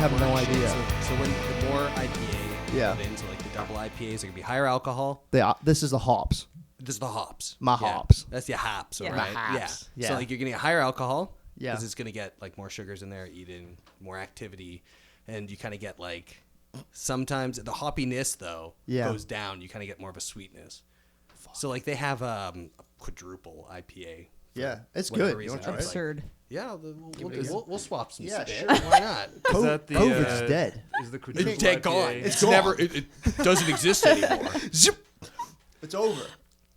have no idea. So when the more IPA you put in, so like the double IPAs are gonna be higher alcohol. This is the hops. This is the hops. My hops. That's your hops, Yeah. right? My hops. Yeah. Yeah. So like you're gonna get higher alcohol. Yeah. Because it's gonna get like more sugars in there, eating more activity, and you kind of get like sometimes the hoppiness though goes down. You kind of get more of a sweetness. So like they have a quadruple IPA. Yeah, it's good. Reason. You wanna try it? Absurd. Yeah, we'll swap some. Yeah, spit. sure. Why not? Is that the, COVID's dead. Is the quadruple It's dead IPA? gone. It's gone. never. It doesn't exist anymore. Zip. It's over.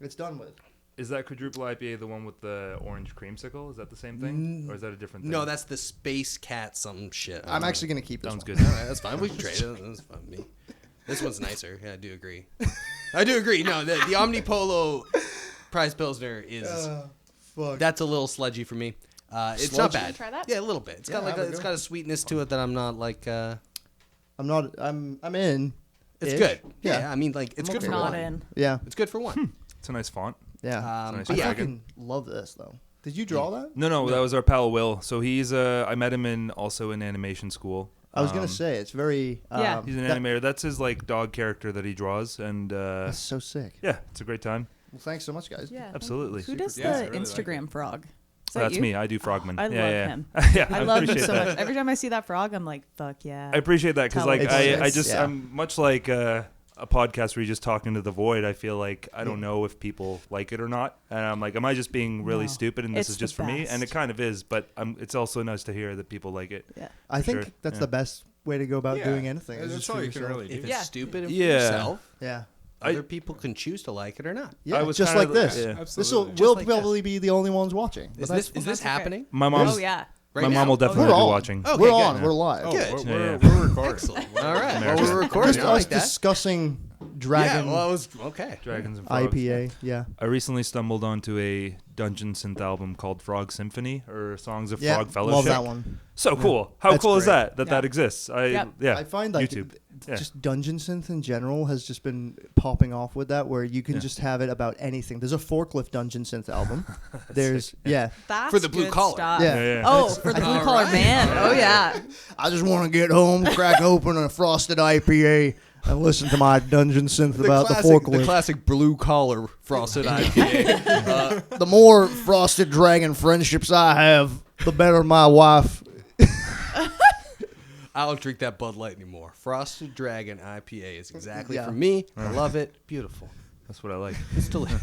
It's done with. Is that quadruple IPA the one with the orange creamsicle? Is that the same thing, or is that a different thing? No, that's the Space Cat some shit. I'm actually gonna keep this sounds one. good. All right, that's fine. We can trade it. That's fine with me. This one's nicer. Yeah, I do agree. I do agree. No, the Omnipolo Prize Pilsner is Fuck. that's a little sludgy for me. It's Sludgy? not bad. Try that? Yeah, a little bit. It's got Yeah, like have a it's go. got a sweetness to it that I'm not like. I'm in. It's Ish. good. Yeah. Yeah, I mean like it's good for Not one. in. Yeah. It's good for one. It's a nice font. Yeah. nice I dragon. fucking love this though. Did you draw that? No, that was our pal Will. So he's I met him also in animation school. I was gonna say it's very. Yeah. He's an animator. That's his like dog character that he draws, and That's so sick. yeah, it's a great time. Well, thanks so much, guys. Yeah. Absolutely. Who does Yeah, I the really like Instagram frog? Is So that that's you? me. I do Frogman. I yeah, love yeah. him. yeah, I love him appreciate so that. much. Every time I see that frog, I'm like, fuck yeah. I appreciate that because Tell like him I it's- just yeah. I'm much like a podcast where you're just talking to the void. I feel like I don't know if people like it or not, and I'm like, am I just being really No. stupid and this It's is just the for me? And it best. kind of is, but it's also nice to hear that people like it. Yeah. I think Sure, that's yeah. the best way to go about Yeah. doing anything. is That's just all for you can yourself. really If do. it's Yeah. stupid and for Yeah. yourself, Yeah. other people can choose to like it or not. Yeah. I was just kinda like this. yeah. This will Absolutely. we'll like probably be the only ones watching. But Is that's this That's okay. happening? My mom's Oh yeah. Right my now? mom will definitely We're be on. watching. Okay, we're good. on. We're live. Oh, Good. we're recording. Excellent. All right. Well, American. we're recording. Just I us like that. discussing Dragon Yeah. Well, it was okay. Dragons and Frogs. IPA. Yeah. I recently stumbled onto a Dungeon synth album called Frog Symphony or Songs of Yeah. Frog Fellowship. Love that one. So cool. How That's cool is great. that Yeah. that exists? Yep. Yeah. I find like YouTube. Yeah. just Dungeon Synth in general has just been popping off with that, where you can Yeah. just have it about anything. There's a Forklift Dungeon Synth album. There's That's For the blue good collar. stuff. Yeah. Yeah, yeah. Oh, for the blue All collar right. band. Oh yeah. I just want to get home, crack open a frosted IPA, and listen to my Dungeon Synth about the forklift. The classic blue collar frosted IPA. The more frosted dragon friendships I have, the better my wife. I don't drink that Bud Light anymore. Frosted Dragon IPA is exactly Yeah. for me. I love it. Beautiful. That's what I like. It's delicious.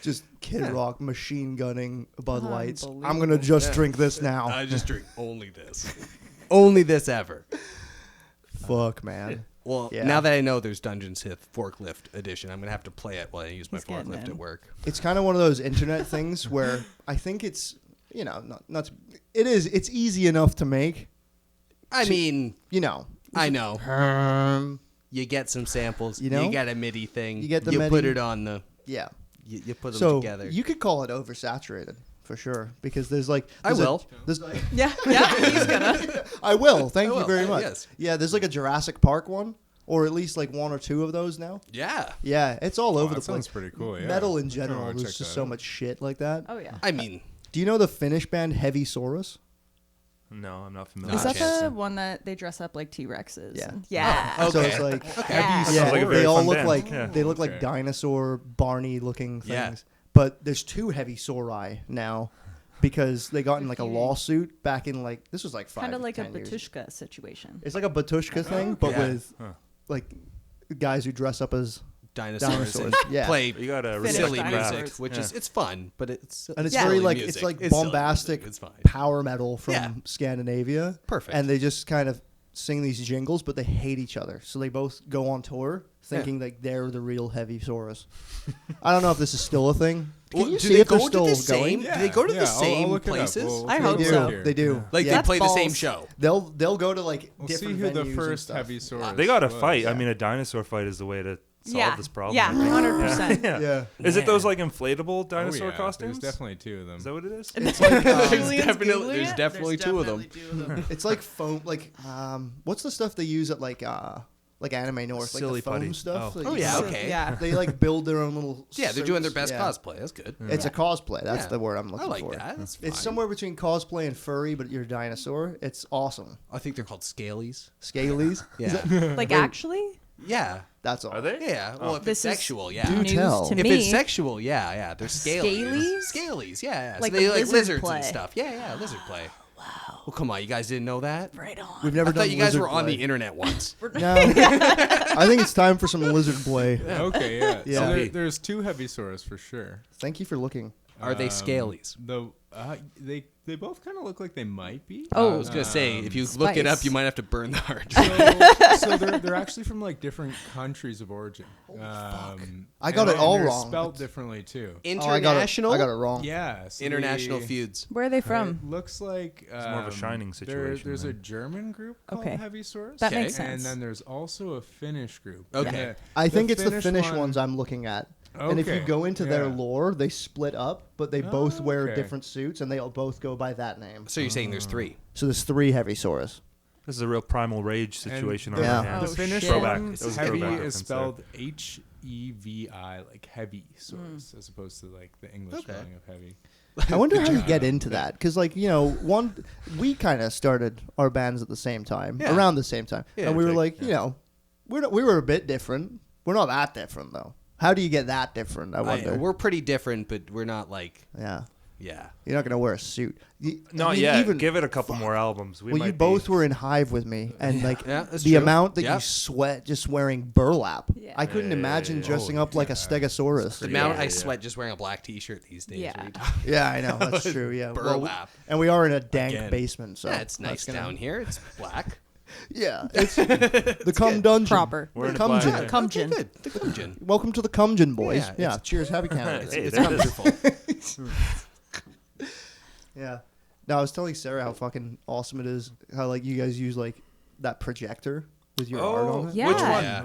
Just Kid Rock machine gunning Bud Lights. I'm Unbelievable. gonna just Yeah. drink this now. I just drink only this. Only this ever. Fuck, man. Well, Yeah. now that I know there's Dungeon Synth Forklift Edition, I'm going to have to play it while I use my He's getting forklift in. at work. It's kind of one of those internet things where I think it's, not it is. It's easy enough to make. I mean, I I know. know. You get some samples. You know? You get a MIDI thing. You get the put MIDI. it on the... Yeah. You put them So together. you could call it oversaturated for sure, because there's like I there's a- will. there's like, Yeah. Yeah. He's gonna. I will. Thank I you will. very much. Yes. Yeah, there's like a Jurassic Park one, or at least like one or two of those now. Yeah. Yeah, it's all over the That sounds place. pretty cool. Yeah. Metal in I kinda general, wanna there's check just that so out. much shit like that. Oh yeah. I mean, Do you know the Finnish band Heavy Saurus? No, I'm not familiar. Is Not that a chance. the one that they dress up like T-Rexes? Yeah. And- yeah. Oh, So okay. it's like Yeah. Sounds yeah, like a very they all fun look band. like Yeah. they look like Okay. dinosaur Barney looking things. Yeah. But there's two Heavy Sauri now because they got in like a lawsuit back in like this was like 5 Kind of to like a 10 years. Batushka situation. It's like a Batushka thing, but Yeah. with Huh. like guys who dress up as dinosaurs, Dinosaurs, and yeah. play You gotta Finnish silly respect dinosaurs. music, that. which Yeah. is it's fun, but it's and it's Yeah. very silly like music. it's like silly bombastic music. It's fine. power metal from Yeah. Scandinavia. Perfect. And they just kind of sing these jingles, but they hate each other. So they both go on tour thinking like they're the real Heavy Saurus. I don't know if this is still a thing. Can Well, you do see they if they're go to still the going? same? Do they go to the I'll same look it up. places? I They hope do. so. They do. Like Yeah. they play the That's same balls. show. They'll go to like We'll see different who venues the and first stuff. heavy sword. They got to was. fight. I Yeah. mean, a dinosaur fight is the way to solve Yeah. this problem. Yeah. I think. 100%. Yeah. Yeah. Is it Man. those like inflatable Oh, dinosaur yeah. costumes? There's definitely two of them. Is that what it is? It's like There's definitely two of them. it's like foam. Like what's the stuff they use at like like Anime North, like Silly the foam putty. stuff. Oh. like, Oh, you yeah, know, okay. Yeah. They like build their own little. Yeah, they're doing their suits. best Yeah. cosplay. That's good. It's a cosplay. That's Yeah. the word I'm I looking like for. that. That's fine. It's somewhere between cosplay and furry, but you're a dinosaur. It's awesome. I think they're called scalies. Scalies. Yeah. Like actually, yeah. That's all. Are they? Yeah. Well, if This it's is sexual, yeah. Do news tell. to If me. it's sexual, yeah. They're scalies. Scalies? Scalies, yeah. Like so they the like lizard lizards play. and stuff. Yeah, lizard play. Wow. Well, come on, you guys didn't know that? Right on. We've never I done. thought you guys lizard were on play. the internet once. No. I think it's time for some lizard play. Okay, yeah. Yeah. So Okay. there's 2 Heavisaurus for sure. Thank you for looking. Are they scalies? They both kind of look like they might be. Oh. I was gonna say, if you look it up, Spice. you might have to burn the hard So, drive. so they're actually from like different countries of origin. I got it and all they're wrong. Spelled differently too. International. I got it wrong. Yeah. So International they- feuds. Where are they from? It looks like more of a shining situation There's a than- German group called Okay. Heavisaurus. That Okay. makes sense. And then there's also a Finnish group. Okay. And I think it's the Finnish Finnish one- ones I'm looking at. And if you Okay, go into their yeah. lore, they split up, but they both wear okay. different suits, and they all both go by that name. So you're saying there's 3? So there's 3 Heavisaurus. This is a real primal rage situation on Yeah. our The hands. Oh, Finnish shit. Throwback. one, It was a heavy throwback is reference there. spelled Hevi, like heavy source, as opposed to like the English Okay. spelling of heavy. I wonder how you get into that, because we kind of started our bands at the same time, Yeah. around the same time, Yeah, and we were like, like, we were a bit different. We're not that different though. How do you get that different? I wonder. We're pretty different, but we're not like, Yeah, yeah. you're not gonna wear a suit. Not yet. Give it a couple more albums. We Well, might you be- both were in Hive with me, and like Yeah, that's the true. amount that Yeah. you sweat just wearing burlap. Yeah. I couldn't imagine yeah. dressing up like a Stegosaurus. The amount I Yeah. sweat just wearing a black T-shirt these days. Yeah. What are you talking- Yeah, I know that's true. Yeah, Burlap. and we are in a dank Again. basement, so yeah, it's that's nice gonna- down here. It's black. Yeah, it's the cum dungeon. Proper. We're in a Cumgen. black- Cumgen. Okay, good. The Cumgen. Welcome to the Cumgen, boys. Yeah, Yeah, it's- cheers, happy Canada. Hey, It's there it is. wonderful. Yeah. No, I was telling Sarah how fucking awesome it is. How like you guys use like that projector with your art on it. Yeah. Which one? Yeah.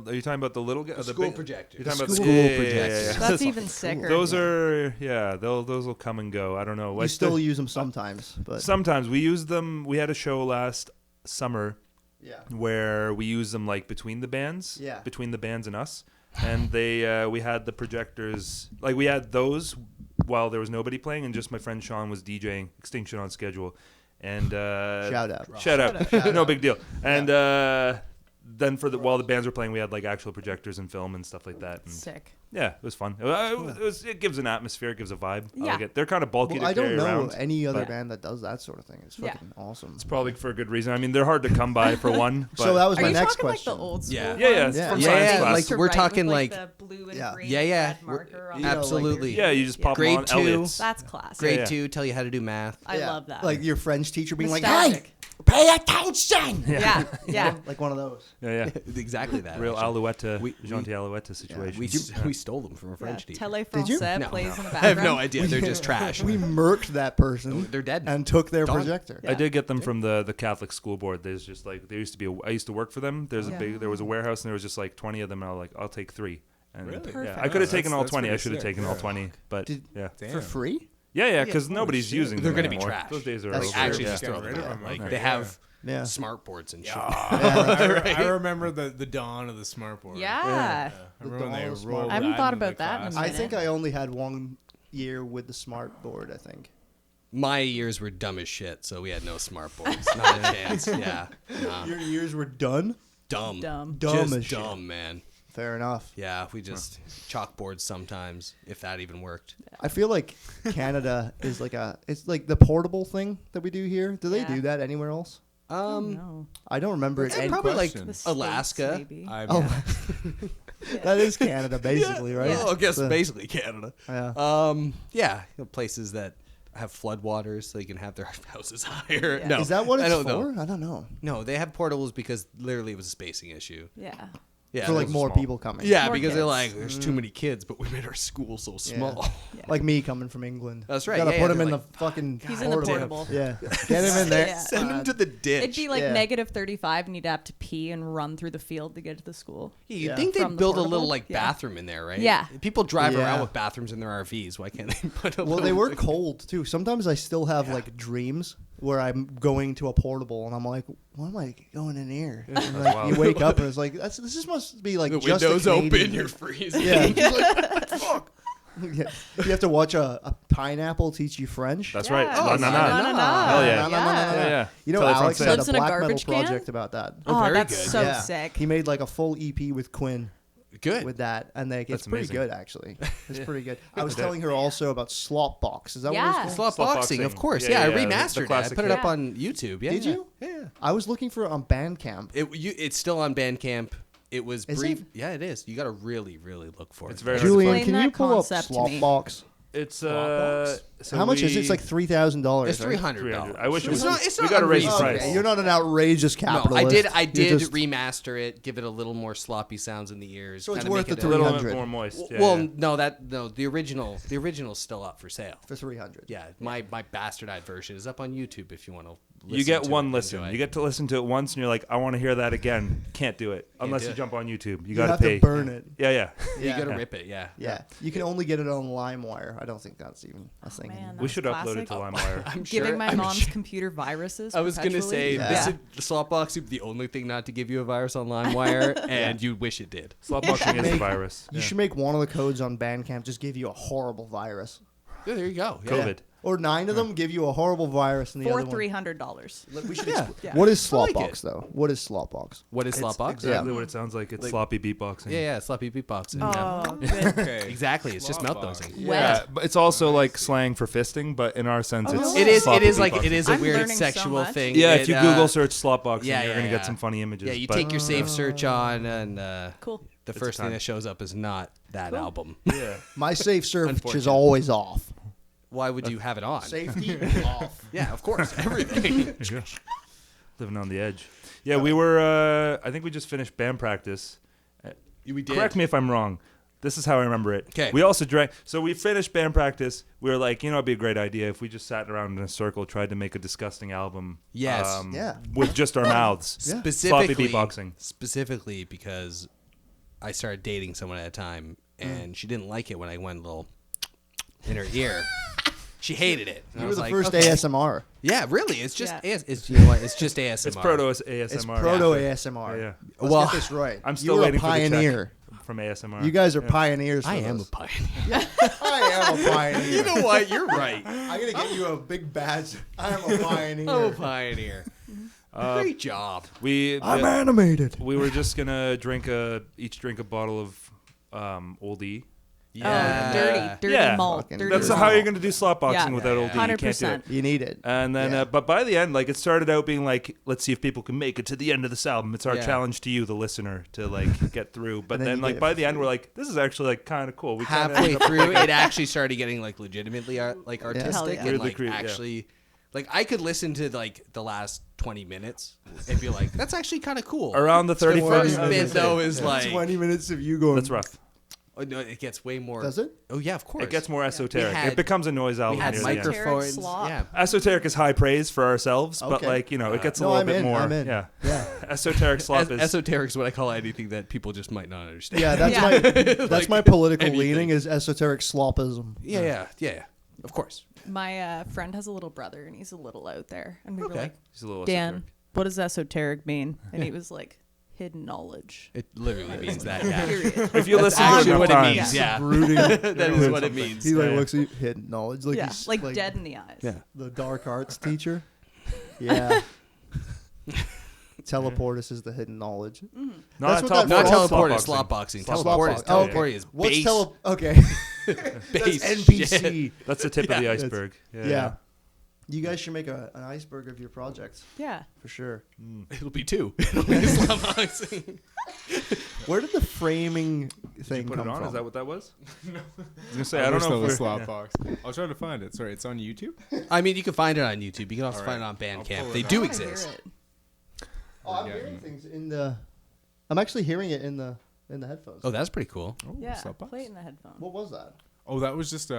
Are you talking about the little guy? The the school big projector. You're talking about School the school projectors. That's even sicker. Those are those will come and go. I don't know. We I still use them sometimes, but sometimes we use them. We had a show last summer yeah. where we use them like between the bands, Yeah. between the bands and us, and they we had the projectors like we had those while there was nobody playing, and just my friend Sean was DJing Extinction on schedule, and Shout out. shout out, Shout no out. big deal, and then while the bands were playing, we had like actual projectors and film and stuff like that. And Sick. yeah, it was fun. It gives an atmosphere, it gives a vibe. I Yeah. like it. They're kind of bulky Well, to I don't carry know around. any other Yeah. band that does that sort of thing. It's Yeah. fucking awesome. It's probably for a good reason. I mean, they're hard to come by for one. But So that was Are my you next talking question. like the old school Yeah. Yeah, yeah, ones it's from from the science days class. to Like, we're write talking, with, like- the blue and Yeah. green Yeah. red marker on You know, the- Absolutely. yeah, you just pop Grade them on 2. Elliott's. That's classic. Grade Yeah. 2 tell you how to do math. I Yeah. love that. Like your French teacher being like, Nostalgic. "Hey, pay attention!" Yeah, yeah. Like one of those. Yeah, yeah. Exactly that. Real actually. Alouette, We- gentil Alouette situation. We stole them from a French teacher. Teleportoise you? plays No. in the background. I have no idea. They're just trash. We murked that person They're dead. and took their Done. projector. Yeah. I did get them from the Catholic school board. There's just like there used to be. I used to work for them. There was a warehouse and there was just like 20 of them. And I was like, I'll take 3. And Really? yeah, Perfect. I could have Oh, taken all that's 20. I pretty should have sick. taken all Yeah. 20. But Did- yeah, Damn. For free? yeah, because holy nobody's shit. using They're them going to be anymore. trash. Those days are That's over. true. Actually, yeah. just throw them Get rid of out. them, Like okay. they have Yeah. smart boards and shit. I remember the dawn of the smartboard. Yeah. I remember when they dawn of the rolled smartboard. I haven't that thought into about the that in a class. I minute. think I only had 1 year with the smart board, I think. My years were dumb as shit, so we had no smart boards. Not a chance. Yeah. Nah. Your years were done? Dumb. Dumb. Dumb Just as shit. dumb, man. Fair enough. Yeah, we just chalkboards sometimes, if that even worked. I feel like Canada is like it's like the portable thing that we do here. Do they Yeah. do that anywhere else? No. I don't remember it. Yeah, any probably like question. The States, Alaska. maybe. Oh, that is Canada, basically, right? Well, I guess So- basically Canada. Yeah. Yeah, places that have floodwaters so you can have their houses higher. Yeah. No, Is that what it's I don't for? know. I don't know. No, they have portables because literally it was a spacing issue. Yeah. Yeah, For like those are more small. people coming. yeah, More because they're kids. like, there's too many kids, but we made our school so small. Like me coming from England. That's right, Gotta yeah, put yeah, him in they're the fucking He's in the portable. Yeah. Get him in there. Yeah. Send them to the ditch. It'd be like Yeah. negative 35 and you'd have to pee and run through the field to get to the school. You'd Yeah. think From they'd the build a portable? little like Yeah. bathroom in there, right? Yeah. People drive Yeah. around with bathrooms in their RVs. Why can't they put a Well, little they were cold too. Sometimes I still have like dreams where I'm going to a portable and I'm like, what am I going in here? And That's like, wild. you wake up and it's like, this must be like The just a window's open, Canadian- you're freezing. Yeah. Just like, fuck. Yeah. You have to watch a pineapple teach you French. That's Yeah. right. Oh, No. Hell yeah. Yeah. You know, Tell it Alex Francais. had a Lives in a black metal garbage can? project about that. Oh, very that's good. so Yeah. sick. He made like a full EP with Quinn Good. with that, and like, it's That's pretty amazing. good actually. It's pretty good. I was telling her also about Slopbox. Is that Yeah. what it's called? Slot Slot boxing, boxing. of course. Yeah, Yeah, yeah, I the remastered it. I classic put it up Yeah. on YouTube. Yeah. Did you? Yeah. I was looking for it on Bandcamp. It's still on Bandcamp. It was Is brief. it? Yeah, it is. You got to really, really look for it. It's very hard to Julian, find. can Explain you that pull up concept to me. Slopbox? It's So how much is it? It's like $3,000. It's $300. $300. I wish it was. It's we not got to raise the unreasonable. price. You're not an outrageous No, capitalist. I You're did just- remaster it, give it a little more sloppy sounds in the ears. So it's kinda worth make the it a little 300. bit more moist. Yeah, well, yeah. no, the original's still up for sale. for 300. Yeah, my bastardized version is up on YouTube if you want to. You get one and listen. enjoy it. You get to listen to it once, and you're like, I want to hear that again. Can't do it unless do you it. jump on YouTube. You You got have to pay. to burn it. Yeah, yeah. You Yeah. gotta rip it. Yeah. Yeah. You can only get it on LimeWire. I don't think that's even a thing. man, anymore. We should upload it to Classic. LimeWire. I'm Giving my I'm mom's sure- computer viruses. I was gonna perpetually. say Yeah. this is the Slotbox is the only thing not to give you a virus on LimeWire, and you wish it did. Slotboxing is a Make- virus. You Yeah. should make one of the codes on Bandcamp just give you a horrible virus. Yeah, there you go. Yeah. COVID. Or 9 of them give you a horrible virus, and the For other one. $300. We should Yeah. Yeah. What is I like Slopbox it. though? What is Slopbox? What is It's Slotbox? exactly Yeah. what it sounds like. It's Like- sloppy beatboxing. Yeah, sloppy beatboxing. Oh, good. Okay. Exactly. It's just mouth Slotbox. dosing. Yeah, Wet. but it's also like slang for fisting, but in our sense, it's It is. sloppy It is like beatboxing. it is a I'm weird learning so sexual much. thing. Yeah, It, if you Google search slotboxing, yeah, you're gonna yeah, get yeah. some funny images. Yeah, you but take your safe search on, and Cool. the It's first a thing time. that shows up is not that album. yeah. My safe search is Unfortunate. always off. Why would you have it on? Safety off. Yeah, of course. Everything. Living on the edge. Yeah, we were. I think we just finished band practice. We did. Correct me if I'm wrong. This is how I remember it. 'Kay. We also drank. So we finished band practice. We were like, it'd be a great idea if we just sat around in a circle, tried to make a disgusting album. Yes. Yeah. With just our mouths. Yeah. Specifically, beatboxing. Specifically because I started dating someone at a time, and she didn't like it when I went a little in her ear. She hated it. And I You were was the like, first okay. ASMR. Yeah, really. It's just Yeah. it's you know what? It's just ASMR. It's proto ASMR. It's proto ASMR. Yeah. Let's Well, get this right. I'm still you were waiting a pioneer. for the check from ASMR. You guys are Yeah. pioneers. I for am a this. pioneer. I am a pioneer. You know what? You're right. I'm gonna get you a big badge. I am a pioneer. I'm a pioneer. Great job. I'm animated. We were just gonna each drink a bottle of Old E. Yeah. Dirty Yeah. malt. Fucking Dirty That's dirty how malt. you're gonna do slot boxing Yeah. without Old E. You can't do it. 100%. You need it. And then, Yeah. but by the end, like it started out being like, let's see if people can make it to the end of this album. It's our Yeah. challenge to you, the listener, to like get through. But And then then, you like get it by for the end, free. we're like, this is actually like kind of cool. We kinda Halfway ended up, through, it actually started getting like legitimately like artistic Hell yeah. and Weirdly like yeah. actually. Like I could listen to like the last 20 minutes and be like, "That's actually kind of cool." around the The 31st. first bit though is like, 20 minutes of you going. That's rough. oh, no, it gets way more. Does it? Oh yeah, of course. It gets more esoteric. had- it becomes a noise We album had near the end. microphones. Slop. Yeah. Esoteric is high praise for ourselves, but Okay. like it gets a No, little I'm bit in, more. I'm in. Yeah, Yeah. esoteric slop is. Esoteric is what I call anything that people just might not understand. Yeah, that's Yeah. my that's Like, my political anything. leaning is esoteric slopism. yeah. Of course. My friend has a little brother, and he's a little out there. And we were Okay. like, He's a little Dan, esoteric. what does esoteric mean? And he was like, hidden knowledge. It literally means that. Yeah. Period. If you That's listen to it actually enough what it times, means. Yeah. Brooding. That is what it means. He like Yeah. looks at you, hidden knowledge, like yeah, he's like dead in the eyes. Yeah. the dark arts teacher. Yeah. Teleportoise is the hidden knowledge. Not That's what that Not Slop teleport, boxing. slot boxing. Slop Teleport is boxing. Oh, teleport okay. is What's base. Okay. base That's shit. NPC. That's the tip of the Yeah. iceberg. Yeah. You guys should make an iceberg of your projects Yeah. for sure. It'll be 2. It'll be slot boxing. Where did the framing thing Put it come on? from? Is that what that was? I was gonna say I I don't wish know that was if we're, slot box. I'll try to find it. Sorry, it's on YouTube. I mean, you can find it on YouTube. You can also All find it right. on I'll Bandcamp. pull They it do up. exist. Oh, I'm Yeah. hearing things in the. I'm actually hearing it in the headphones. Oh, that's pretty cool. Oh, Yeah. slot box. Play it in the headphone. What was that? Oh, that was just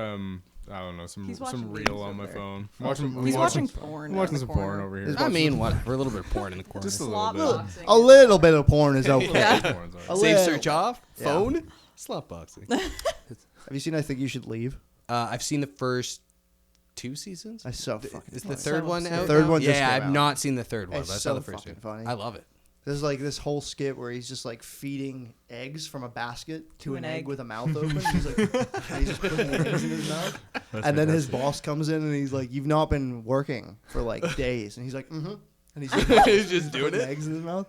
I don't know, He's watching some memes reel on over my there. phone. He's watching porn. I'm watching in the some corner. porn over here. I mean, whatever. A little bit of porn in the corner. Just a Slop little bit. boxing. A little bit of porn is okay. Yeah. Porn's all right. A Save little. search off. Yeah. Phone. Slot boxing. Have you seen I Think You Should Leave? I've seen the first 2 seasons. It's so fucking. Is funny. the third one out? The third now? one just Yeah, came I've out. not seen the third one, It's but I so saw the first fucking two. funny. I love it. There's like this whole skit where he's just like feeding eggs from a basket to an egg egg. with a mouth open. He's like, and he's just putting eggs in his mouth. That's And then his fantastic. boss comes in and he's like, "You've not been working for like days." And he's like, "Mm-hmm." And he's like, He's just doing putting it. eggs in his mouth.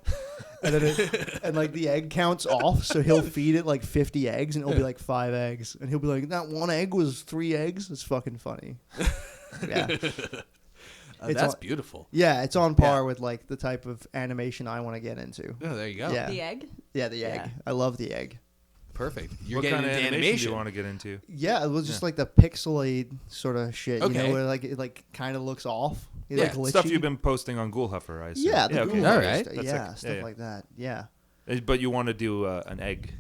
And then and like the egg counts off, so he'll feed it like 50 eggs, and it'll be like 5 eggs, and he'll be like, "That one egg was 3 eggs." It's fucking funny. Yeah. It's That's all- beautiful. Yeah, it's on par with like the type of animation I want to get into. Oh, there you go. Yeah. The egg. Yeah, the egg. Yeah. I love the egg. Perfect. You're What getting kind of into animation do animation. you want to get into? Yeah, it was just like the pixelate sort of shit, you Okay. know, where like it like kind of looks off. It's, Yeah, like glitchy. Stuff you've been posting on Ghoulhuffer, I assume. Yeah, the okay. Google All Voice right. stuff, That's yeah, like- stuff yeah. like that. Yeah. But you want to do an egg.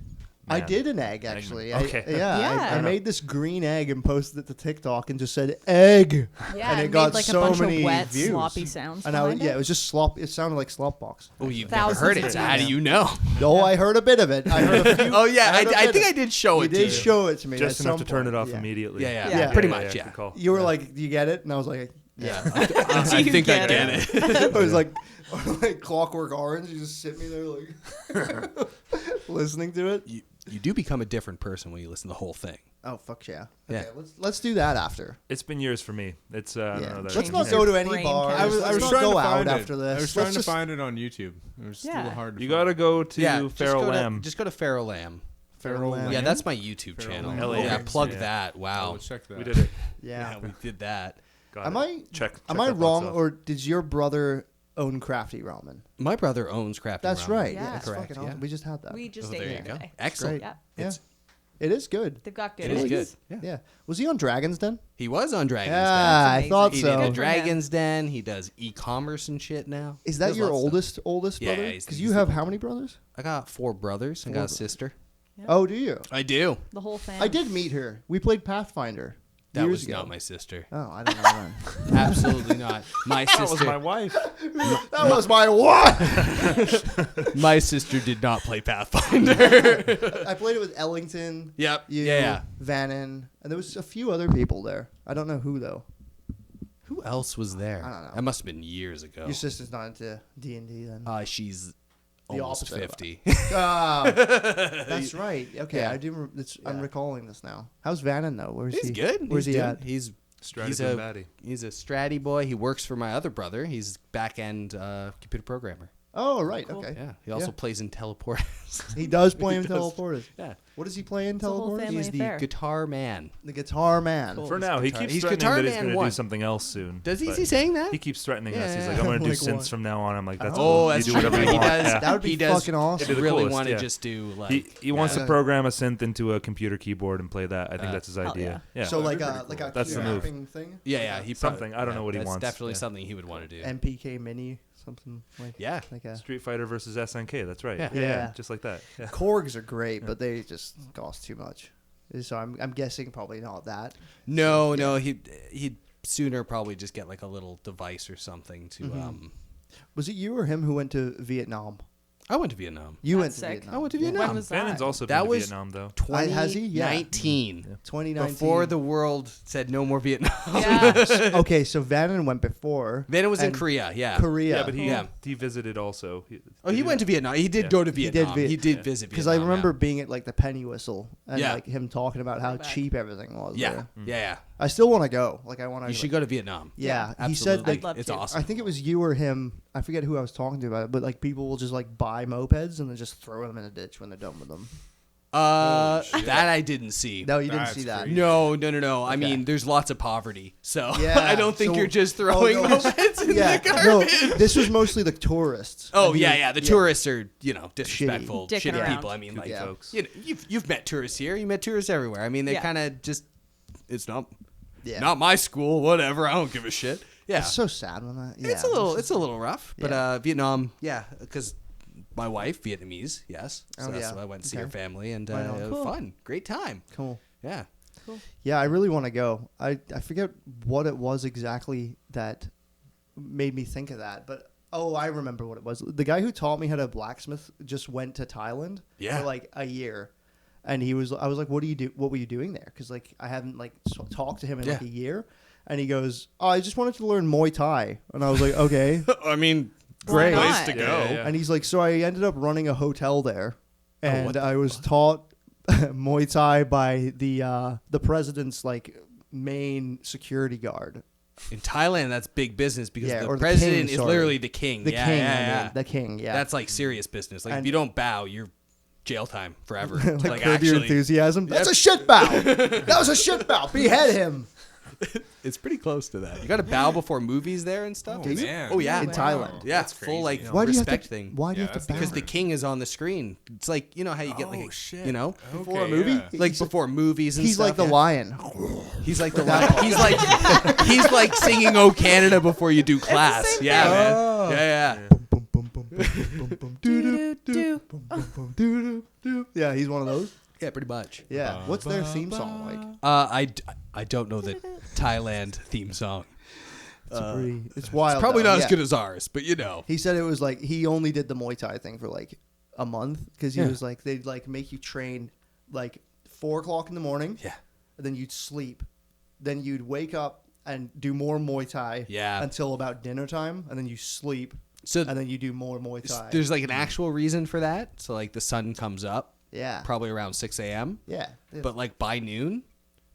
I man. did an egg actually. Okay. Yeah, Yeah. I made this green egg and posted it to TikTok and just said egg. Yeah, And it made got like so a bunch many of wet, views. sloppy sounds. And I, behind yeah, it. it was just slop. It sounded like slop box. Oh, you've Thousands never heard of it. So views. how do you know? No, I heard a bit of it. I heard a few. Oh yeah, heard a I bit think of I did show You it to did you. show it to me. Just at enough some to turn point. it off Yeah. immediately. Yeah, Yeah. pretty much. good call. You were like, "Do you get it?" And I was like, Yeah, Do I you think I get get it? it. it was like Clockwork Orange. You just sit me there like listening to it. You do become a different person when you listen to the whole thing. Oh fuck yeah! Yeah. Okay, let's do that after. It's been years for me. It's I don't Yeah. know that Let's Changes not your go to any brain bars. chemistry. Let's not trying go to out find after it. this. I was Let's trying to just- find it on YouTube. It was Yeah. a little hard to You find. got to go to Yeah, Feral Lamb. Just go to Feral Lamb. Feral Lamb. Yeah, that's my YouTube Feral channel. Lamb. LA. Yeah, plug Yeah. that. Oh, Wow. let's check that. We did it. Yeah. we did that. Got Am it. I check am that I box wrong, off. or did your brother own Crafty Ramen? My brother owns Crafty That's Ramen. right. Yeah. Yeah, it's Correct, fucking yeah. awesome. We just had that. We just Oh, ate there it you go. today. Excellent. Great. Yeah. Yeah. It is good. They've got good It is eggs. good. Yeah. Was he on Dragon's Den? He was on Dragon's Yeah, I amazing. thought Den. He so. did Good for Dragon's Den. He does e-commerce and shit now. Is He that does your lots of stuff. oldest Yeah, brother? he's the- Because he's you the have older. how many brothers? I got 4 brothers. I got a sister. Yeah. Oh, do you? I do. The whole thing. I did meet her. We played Pathfinder That years was ago. not my sister. Oh, I don't know that. Absolutely not. My That was sister. my wife. That was my what? My sister did not play Pathfinder. I played it with Ellington. Yep. You, Yeah. Vannon, and there was a few other people there. I don't know who though. Who else was there? I don't know. That must have been years ago. Your sister's not into D&D then. She's The almost opposite of 50. Ah, that's right. Okay, Yeah. I do. I'm Yeah. recalling this now. How's Vannon though? Where's He's he? good. Where's He's he doing- at? He's Strategy a baddie. he's a stratty boy. He works for my other brother. He's back end computer programmer. Oh, right. Cool. Okay. Yeah. He also Yeah. plays in Teleportoise. He does play in He does. Teleporters. Yeah. What does he play in It's a whole Teleporters? family He's the affair. guitar man. The guitar man. Cool. For now, he guitar- keeps he's threatening Guitar that he's Man going to do 1. something else soon. Does he? but Is he saying that? He keeps threatening us. He's Yeah. like, I'm going to do Like synths what? from now on. I'm like, that's Oh, cool. that's You do true. whatever He you want. does. Yeah. That would be He does fucking awesome. It'd be the really coolest, want to yeah. just do like He wants Yeah. to program a synth into a computer keyboard and play that. I think that's his hell idea. Yeah. So like That'd a be like pretty a cool. That's the move. mapping thing. yeah. He Something. I don't know what he that's wants. Definitely Yeah. something he would want to do. MPK Mini, something like Yeah. like a. Street Fighter versus SNK. That's right. Yeah. Yeah. Just like that. Yeah. Korgs are great, but they just cost too much. So I'm guessing probably not that. No, he'd sooner probably just get like a little device or something to Mm-hmm. Was it you or him who went to Vietnam? I went to Vietnam. You That's went to sick. Vietnam. I went to Yeah. Vietnam. When was Vannon's that? also That been to was- Vietnam though. Has he? Yeah. 2019. 2019. Before the world said no more Vietnam. Yeah. Okay, so Vannon went before. Then it was in And Korea, yeah. Korea. Yeah, but Yeah. he visited also. He went to Vietnam. He did Yeah. go to He did Vietnam. vi- He did Yeah. visit Because Vietnam. I remember being at like the Penny Whistle and Yeah. like him talking about how Way back. cheap everything was. Yeah. there. Yeah. I still want to go. Like I want to. You should go to Vietnam. Yeah, Yeah, he said Absolutely. like I'd love It's to. awesome. I think it was you or him. I forget who I was talking to about it, but like people will just like buy mopeds and then just throw them in a ditch when they're done with them. That I didn't see. No, you didn't That's see that. crazy. No. I mean, there's lots of poverty, so Yeah, I don't think so- you're just throwing Oh, no. mopeds in Yeah, the no, garbage. this was mostly the tourists. Oh And he yeah. was- The tourists are disrespectful, Dicking shitty around. people. I mean, like Yeah. folks. you've met tourists here. You met tourists everywhere. I mean, they Yeah. kind of just it's not Yeah. not my school. Whatever. I don't give a shit. Yeah. It's so sad when that. Yeah, It's a little rough, but Yeah. Vietnam, yeah, because my wife Vietnamese, yes, so Oh, that's yeah. why I went to see Okay. her family, and Right on. it was Cool. fun, great time, cool. yeah. Yeah, I really want to go. I forget what it was exactly that made me think of that, but oh, I remember what it was. The guy who taught me how to blacksmith just went to Thailand Yeah. for like a year, and I was like, "What do you do? What were you doing there?" Because like I haven't like talked to him in like Yeah. a year, And he goes, "Oh, I just wanted to learn Muay Thai." And I was like, "Okay, I mean, great." Why place not? to go. Yeah. And he's like, "So I ended up running a hotel there, and I was taught Muay Thai by the president's like main security guard." In Thailand, that's big business because Yeah, the or the president king, is sorry. literally the king. The yeah, king, yeah, I mean, the king. Yeah, That's like serious business. Like if And- you don't bow, you're jail time forever. like Curb Your actually, Enthusiasm. That's a shit bow. That was a shit bow. Behead him. it's pretty close to that. You got to bow before movies there and stuff. Oh, man. Oh yeah, In Wow. Thailand. yeah, That's full like crazy. Why do you have respect to? thing. Why do you Yeah, have to that's bow? Because the king is on the screen. It's like you know how you get like shit. you know Before a Okay, movie? yeah. like before movies and He's stuff. like the yeah. lion. He's like the lion. He's like singing "Oh Canada" before you do class. same Yeah, thing. man. Oh. Yeah. Bum, bum, bum, bum, bum, bum, doo, doo, Do. bum, bum, bum, doo, doo, doo. Yeah, he's one of those. Yeah, pretty much. Yeah. What's their theme song like? I don't know the Thailand theme song. It's wild. It's probably though. not as Yeah. good as ours, but you know. He said it was like he only did the Muay Thai thing for like a month because he Yeah. was like they'd like make you train like 4 o'clock in the morning. Yeah. And then you'd sleep. Then you'd wake up and do more Muay Thai. Yeah. Until about dinner time, and then you sleep, So and then you do more Muay Thai. there's like an actual reason for that. So like the sun comes up yeah. probably around 6 a.m. Yeah. But like by noon,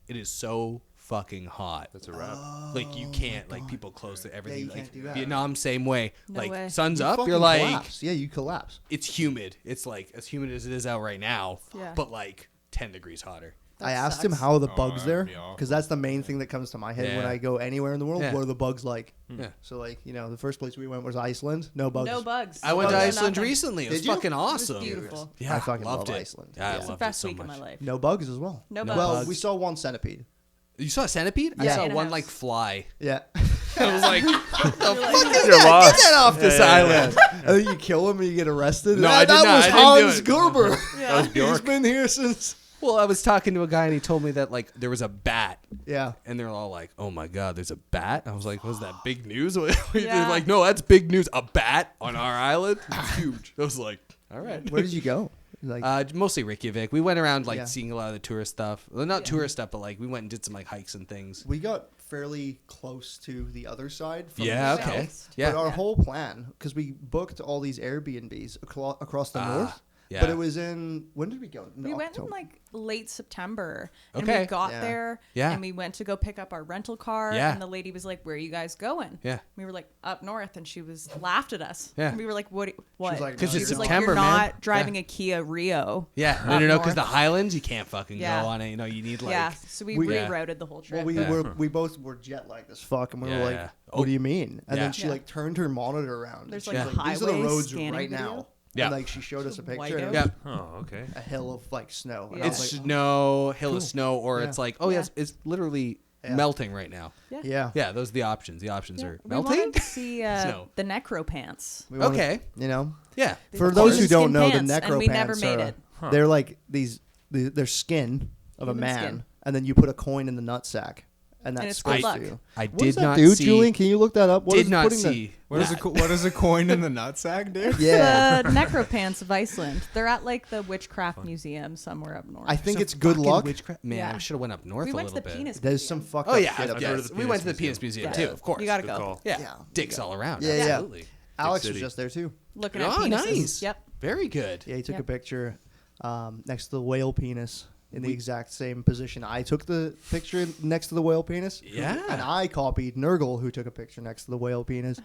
it is so fucking hot. That's a wrap. Like you can't like people close to everything. you like can't do that. Vietnam same way. No like way. sun's You up, fucking you're like collapse. Yeah, you collapse. it's humid. It's like as humid as it is out right now, Yeah. but like 10 degrees hotter. I That asked him sucks. how are the Oh, bugs that'd there be awful. because that's the main thing that comes to my head when Yeah. I go anywhere in the world. Yeah. What are the bugs like? Yeah. So like the first place we went was Iceland. No bugs. No bugs. I went to No Iceland nothing. recently. It was Did you? fucking awesome. beautiful. Yeah, I fucking loved love it. Iceland. Yeah, I Yeah. It's the loved it best so week much. of my life. No bugs as well. No Well, bugs. we saw one centipede. You saw a centipede? I Yeah. saw In a one house. like fly. Yeah. I was like, You're lost. get that off this island. And then you kill him and you get arrested. No, I did that not. was I didn't do Hans it. Gerber. Yeah. He's been here since. Well, I was talking to a guy and he told me that like there was a bat. Yeah. And they're all like, "Oh my God, there's a bat!" I was like, "Was that big news?" They're Yeah. like, "No, that's big news. A bat on our island? It's huge." I was like, "All right." Where did you go? Like, Mostly Reykjavik. We went around like Yeah. seeing a lot of the tourist stuff. Well, not tourist stuff, but like we went and did some like hikes and things. we got fairly close to the other side. From Yeah. the Okay. south. Yeah. But our whole plan, because we booked all these Airbnbs across the north. yeah. But it was in when did we go? We went in October. like late September, and Okay. we got Yeah. there, Yeah. and we went to go pick up our rental car, Yeah. and the lady was like, "Where are you guys going?" Yeah. We were like, "Up north," and she was laughed at us. Yeah. And we were like, "What? What?" like, "'Cause She it's was like, September, "You're man." not driving Yeah. a Kia Rio." Yeah. Up No, because the north. Highlands you can't fucking Yeah. go on it. You know, you need like Yeah, so we We- rerouted the whole trip. Well, we both were jet lagged as fuck, and we Yeah, were like, yeah. "What Oh. do you mean?" And Yeah. then she Yeah. like turned her monitor around. There's, and like, she a was these are the highway roads scanning right video. now. Yeah. And like she showed us a picture. White And it out. was yeah. Oh, okay. a hill of like snow. And I Yeah. was It's like, hill of snow, or Yeah. it's like, oh Yeah. yes, it's literally Yeah. melting right now. yeah. yeah. Yeah, those are the options. The options Yeah. are We melting. wanted to see Snow. the necro pants. We wanted- Okay. You know, Yeah. for Of those course. who don't Skin know, pants, the and necro we never pants made are it. they're like they're skin of a Human man, skin. and then you put a coin in the nutsack, and that's it's good supposed luck. to. I What did does that not do, see. Julian? Can you look that up? What Did is not putting the- see. What is a coin in the nutsack, dude? Yeah, The necro pants of Iceland. They're at like the Witchcraft Museum somewhere up north. I think Some it's good fucking luck. witchcraft- Man, Yeah. I should have went up north we a went to little the bit. penis. There's museum. some fucked Oh up yeah, shit up I've there. heard of the we went to the Penis penis museum Yeah. too. Of course. You gotta Good go. call. Yeah. Yeah. Dicks all around. Yeah, yeah. Absolutely. Alex city. was just there too. Looking at Oh, penises. nice. Yep. Very good. Yeah, he took a Yep. picture next to the whale penis in the exact same position. I took the picture next to the whale penis. Yeah. And I copied Nurgle, who took a picture next to the whale penis.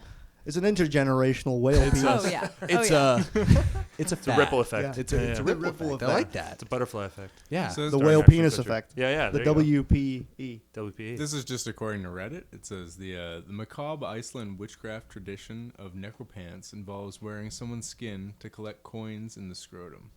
It's an intergenerational whale penis. Oh yeah. It's oh, yeah. it's a It's a ripple effect. Yeah. It's a The ripple, ripple effect. I effect. like that. It's a butterfly effect. Yeah. So The Dark whale action penis picture. effect. Yeah, yeah. The there you go. WPE. WPE. This is just according to Reddit. It says the macabre Iceland witchcraft tradition of necropants involves wearing someone's skin to collect coins in the scrotum.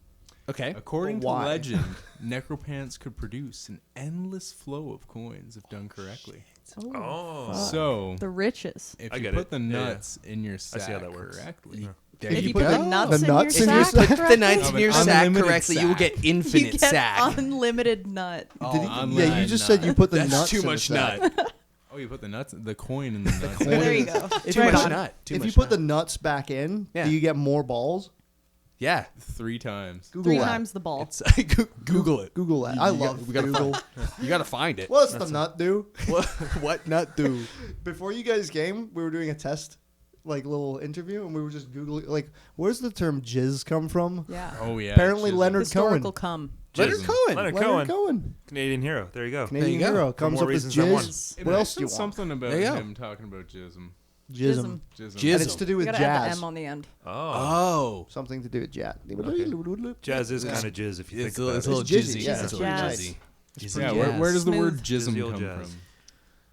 Okay. According But to why? legend, necropants could produce an endless flow of coins if done correctly. Oh. Oh. So, The riches. if I you get put it. the Yeah, yeah. nuts in your sack see how that works. correctly, There If you you go. put the nuts, The nuts in your sack sack? Put the correctly, nuts Of in your an sack unlimited correctly, you will sack. get you infinite get sack. unlimited nut. Did he- unlimited yeah, you just said you put the That's nuts too in the much sack. nut. oh, you put the coin in the nuts. coin. There you go. Too Right much on. nut. Too If much you put nut. the nuts back in, Yeah. do you get more balls? Yeah. 3 times. Google 3 that. times the ball. It's Google it. Google that. I love We gotta Google. You gotta find it. What's the nut do? What nut do? Before you guys came, we were doing a test, like little interview, and we were just Googling, like, where's the term jizz come from? Yeah. Oh yeah. Apparently Jism. Leonard Historical Cohen. cum. Leonard Cohen. Leonard Cohen. Cohen. Canadian hero. There you go. Canadian There you go. hero. For Comes more up with reasons than one. jizz. It What else do you mentioned want? something about There you go. him talking about jism. Jism. Jism. And it's to do You with gotta add the jazz. M on the end. Oh. Oh. Something to do with jazz. Jazz is kind of jizz if you It's think a about little It's jizzy, jizzy. yeah, It's it's a little jazz. jizzy. Jizzy Yeah, jazz. where does the word Smooth. jism Jizzy old come jazz. from?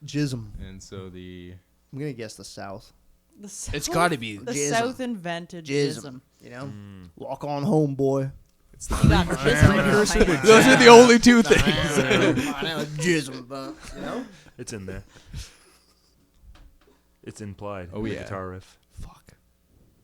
Jism. And so the I'm gonna guess the South. The South, It's gotta be. The Jism. South invented Jism. jism. You know, walk on home, boy. it's the You got Precursor to jism. Those are the only two things. I know jism, but you know. It's in there. It's implied. Oh, in the yeah. guitar riff. Fuck.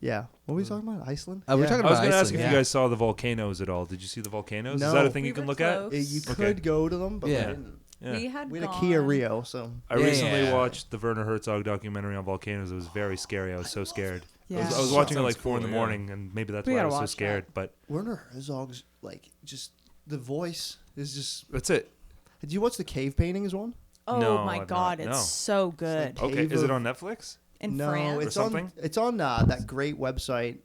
Yeah. What were we talking about? Iceland. We're talking I was about going to ask Iceland, if yeah. you guys saw the volcanoes at all. Did you see the volcanoes? No. Is that a thing We you can were look close. You Okay. could go to them, but Yeah. we didn't. at? We had We had a gone. Kia Rio, so I Yeah. recently watched the Werner Herzog documentary on volcanoes. It was very scary. I was so scared. Yeah. I was watching it like Sounds 4 in the cool, yeah. morning, and maybe that's We why I gotta was so watch scared. that. But Werner Herzog's like just the voice is just. that's it. Did you watch the cave paintings one? Oh No, my I've God, not. it's No. so good. like- Okay, Cave is it of- on Netflix? In no, France. it's something? on. It's on that great website,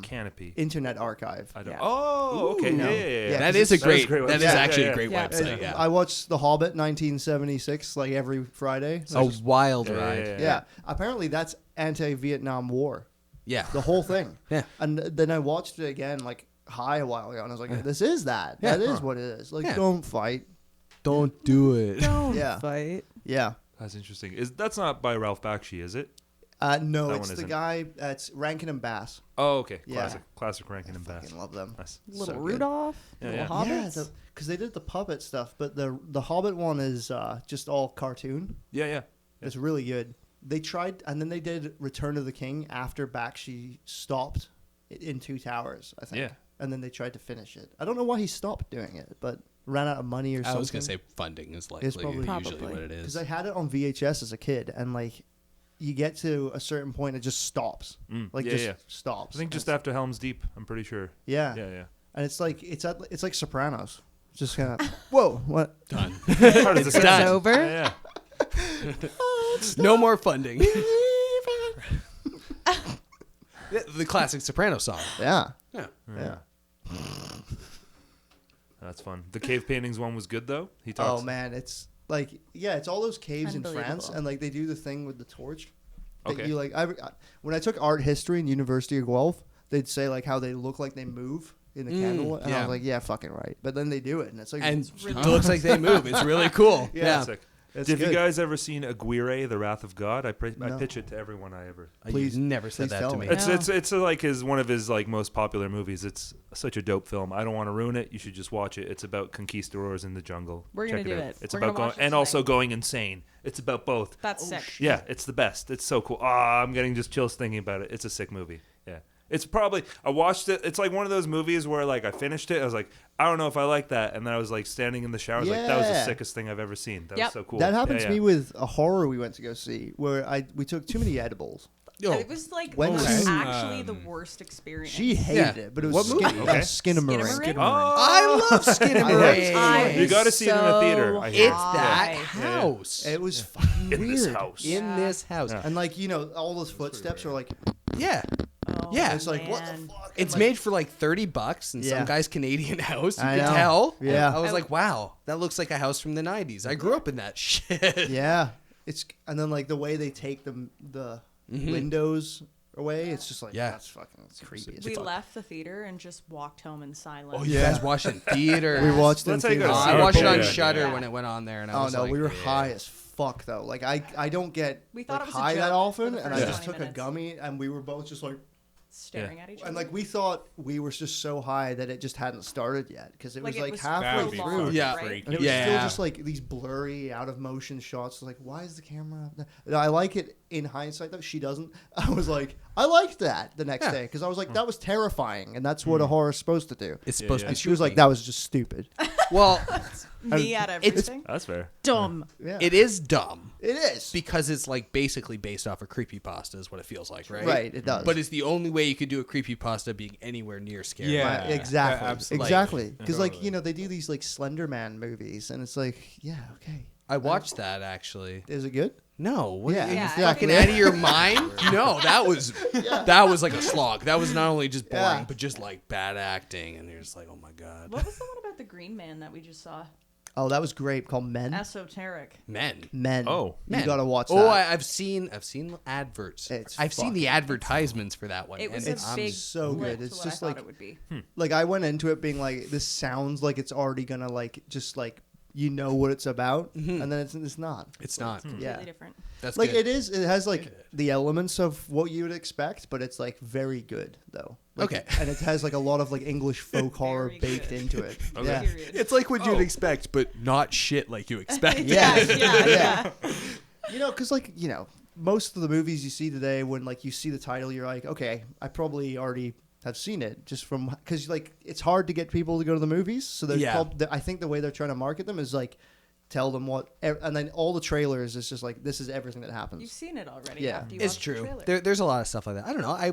Canopy. Internet Archive. I don't. Yeah. Oh, okay. Ooh. Yeah, No. yeah, yeah. Yeah, That 'cause is a it's- great. great That is website. actually Yeah, a great yeah. website. Yeah. I watched The Hobbit 1976 like every Friday. It's a wild Yeah, ride. yeah, Yeah. Apparently that's anti-Vietnam War. Yeah. The whole thing. Yeah. And then I watched it again like high a while ago, and I was like, "This is that. Yeah. That is what it is. Like, Yeah. don't fight." Don't do it. Don't Yeah. fight. Yeah. That's interesting. That's not by Ralph Bakshi, is it? No, That it's one the isn't. guy. It's Rankin and Bass. Oh, okay. Yeah. Classic Rankin and Bass. Fucking love them. Nice. Little So good. Rudolph. Yeah, little yeah. hobbits. because they did the puppet stuff, but the Hobbit one is just all cartoon. Yeah, yeah. It's really good. They tried, and then they did Return of the King after Bakshi stopped in Two Towers, I think. Yeah. And then they tried to finish it. I don't know why he stopped doing it, but ran out of money or something. I was gonna say funding is likely probably- usually Probably. what it Because is. I had it on VHS as a kid, and like you get to a certain point, it just stops. Like yeah, just yeah. stops. I think just It's- after Helm's Deep, I'm pretty sure. Yeah. Yeah, yeah. And it's like it's like Sopranos. It's just kind of whoa, what? Done. How does this It's done. over. Yeah, No more funding. The classic Soprano song. Yeah. Yeah. Yeah. that's fun. The cave paintings one was good though. He Oh talks. man, it's like it's all those caves in France, Unbelievable. and like they do the thing with the torch. That Okay. You like when I took art history in University of Guelph, they'd say like how they look like they move in the candle, and I yeah. was like, yeah, fucking right. But then they do it, and it's like And really it looks like they move. It's really cool. Yeah. Sick. it's Have good. you guys ever seen Aguirre, The Wrath of God? I No. pitch it to everyone I ever. Please- You never said please that tell to me. me. It's like one of his like most popular movies. It's such a dope film. I don't want to ruin it. You should just watch it. It's about conquistadors in the jungle. We're gonna Check do out. it. It's We're about gonna going watch it and also tonight. going insane. It's about both. That's sick. Yeah, it's the best. It's so cool. I'm getting just chills thinking about it. It's a sick movie. Yeah. It's probably I watched it. It's like one of those movies where like I finished it. I was like, I don't know if I like that. And then I was like standing in the shower. I was like, that was the Yeah. sickest thing I've ever seen. That Yep. was so cool. That happened Yeah, to me yeah. with a horror we went to go see, where we took too many edibles. And it was like When actually to- the worst experience. She hated Yeah. it, but it was What movie? Skin- Okay. Skinamarink. Skinamarink? Oh, I love Skinamarink. I You gotta see it in the theater, I hear. It's that Yeah. house. It was fucking In weird. this house. In this house. Yeah. And like all those footsteps are like Yeah. Oh, Yeah. it's like what the man. fuck. It's And, made for like $30 in Yeah. some guy's Canadian house. You I can know. tell. Yeah. I was like, wow, that looks like a house from the 90s. I grew up in that shit. Yeah, it's and then like the way they take the windows away, it's just like Yeah. that's fucking creepy. as We fuck. left the theater and just walked home in silence. Oh, you guys watched it in theater. We watched it. That's in how you theater. gotta Oh, see I it. watched it on Yeah. Shudder Yeah. when it went on there, and I Oh was no, like, we were yeah. high as fuck though. Like I don't get We thought like, it was a high that joke often, for the and I first just 20 took a minutes. gummy, and we were both just like, Staring at each other. and like we thought we were just so high that it just hadn't started yet because it was like halfway That'd be through. fucking Yeah. freaky. And it was still Yeah. just like these blurry, out of motion shots. Like, why is the camera up there? I like it in hindsight, though. She doesn't. I was like, I liked that the next Yeah. day because I was like, that was terrifying, and that's what a horror's supposed to do. It's supposed yeah. to be And she was like, spooky. that was just stupid. Well, Me at everything. That's fair. Dumb. Yeah. it is dumb It is. because it's like basically based off a creepypasta is what it feels like, right? Right, it does. But it's the only way you could do a creepypasta being anywhere near scary. Yeah. Right, exactly. absolutely. Exactly. Because, like, Totally. you know, they do these, like, Slender Man movies, and it's like, yeah, okay. I watched that actually. Is it good? No, what Yeah. are you Yeah, fucking I out of your mind? No, that was like a slog. That was not only just boring, Yeah. but just like bad acting, and you're just like, oh my god, What was the one about the Green Man that we just saw? Oh, that was great. Called Men. Esoteric. men. Men. Oh. You Men. gotta watch that. Oh, I've seen adverts. It's I've seen the advertisements for that one. It was and a big so flip good. to It's what just I like- thought it would be. Like, I went into it being like, this sounds like it's already gonna, like, just, like, you know what it's about, and then it's not. it's not. Completely Yeah. different. That's Like, good. it is. It has, like, the elements of what you would expect, but it's, like, very good, though. Like, Okay. And it has, like, a lot of, like, English folk horror Very baked good. into it. Okay. Yeah. Period. It's like what you'd expect, but not shit like you expect. Yeah. yeah. You know, because, like, you know, most of the movies you see today, when, like, you see the title, you're like, okay, I probably already have seen it, just from, because, like, it's hard to get people to go to the movies, so they're Yeah. I think the way they're trying to market them is, like, tell them what, and then all the trailers is just like, this is everything that happens. You've seen it already. Yeah. After you It's watched the true. trailer. There's a lot of stuff like that. I don't know. I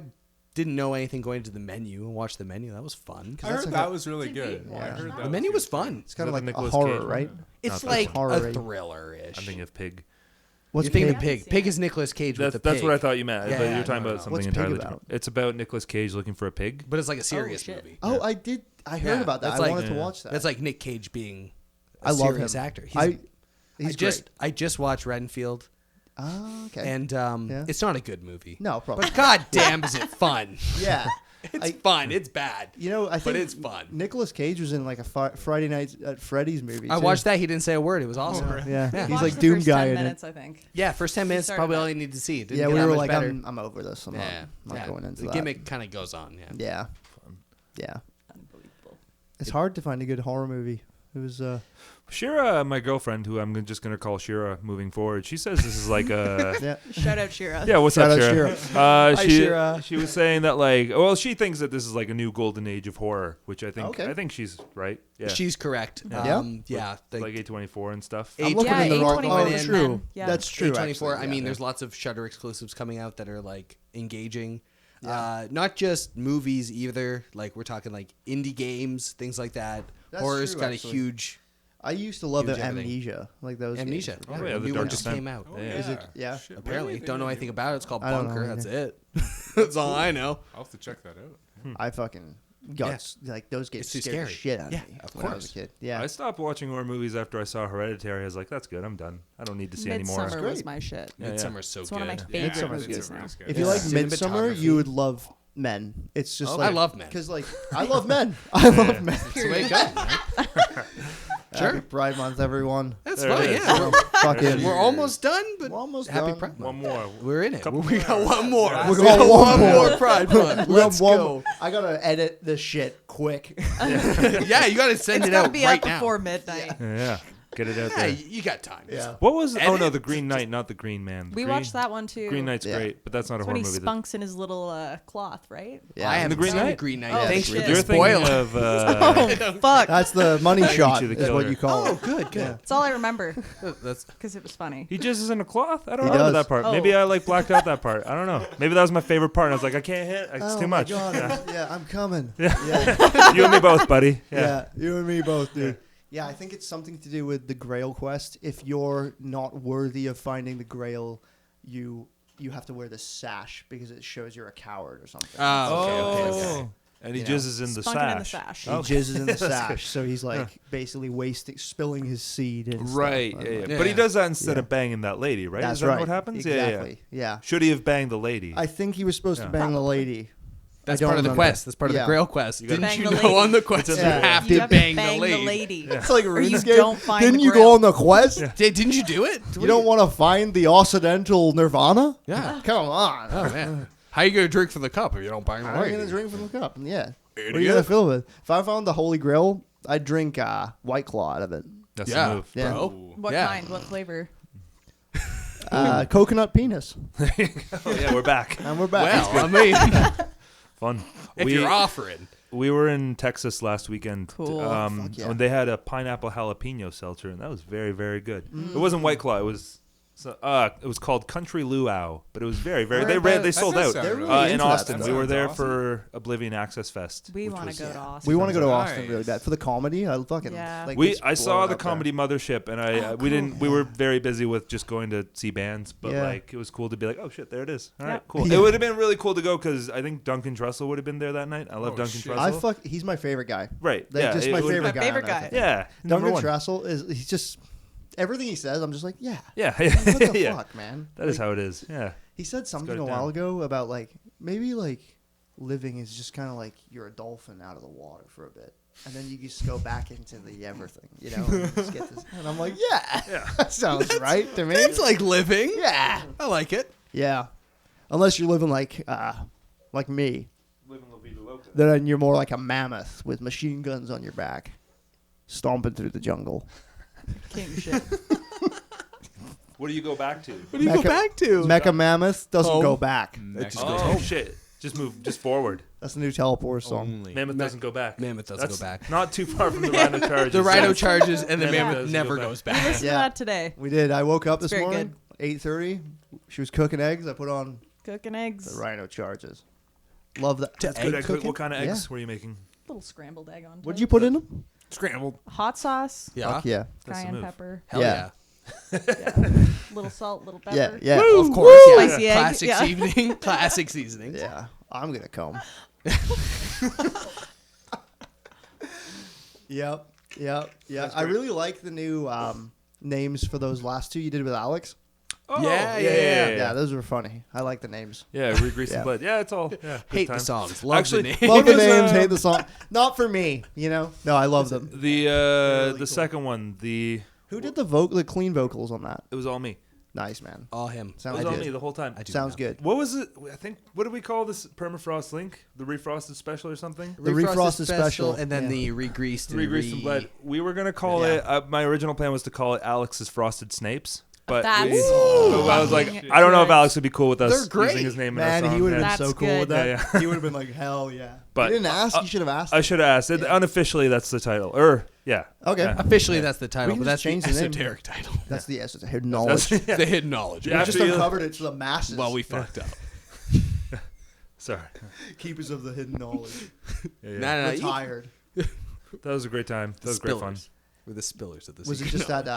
didn't know anything going into the menu and watched the menu. That was fun. I heard like that a- was really Did good. we I watch heard that? that The menu was good. fun. It's kind of Is that like the a Nicolas horror, Cage right? one? It's Not like that. Horror-y. a thriller-ish. I'm thinking of Pig. What's You're thinking Pig? of Pig. Haven't Pig seen is Nicolas Cage with That's, the pig. that's what I thought you meant. Yeah, but yeah, you're talking no, about no. something What's Pig entirely about? different. It's about Nicolas Cage looking for a pig. But it's like a serious shit. movie. Oh, I heard Yeah, about that. that's I like- wanted to Yeah. watch that. That's like Nick Cage being a I love serious him. actor. He's I just watched Renfield, Oh, okay. and Yeah. it's not a good movie. No, probably. But god damn, is it fun? Yeah. It's fun. It's bad. You know, I think it's fun. Nicolas Cage was in like a Friday Night at Freddy's movie. I too. watched that. He didn't say a word. It was awesome. Yeah, Yeah. he's Watched like the Doom first guy 10 in minutes, I think. Yeah, first 10 minutes started probably that. all you need to see. It it. didn't Yeah, get we that were much like, better. I'm over this. I'm Yeah, not going into the that. gimmick kind of goes on. Yeah. Yeah. Yeah. Unbelievable. It's hard to find a good horror movie. It was Shira, my girlfriend, who I'm just going to call Shira moving forward, she says this is like a... yeah. Shout out Shira. Yeah, what's Shout up, out Shira? Hi, Shira. She was saying that, like, well, she thinks that this is like a new golden age of horror, which I think Okay. I think she's right. Yeah, She's correct. Yeah? Yeah. like A24 and stuff. I'm looking Yeah, in the wrong. A24 Oh, and true. Men. Yeah. That's true. A24. actually, I mean, yeah. there's lots of Shudder exclusives coming out that are like engaging. Not just movies either. Like we're talking like indie games, things like that. That's Horror's true, got actually. a huge I used to love Huge it. everything. Amnesia, like those. Amnesia. games. Oh, Yeah, yeah, the the new Dark one just Descent. came out. Oh, Yeah. yeah. Is it- yeah. Shit, Apparently, really? don't know anything about it. It's called I don't Bunker. know That's anything. it. That's all I know. I'll have to check that out. I fucking got like those games It's too scared the scary. shit out of Yeah, me of when I was a course. kid. Yeah. I stopped watching horror movies after I saw Hereditary. I was like, that's good. I'm done. I don't need to see any more. Midsummer was great. my shit. Yeah, yeah. Midsummer's so It's good. one of my favorite Midsummer's movies good. now. If you Yeah. like Midsummer, Cinematography. you would love Men. It's just I like love Men. because like I love Men. I love Men. That's the way it goes, man. Happy Pride Month, everyone. That's There it fine. is. Yeah, Fucking. we're almost done, but We're almost happy done. Pride Month. One more. We're in it. Couple We got one more. We We got got one one more. more Pride Month. We got Let's one- go. I gotta edit this shit quick. Yeah, you got to send It's it gotta out be right up now. before midnight. Yeah, get it out Yeah, there. you got time. Yeah. What was? Oh no, Edit. the Green Knight, not the Green Man. The We Green, watched that one too. Green Knight's Yeah. great, but that's not a It's horror when he movie. spunks in his little cloth, right? Yeah. I haven't Green seen Knight? the Green Knight. Oh, Thanks for shit. the You're thinking spoiler. of. Oh, fuck. That's the money shot. You the Is what Killer. you call Oh, it. good, good. Yeah. That's all I remember That's because it was funny. he jizzes in a cloth. I don't He remember does. that part. Oh. Maybe I like blacked out that part. I don't know. Maybe that was my favorite part. And I was like, I can't hit. It's Oh too my much. God. Yeah. Yeah, I'm coming. Yeah. You and me both, buddy. Yeah. Yeah. You and me both, dude. Yeah, I think it's something to do with the Grail quest. If you're not worthy of finding the Grail, you have to wear the sash because it shows you're a coward or something. okay. And he You know, jizzes in the Spunk it in the sash. sash. He Okay. jizzes in the sash, so he's like basically spilling his seed. And stuff. Right. I'm Yeah, like, yeah. But he Yeah. does that instead Yeah. of banging that lady, right? That's Is that right. what happens? Exactly. Yeah. Yeah. Should he have banged the lady? I think he was supposed to Yeah. bang the lady. That's I don't part of the remember. quest. That's part of Yeah. the Grail quest. gotta- Didn't Bang you the know lady. on the quest It's you in there. have You to have bang to the lady. It's like Or you RuneScape. don't find Didn't the you Grail. go on the quest? Didn't you do it? You don't want to find the Occidental Nirvana? Yeah. Come on. Oh man. How you gonna drink from the cup if you don't bang the How are you lady? gonna drink from the cup? Yeah. What are you Idiot. gonna fill with? If I found the Holy Grail, I'd drink White Claw out of it. That's Yeah. the move. Yeah. Bro. What Yeah. kind? What flavor? Coconut penis. Oh, yeah, we're back. And we're back. Well, I mean, Fun. if you're offering. We were in Texas last weekend. Cool. Fuck yeah. When they had a pineapple jalapeno seltzer, and that was very, very good. It wasn't White Claw. It was called Country Luau, but it was very, very. They sold out They're really in into that Austin. stuff. We were there Awesome. for Oblivion Access Fest. We which want was- to go to Austin. We want to go to Nice. Austin really bad for the comedy. I fucking Yeah. like. I saw the up there. Comedy Mothership, and we were very busy with just going to see bands, but Yeah. like it was cool to be like, oh shit, there it is. All right, Yep. cool. Yeah. It would have been really cool to go because I think Dngnkvlt would have been there that night. I love Oh, Duncan shit. Trussell. He's my favorite guy. Right. Like, Yeah. just it my would- favorite My guy. favorite on guy. Earth. Yeah. Number Duncan one. Trussell he's just everything he says. I'm just like, yeah. Yeah. What the yeah. fuck, man? That is how it is. Yeah. He said something it a while down. ago about like maybe like living is just kind of like you're a dolphin out of the water for a bit, and then you just go back into the everything, you know. And, just get this. And I'm like, yeah, that sounds right to me. It's like living. Yeah, I like it. yeah. Unless you're living like me, Living La Vida Loca. then you're more like a mammoth with machine guns on your back, stomping through the jungle. King shit. What do you go back to? What do you go back to? Mecha Mammoth doesn't Home. go back. Next Oh shit! Just move, just forward. That's the new Teleportoise song. only. Mammoth doesn't go back. Mammoth doesn't That's go back. Not too far from the Rhino charges. The rhino Yeah. charges, and the Mammoth mammoth doesn't never go back. goes back. Listen Yeah. to that today. We did. I woke up this very morning, 8:30. She was cooking eggs. I put on Cooking eggs. the Rhino charges. Love that. That's Egg good. cooking? What kind of eggs Yeah. were you making? Little scrambled egg on What'd toast. you put in them? Scrambled. Hot sauce. Yeah. Fuck yeah. That's the Cayenne move. pepper. Hell Yeah. yeah. Little salt, little pepper. Yeah, yeah. Of course. Yeah. Spicy egg, Classic yeah. evening. Classic seasonings. Yeah. I'm gonna come. Yep. Yeah. That's I great. really like the new names for those last two you did with Alex. Oh, Yeah, those were funny. I like the names. Yeah, regreasing Yeah. blood. Yeah, it's all. Yeah, good Hate time. the songs. Love Actually, the name. Love the was, names, hate the song. Not for me, you know. No, I love them. The really the cool. second one, Who did the the clean vocals on that? it was all me. Nice, man. All him. It Sounds was all good. me the whole time. I do Sounds know. good. What was it? I think. What do we call this? Permafrost Link, the refrosted special or something? The refrosted special, and then yeah. the regreased and Regreased and blood. We were gonna call Yeah. it. My original plan was to call it Alex's Frosted Snapes, but That's we, I was like, fucking I don't know if good. Alex would be cool with us They're great. using his name in our Man, song. he would have yeah. been so That's cool with good. that. Yeah, He would have been like, hell yeah. But, you didn't ask. You should have asked. I should have asked. Yeah. Unofficially, that's the title. Yeah. Okay. Yeah. Officially, that's the title, We can but just that's change the the name. esoteric title. That's the essence. Hidden knowledge. That's- The hidden knowledge. Yeah. We just After you- uncovered it to the masses. Well, we fucked up. Sorry. keepers of the hidden knowledge. Yeah, yeah. No, you- Retired. That was a great time. That was great fun. Spillers. We're the spillers of this. Was it just that?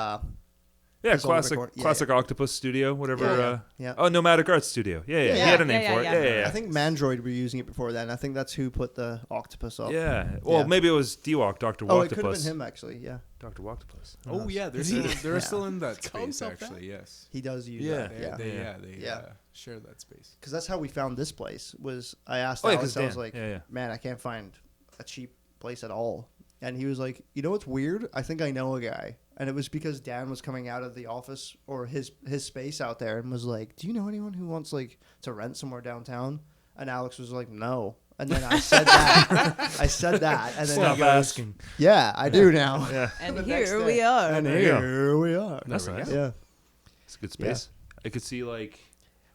Yeah, It's all classic, recorded. Yeah, classic Octopus Studio, whatever. Yeah. Oh, Nomadic Arts Studio. Yeah. Yeah, He yeah. had a name Yeah, for yeah, it. Yeah. I think Mandroid were using it before then. I think that's who put the octopus up. Yeah. Well, Yeah. maybe it was D-Walk, Dr. Oh, it could have Octopus. been him actually. Yeah, Dr. Octopus. Oh yeah, they're Is he- still, they're Yeah. still in that Call space himself that? actually. Yes. he does use Yeah. that. Yeah, They Yeah. share that space. because that's how we found this place. Was I asked Oh, yeah, Alex? 'cause I was Dan. like, Yeah. man, I can't find a cheap place at all. And he was like, you know what's weird? I think I know a guy. And it was because Dan was coming out of the office or his space out there and was like, do you know anyone who wants like to rent somewhere downtown? And Alex was like, no. And then I said that. And then Stop he goes, asking. yeah, I do now. Yeah. And The next here day. we are. And There you go. here we are. That's we nice. Yeah. It's a good space. I could see like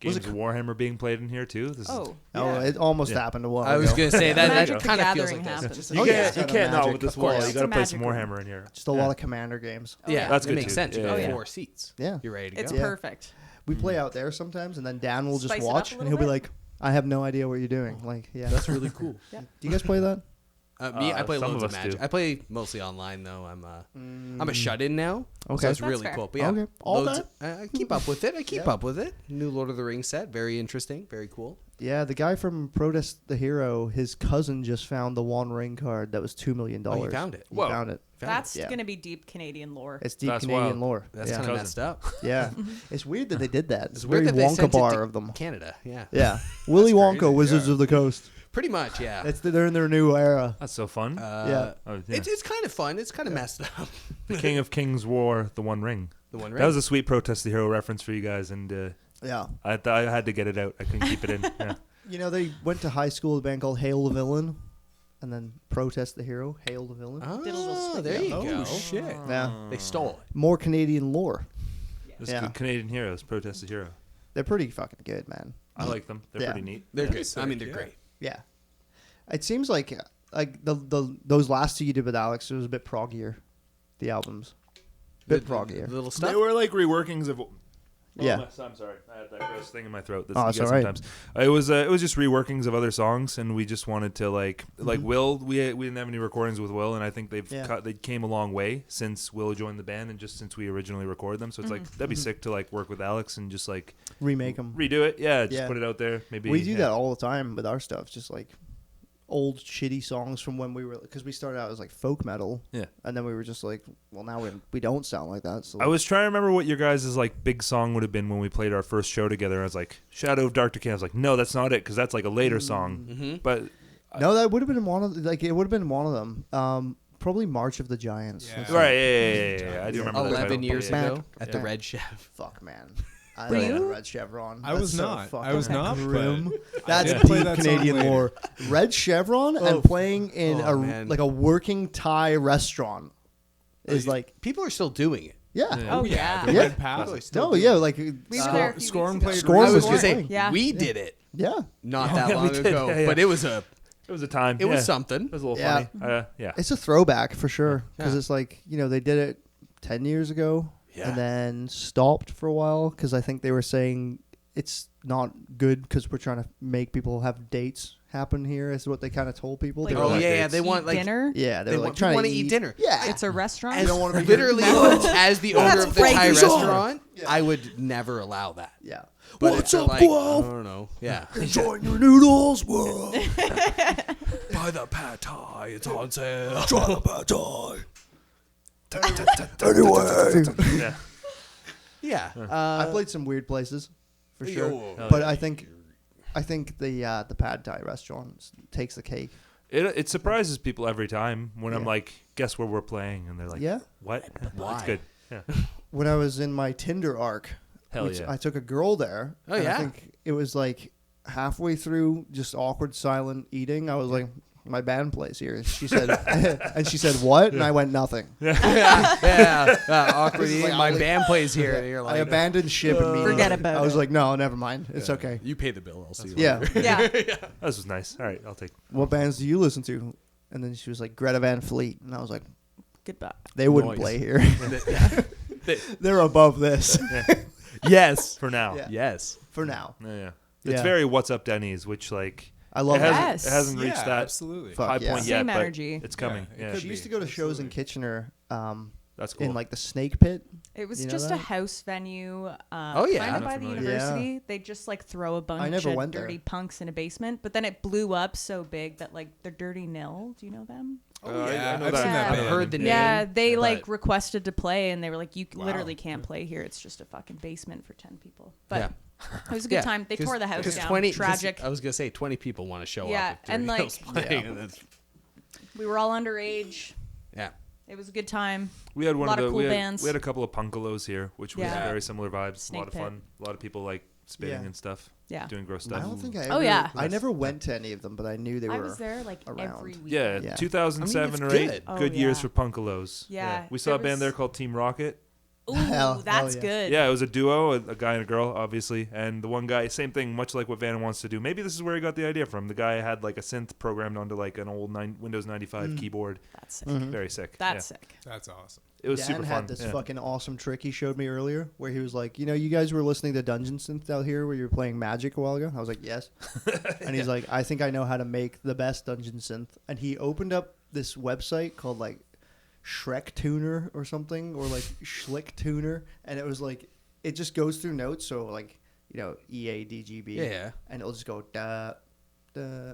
Was games it of Warhammer being played in here too. This is, Oh. Oh, it almost Yeah. happened a while I was ago. going to say that Magic that the kind of feels Gathering like this. happens. you Oh, can't, yeah. you It's got a can't not magic, with this of course. wall. You It's got to a play some magic Warhammer in here. Just a lot of Commander games. Oh, Yeah, That's that good makes too. sense. You Yeah, got yeah. 4 seats. Yeah. You're ready to It's go. Yeah. perfect. We play out there sometimes, and then Dan will just Spice it up watch, a and little he'll be bit. like, I have no idea what you're doing. Like, yeah. That's really cool. Yeah. Do you guys play that? Me, I play some loads of of us Magic. do. I play mostly online though. I'm a shut-in now. Okay. So it's That's really fair. cool. But yeah, Okay. All loads. that? I keep up with it. I keep up with it. New Lord of the Rings set, very interesting, very cool. Yeah, the guy from Protest the Hero, his cousin just found the One Ring card that was $2 million. Oh, you found it. He Whoa. found it. That's Yeah. going to be deep Canadian lore. It's deep That's Canadian wild. lore. That's yeah. kind of Cousin. messed up. Yeah. It's weird that they did that. It's weird very that they sent Wonka it bar to of them. Canada, yeah. Yeah. Willy Wonka, crazy, Wizards yeah. of the Coast. Pretty much, yeah. They're in their new era. That's so fun. Yeah. Oh, yeah. It's kind of fun. It's kind of messed up. The King of Kings wore the One Ring. The one That was a sweet Protest the Hero reference for you guys, and Yeah. I had to get it out. I couldn't keep it in. Yeah. You know, they went to high school with a band called Hail the Villain, and then Protest the Hero, Hail the Villain. Did a little Oh, swing. there you Oh go. shit. Yeah. They stole it. More Canadian lore. This Yeah. good Canadian Heroes, Protest the Hero. They're pretty fucking good, man. I like them. They're Yeah. pretty neat. They're Yeah. good. Sick, I mean, they're yeah. great. Yeah. It seems like like those last two you did with Alex, it was a bit proggier. The albums, bit proggier. The little They stuff. were like reworkings of. Yeah. I'm sorry. I had that gross thing in my throat. Oh, it's all right. Sometimes. It was just reworkings of other songs, and we just wanted to like Will. We didn't have any recordings with Will, and I think they came a long way since Will joined the band, and just since we originally recorded them. So it's like that'd be sick to like work with Alex and just like remake them, redo it. Yeah, just put it out there. Maybe we do that all the time with our stuff. Just like old shitty songs from when we were, because we started out as like folk metal, and then we were just like, well, now we don't sound like that. So I was trying to remember what your guys' like big song would have been when we played our first show together. I was like, Shadow of Dark Decay. I was like, no, that's not it, because that's like a later song. But no, that would have been one of it would have been one of them. Probably March of the Giants. Yeah. right, yeah. I do remember that 11 title. years ago at the Yeah. Red Chef. Fuck, man. Were I you? had a red chevron. I was That's so not. fucking I was not, grim. but That's did play deep that song Canadian later. lore. Red chevron and playing in man. like a working Thai restaurant is like, People are still doing it. yeah. Oh yeah. The Yeah. Red Path. No, yeah, like We were there a few Scorn weeks ago. played. Scorn I was was going to great. say, Yeah. we did it Yeah. not that we long did, ago, yeah. but it was a time. it was something. It was a little Yeah. funny. Yeah. It's a throwback for sure, because Yeah. it's like, they did it 10 years ago Yeah. and then stopped for a while because I think they were saying it's not good because we're trying to make people have dates happen here, is what they kind of told people. Like, They were Oh like, yeah, they want like dinner. yeah, they they were want like trying people to want to eat dinner. Yeah. It's a restaurant. I don't want to be Literally, as the owner That's of the Thai Frankie's on. restaurant, I would never allow that. Yeah. But What's they're up, like, I Guelph? don't know. Yeah. Enjoying your noodles? Whoa. Buy the pad thai. It's on sale. Try the pad thai. Anyway. Yeah. Yeah. I played some weird places, for sure. Yo. But I think the pad thai restaurant takes the cake. It surprises people every time when I'm like, guess where we're playing, and they're like, Yeah. what? Why? It's good. Yeah. When I was in my Tinder arc, Hell yeah. I took a girl there. Oh, and yeah? I think it was like halfway through just awkward silent eating. I was like, my band plays here. She said, and she said, what? And I went, nothing. yeah. Awkward This is eating. like My Ollie- band plays here, and you're I like, abandoned ship immediately. Forget about I was it. like, no, never mind. It's okay. you pay the bill. I'll see you Yeah. later. Yeah. This was nice. All right, I'll take. What bands do you listen to? And then she was like, Greta Van Fleet. And I was like, Goodbye. they wouldn't Noise. play here. Yeah. They're above this Yes. For now. Yeah. Yes. for now. Yeah. Yeah. It's very What's Up Denny's, which like I love it that. hasn't, Yes. it hasn't reached Yeah, that absolutely. Fuck high yeah. point Same yet, energy. but it's coming. Yeah, it Yeah, could She be. used to go to shows in Absolutely. Kitchener that's cool. in like the Snake Pit. It was You know just a that? house venue. Oh, yeah. Kind I'm of by the familiar. university. They just like throw a bunch never of went there. dirty punks in a basement, but then it blew up so big that like the Dirty Nil. Do you know them? Oh I yeah, know I've that. seen that. I've band. heard the name. Yeah, they but- like requested to play, and they were like, "You Wow. literally can't play here. It's just a fucking basement for 10 people." But Yeah. it was a good time. They tore the house down. 20, Tragic. I was gonna say 20 people want to show Yeah, up. If and, Dirty like- Hill's playing, and that's- We were all underage. yeah. It was a good time. we had one lot of of the cool we bands. had a couple of punkalos here, which was Yeah. very similar vibes. Snake a lot of Pit. fun. A lot of people like spitting Yeah. and stuff. Yeah. Doing gross I stuff. don't think I ever. Oh, yeah. I never went to any of them, but I knew they were. I was there like around. every week. Yeah, Yeah. 2007 I mean, or it's 8. good. Good Oh, years yeah. for punkalos. Yeah, We saw a there band was- there called Team Rocket. Ooh, Hell that's yeah. good. Yeah, it was a duo, a guy and a girl, obviously. And the one guy, same thing, much like what Van wants to do. Maybe this is where he got the idea from. The guy had like a synth programmed onto like an old Windows 95 keyboard. That's sick. Very sick. That's yeah. sick. That's awesome. It was Dan super fun. had this yeah. fucking awesome trick he showed me earlier, where he was like, you guys were listening to Dungeon Synth out here, where you were playing Magic a while ago. I was like, yes. And he's like, I think I know how to make the best Dungeon Synth. And he opened up this website called like Shrek Tuner or something, or like Schlick Tuner, and it was like it just goes through notes. So like EADGB, Yeah. and it'll just go da da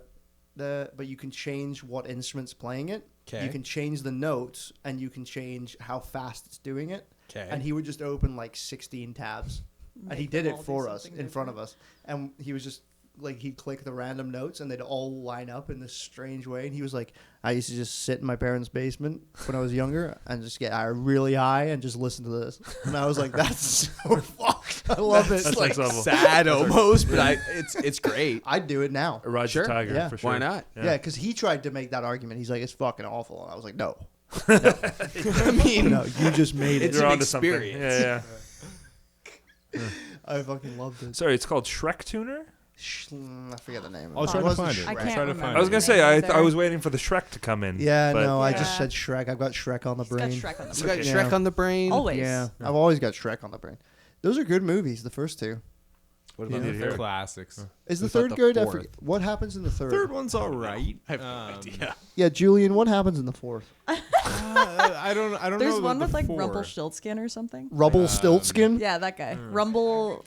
da. But you can change what instrument's playing it. 'Kay. You can change the notes, and you can change how fast it's doing it. 'Kay. And he would just open like 16 tabs, and he Make did them it all do for us something in front of different. us, and he was just. Like he'd click the random notes and they'd all line up in this strange way. And he was like, I used to just sit in my parents' basement when I was younger and just get really high and just listen to this. And I was like, that's so fucked. I love it. That's like next level. sad almost, but it's great. I'd do it now. Ride Sure. the Tiger, Yeah. for sure. Why not? Yeah, because he tried to make that argument. He's like, it's fucking awful. And I was like, no. I mean, No, you just made it. It's You're an onto something. experience. Yeah, yeah. I fucking loved it. Sorry, it's called Shrek Tuner? I forget the name. I'll try to find it. I can't try to remember. find I was it. gonna say I was waiting for the Shrek to come in. Yeah, but no, I Yeah. just said Shrek. I've got Shrek on the He's got brain. Shrek on the You brain. got Yeah. Shrek on the brain. Always. Yeah, I've always got Shrek on the brain. Those are good movies. The first two. What Yeah. about the Yeah. third? Classics. Is the What about third the good? I fourth? forget. What happens in the third? Third one's all right. I have no idea. Yeah, Julian. What happens in the fourth? I don't know. There's about one the with like four. Rumpelstiltskin or something. Rumpelstiltskin. Yeah, that guy. Rumble.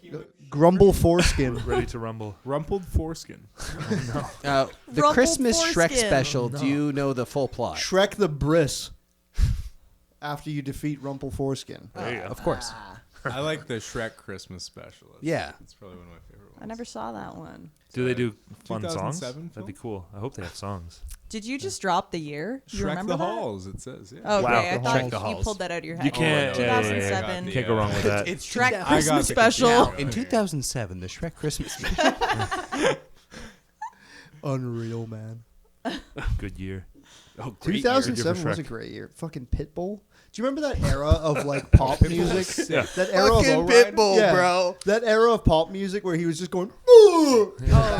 Grumble foreskin. ready to rumble. Rumpled foreskin. The Rumpled Christmas Shrek foreskin. special. Do you know the full plot? Shrek the Briss. After you defeat Rumple foreskin. There you go. Of course. I like the Shrek Christmas special. Yeah. It's probably one of my favorite ones. I never saw that one. Do they do fun songs? 2007 That'd be cool. I hope they have songs. Did you just drop the year? You Shrek remember the that? Halls, it says. Yeah. Okay, Wow. I Shrek thought the you Halls. pulled that out of your head. You can't. no, yeah, 2007. yeah. Can't go wrong with that. It's Shrek 2000 Christmas the special. Now, in 2007, the Shrek Christmas special. Unreal, man. Good year. Oh, great year. 2007 was a great year. Fucking Pitbull. Do you remember that era of like pop music? Yeah. That era of Fucking Pitbull, bro. That era of pop music where he was just going, "Ooh," Oh,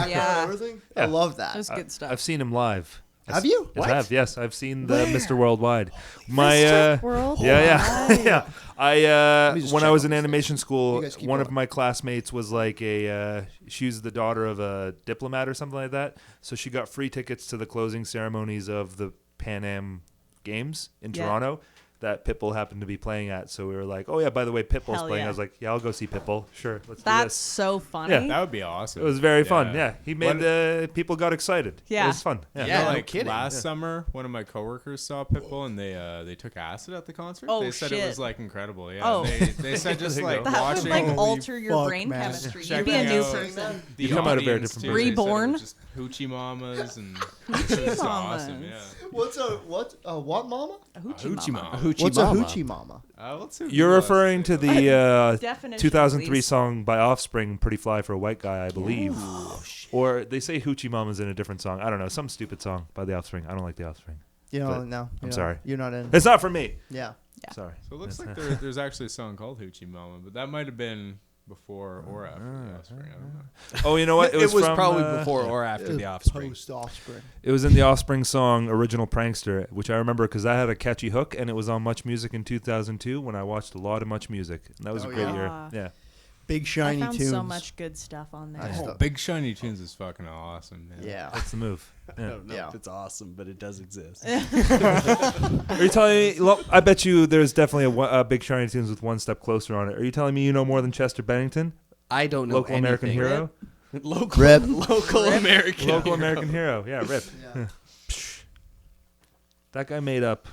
yeah. everything. Yeah. I love That that. was good stuff. I've seen him live. Have you? Yes, I have. Yes, I've seen the Mr. Worldwide. Mr. Worldwide. Yeah. yeah. Let me just When check I was on in this. animation school, You guys keep one of going. my classmates was like she was the daughter of a diplomat or something like that. So she got free tickets to the closing ceremonies of the Pan Am Games in Yeah. Toronto that Pitbull happened to be playing at. So we were like, oh yeah, by the way, Pitbull's Hell playing. yeah. I was like, yeah, I'll go see Pitbull. Sure, let's do That's this. so funny. Yeah. That would be awesome. It was very fun. Yeah, he made people got excited. Yeah. It was fun. Yeah. Yeah. no like kidding. last summer, one of my coworkers saw Pitbull and they took acid at the concert. Oh, they said it shit. was like incredible. Yeah. Oh. They said just There you like go. That watching would like Holy alter your fuck, brain man. chemistry. You'd Check be a it new out. person. the You come out a very audience, different too. They said it was Reborn? just hoochie mamas and Hoochie it was mamas. awesome. Yeah. What's what mama? A hoochie, Hoochie mama. mama. Hoochie What's Mama. a hoochie mama? Let's see what You're Google has to referring say to about the Definition, 2003 please. song by Offspring, "Pretty Fly for a White Guy," I believe. Or they say "Hoochie Mama's" in a different song. I don't know, some stupid song by the Offspring. I don't like the Offspring. You know, But no. I'm sorry. You're not in. It's not for me. Yeah. Yeah. Sorry. So it looks like there's actually a song called Hoochie Mama, but that might have been before or after the Offspring. I don't know. Oh, you know what? It was from, probably before or after the Offspring. Post Offspring. It was in the Offspring song "Original Prankster," which I remember because that had a catchy hook, and it was on Much Music in 2002 when I watched a lot of Much Music. And that was Oh, a great yeah. year. Yeah. Big I shiny found tunes. so much good stuff on there. Nice. Oh, Big Shiny Tunes is fucking awesome. Man. Yeah. That's the move. I Yeah. don't know Yeah. if it's awesome, but it does exist. Are you telling me? I bet you there's definitely a Big Shiny Tunes with one step closer on it. Are you telling me you know more than Chester Bennington, I don't know local American anything. hero? Local, Rip. local American. Local American hero. Yeah, Rip. Yeah. That guy made up.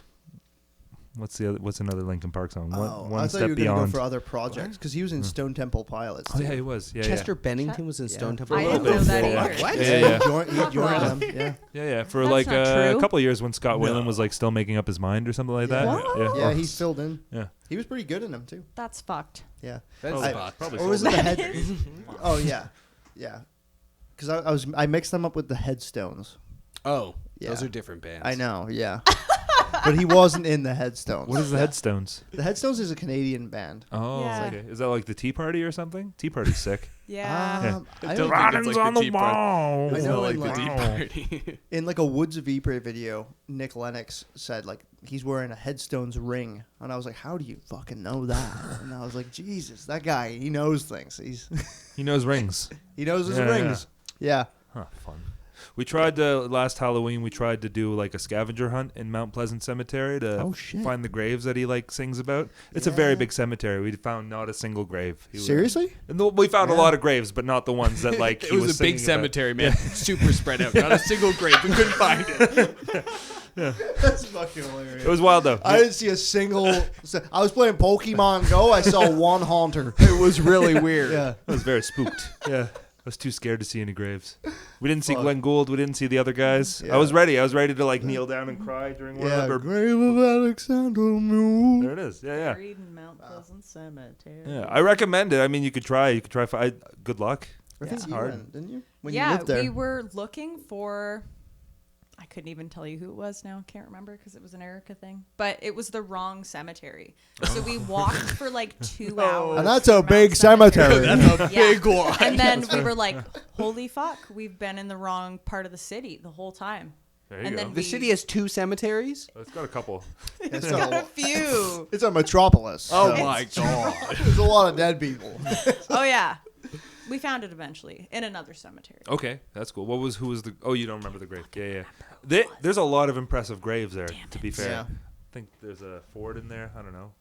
What's another Linkin Park song? One I thought step you were gonna beyond. go for other projects because he was in Stone Temple Pilots. Oh too. yeah, he was. Yeah, Chester Bennington was in Yeah. Stone Temple. I didn't little know bit. that Yeah. either. What? Yeah. He joined them. Yeah. yeah. For That's like not a true. couple years when Scott Weiland was like still making up his mind or something like that. What? Yeah. Yeah, he filled in. Yeah. He was pretty good in them too. That's fucked. Yeah. That's Probably- fucked. probably Or was it sold the head? Oh yeah, yeah. Because I mixed them up with the Headstones. Oh, Yeah. those are different bands. I know. Yeah. But he wasn't in the Headstones. What is the Headstones? The Headstones is a Canadian band. Oh, Yeah. okay. Is that like the Tea Party or something? Tea Party's sick. Yeah. I Don't don't think Writings it's like on the the Tea Party. wall. I It's know not in, like the like- Tea Party. in like a Woods of Ypres video, Nick Lennox said like he's wearing a Headstones ring, and I was like, how do you fucking know that? And I was like, Jesus, that guy, he knows things. He knows rings. He knows his Yeah, rings. Yeah. Huh, fun. We tried to last Halloween. We tried to do like a scavenger hunt in Mount Pleasant Cemetery to Oh, shit. find the graves that he like sings about. It's a very Yeah. big cemetery. We found not a single grave. Seriously? We found a Yeah. lot of graves, but not the ones that like It he was a big singing about. cemetery, man. Super spread out. Not a single grave. We couldn't find it. That's fucking hilarious. It was wild though. I didn't see a single. I was playing Pokemon Go. I saw one haunter. It was really weird. Yeah. I was very spooked. Yeah. I was too scared to see any graves. We didn't see Fuck. Glenn Gould. We didn't see the other guys. Yeah. I was ready. I was ready to like kneel down and cry during one Yeah. of them. Grave of Alexander Moon. There it is. Yeah, yeah. Buried in Mount Pleasant Cemetery. Yeah, I recommend it. I mean, you could try. You could try. Good luck. I think It's you hard. went, didn't you? When Yeah, you lived there. we were looking for I couldn't even tell you who it was now. Can't remember because it was an Erica thing. But it was the wrong cemetery. So we walked for like 2 hours. And that's a big cemetery. That's a big one. And then we were like, holy fuck, we've been in the wrong part of the city the whole time. There you And go. then The city has 2 cemeteries? Oh, it's got a couple. It's Got a a, few. it's a metropolis. Oh so my god. there's a lot of dead people. Oh, yeah. We found it eventually in another cemetery. Okay, that's cool. Who was the? Oh, you don't remember the grave? Yeah. There's a lot of impressive graves there. To be fair, Yeah. I think there's a Ford in there. I don't know,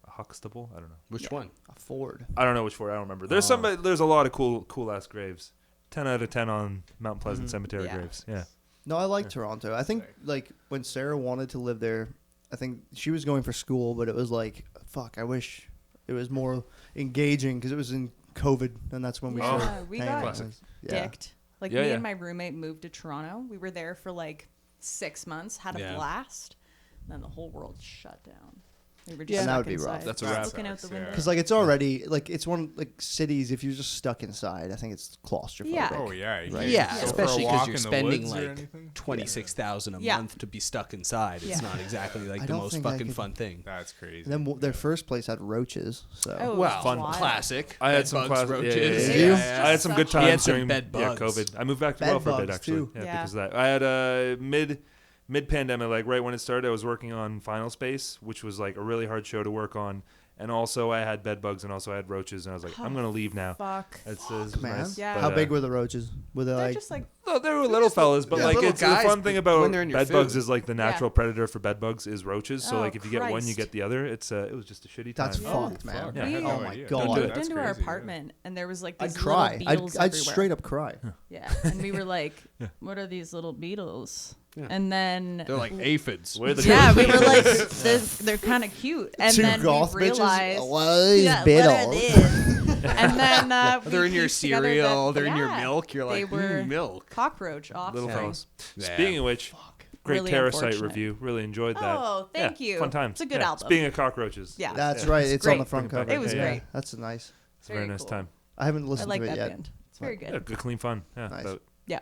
a Huxtable. I don't know. Which one? A Ford. I don't know which Ford. I don't remember. There's There's a lot of cool ass graves. 10 out of 10 on Mount Pleasant Cemetery Yeah. graves. Yeah. No, I like Toronto. I think like when Sarah wanted to live there, I think she was going for school, but it was like, fuck, I wish it was more engaging because it was in COVID, and that's when we Yeah, started we hanging got out. Classic. Yeah. Dicked. Like Yeah, me yeah. and my roommate moved to Toronto. We were there for like 6 months, had a Yeah. blast. And then the whole world shut down. We were just And that stuck would be rough. inside. That's a Just wrap. looking out the Sucks, window. yeah. Because like it's already like it's one like cities. If you're just stuck inside, I think it's claustrophobic. Yeah. Oh yeah, you Right. can't Yeah, go for a especially because walk you're in the spending woods or like anything. 26,000 a Yeah. month to be stuck inside. It's Yeah. not exactly like I the don't most think I fucking could- fun thing. That's crazy. And then their first place had roaches. So Oh, Well, fun. Wild. classic. I had Bed some bugs, class- roaches. Did you? I had some good He times had some during bed bugs. COVID. I moved back to Bed well for a bit bugs, actually. too. Yeah, Yeah. because of that. I had a mid pandemic, like right when it started, I was working on Final Space, which was like a really hard show to work on. And also I had bed bugs and also I had roaches, and I was like, I'm gonna leave now. Fuck. It's man. nice. Yeah. But, how big were the roaches? Were they They're like? just like, No, they were little fellas, but yeah, like little it's the guys, fun thing but about when they're in your bed bugs food. is like the natural predator for bed bugs is roaches. So Oh, like if you get one, you Christ. get the other. It was just a shitty time. That's Yeah. fucked, man. Yeah. We- I had Oh no my idea. god. we do moved That's into our crazy, yeah. apartment and there was like I'd these cry. little beetles I'd everywhere. straight up cry. Yeah, and we were like, "What are these little beetles?" Yeah. And then They're like aphids. Where the yeah, we were like, they're kind of cute. And Two then goth we realized, bitches. What are these yeah, beetles? what are these? And then They're we in your pieced together cereal. that- They're in your yeah, milk. You're they like, were milk. cockroach offspring. little fellas. Yeah. Speaking of which, great Really Parasite unfortunate. review. Really enjoyed that. Oh, thank Yeah, you. Fun times. It's a good Yeah. album. Speaking of cockroaches. Yeah. That's Yeah. right. It's It's on the great. front cover. It was Yeah. great. That's nice. It's a very Very nice cool. time. I haven't I listened like to it that yet. band. It's very Yeah, good. good, clean fun. Yeah. Nice. About Yeah.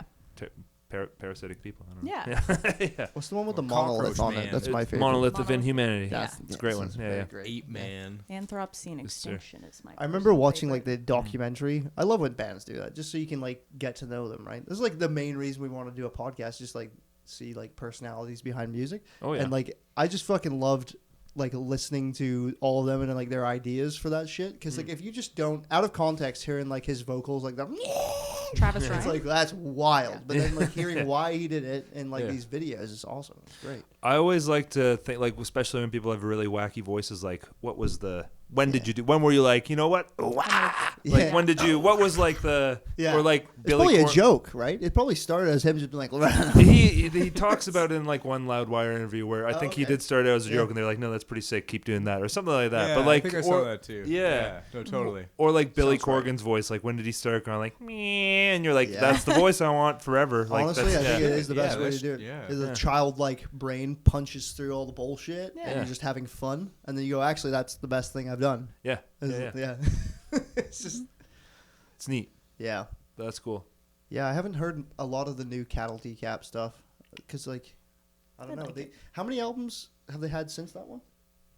parasitic people. I don't know. Yeah. yeah. What's the one with the Well, monolith Cockroach on it? Man. That's my It's favorite. Monolith of Monolith. Inhumanity. Yeah. It's a great one. It's Yeah, very yeah. great. Ape Man. Anthropocene Yes, sir. extinction is my. I remember personal watching favorite. like the documentary. I love when bands do that, just so you can like get to know them, right? This is like the main reason we want to do a podcast, just like see like personalities behind music. Oh yeah. And like I just fucking loved like listening to all of them and like their ideas for that shit. Because like if you just don't out of context hearing like his vocals like that, Travis it's Ryan. like that's wild. But then like hearing why he did it in like Yeah. these videos is awesome. It's great. I always like to think, like, especially when people have really wacky voices, like, when did you do? When were you like, you know what? Like, Yeah. when did you? What was like the? Yeah. Or like It's Billy. probably a Cor- joke, right? It probably started as him just being like, he talks about it in like one Loudwire interview where I think he okay. did start out as a Yeah. joke, and they're like, no, that's pretty sick. Keep doing that, or something like that. Yeah, but like, I think I or, saw that too. Yeah. No, totally. Or like Billy Sounds right. Corgan's voice, like when did he start going like, meh, and you're like, Yeah. that's the voice I want forever. Like, honestly, that's, I think yeah. it is the best Yeah, way to that's- do it. yeah. Is Yeah. a childlike brain punches through all the bullshit, Yeah. and Yeah. you're just having fun, and then you go, actually, that's the best thing I've done. Yeah, Is- yeah. It's just, It's neat. yeah. That's cool. Yeah, I haven't heard a lot of the new Cattle Decap stuff, because, like, I don't I know. like How many albums have they had since that one?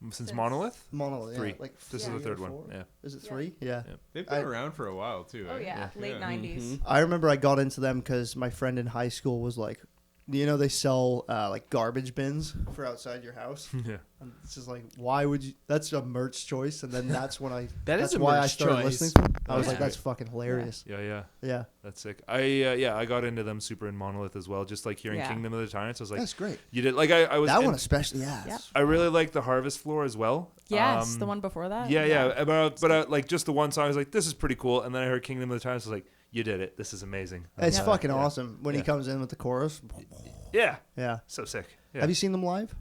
Since Since- Monolith, Monolith, Three. yeah, like this Yeah. is the third one. four? Yeah. Is it Yeah. 3? Yeah. They've been around for a while too. Oh eh? yeah, late Yeah. 90s. I remember I got into them because my friend in high school was like, you know, they sell like garbage bins for outside your house. Yeah. And it's just like, why would you? That's a merch choice, and then that's when I. That that's is a why I merch started choice. listening to them. I was Yeah. like, that's fucking hilarious. Yeah, yeah. Yeah, That's sick. I got into them super in Monolith as well. Just like hearing Yeah. Kingdom of the Tyrants, I was like, that's great. you did like I was That in- one especially, yeah. Yep. it's- I really like the Harvest Floor as well. Yes, the one before that. Yeah. But like just the one song, I was like, this is pretty cool. And then I heard Kingdom of the Tyrants, I was like, you did it. This is amazing. It's Yeah. fucking Yeah. awesome when he Yeah. comes in with the chorus. Yeah, Yeah. so sick. Yeah. Have you seen them live?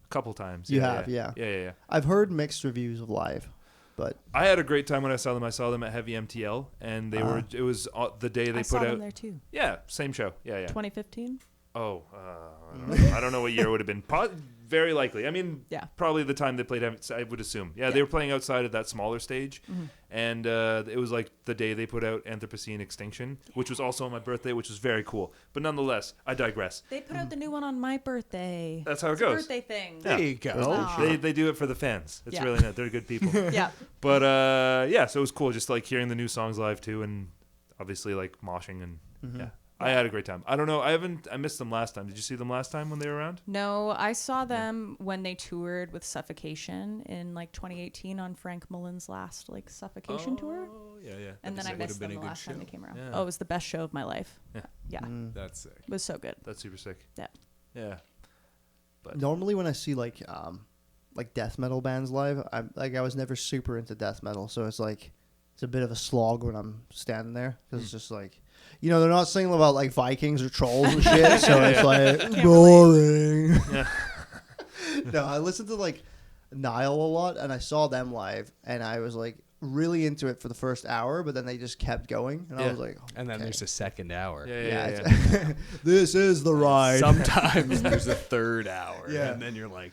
A couple times. You yeah, have, yeah. Yeah. I've heard mixed reviews of live, but I had a great time when I saw them. I saw them at Heavy MTL, and they were. It was the day they I put saw out. them there too. Yeah, same show. Yeah. 2015. Oh, I don't know what year it would have been. Very likely. I mean, Yeah. probably the time they played, I would assume. Yeah, they were playing outside of that smaller stage. Mm-hmm. And it was like the day they put out Anthropocene Extinction, which was also on my birthday, which was very cool. But nonetheless, I digress. They put out the new one on my birthday. That's how it It's goes. A birthday thing. Yeah. There you go. Aw. They do it for the fans. It's Yeah. really not. They're good people. Yeah. But yeah, so it was cool just like hearing the new songs live too, and obviously like moshing and yeah. I had a great time. I don't know. I missed them last time. Did you see them last time when they were around? No, I saw them when they toured with Suffocation in like 2018 on Frank Mullen's last like Suffocation tour. Oh, yeah, yeah. And then I sick. missed Would've been them a the good last time show. they came around. Yeah. Oh, it was the best show of my life. Yeah. Yeah. That's sick. It was so good. That's super sick. Yeah. Yeah. Normally when I see like death metal bands live, I was never super into death metal, so it's a bit of a slog when I'm standing there because it's just like, they're not singing about like Vikings or trolls and shit, so it's like boring. Yeah. No, I listened to like Nile a lot, and I saw them live, and I was like really into it for the first hour, but then they just kept going, and I Yeah. was like, And then okay. there's a second hour. Yeah. it's- this is the ride. Sometimes there's a third hour. Yeah. And then you're like,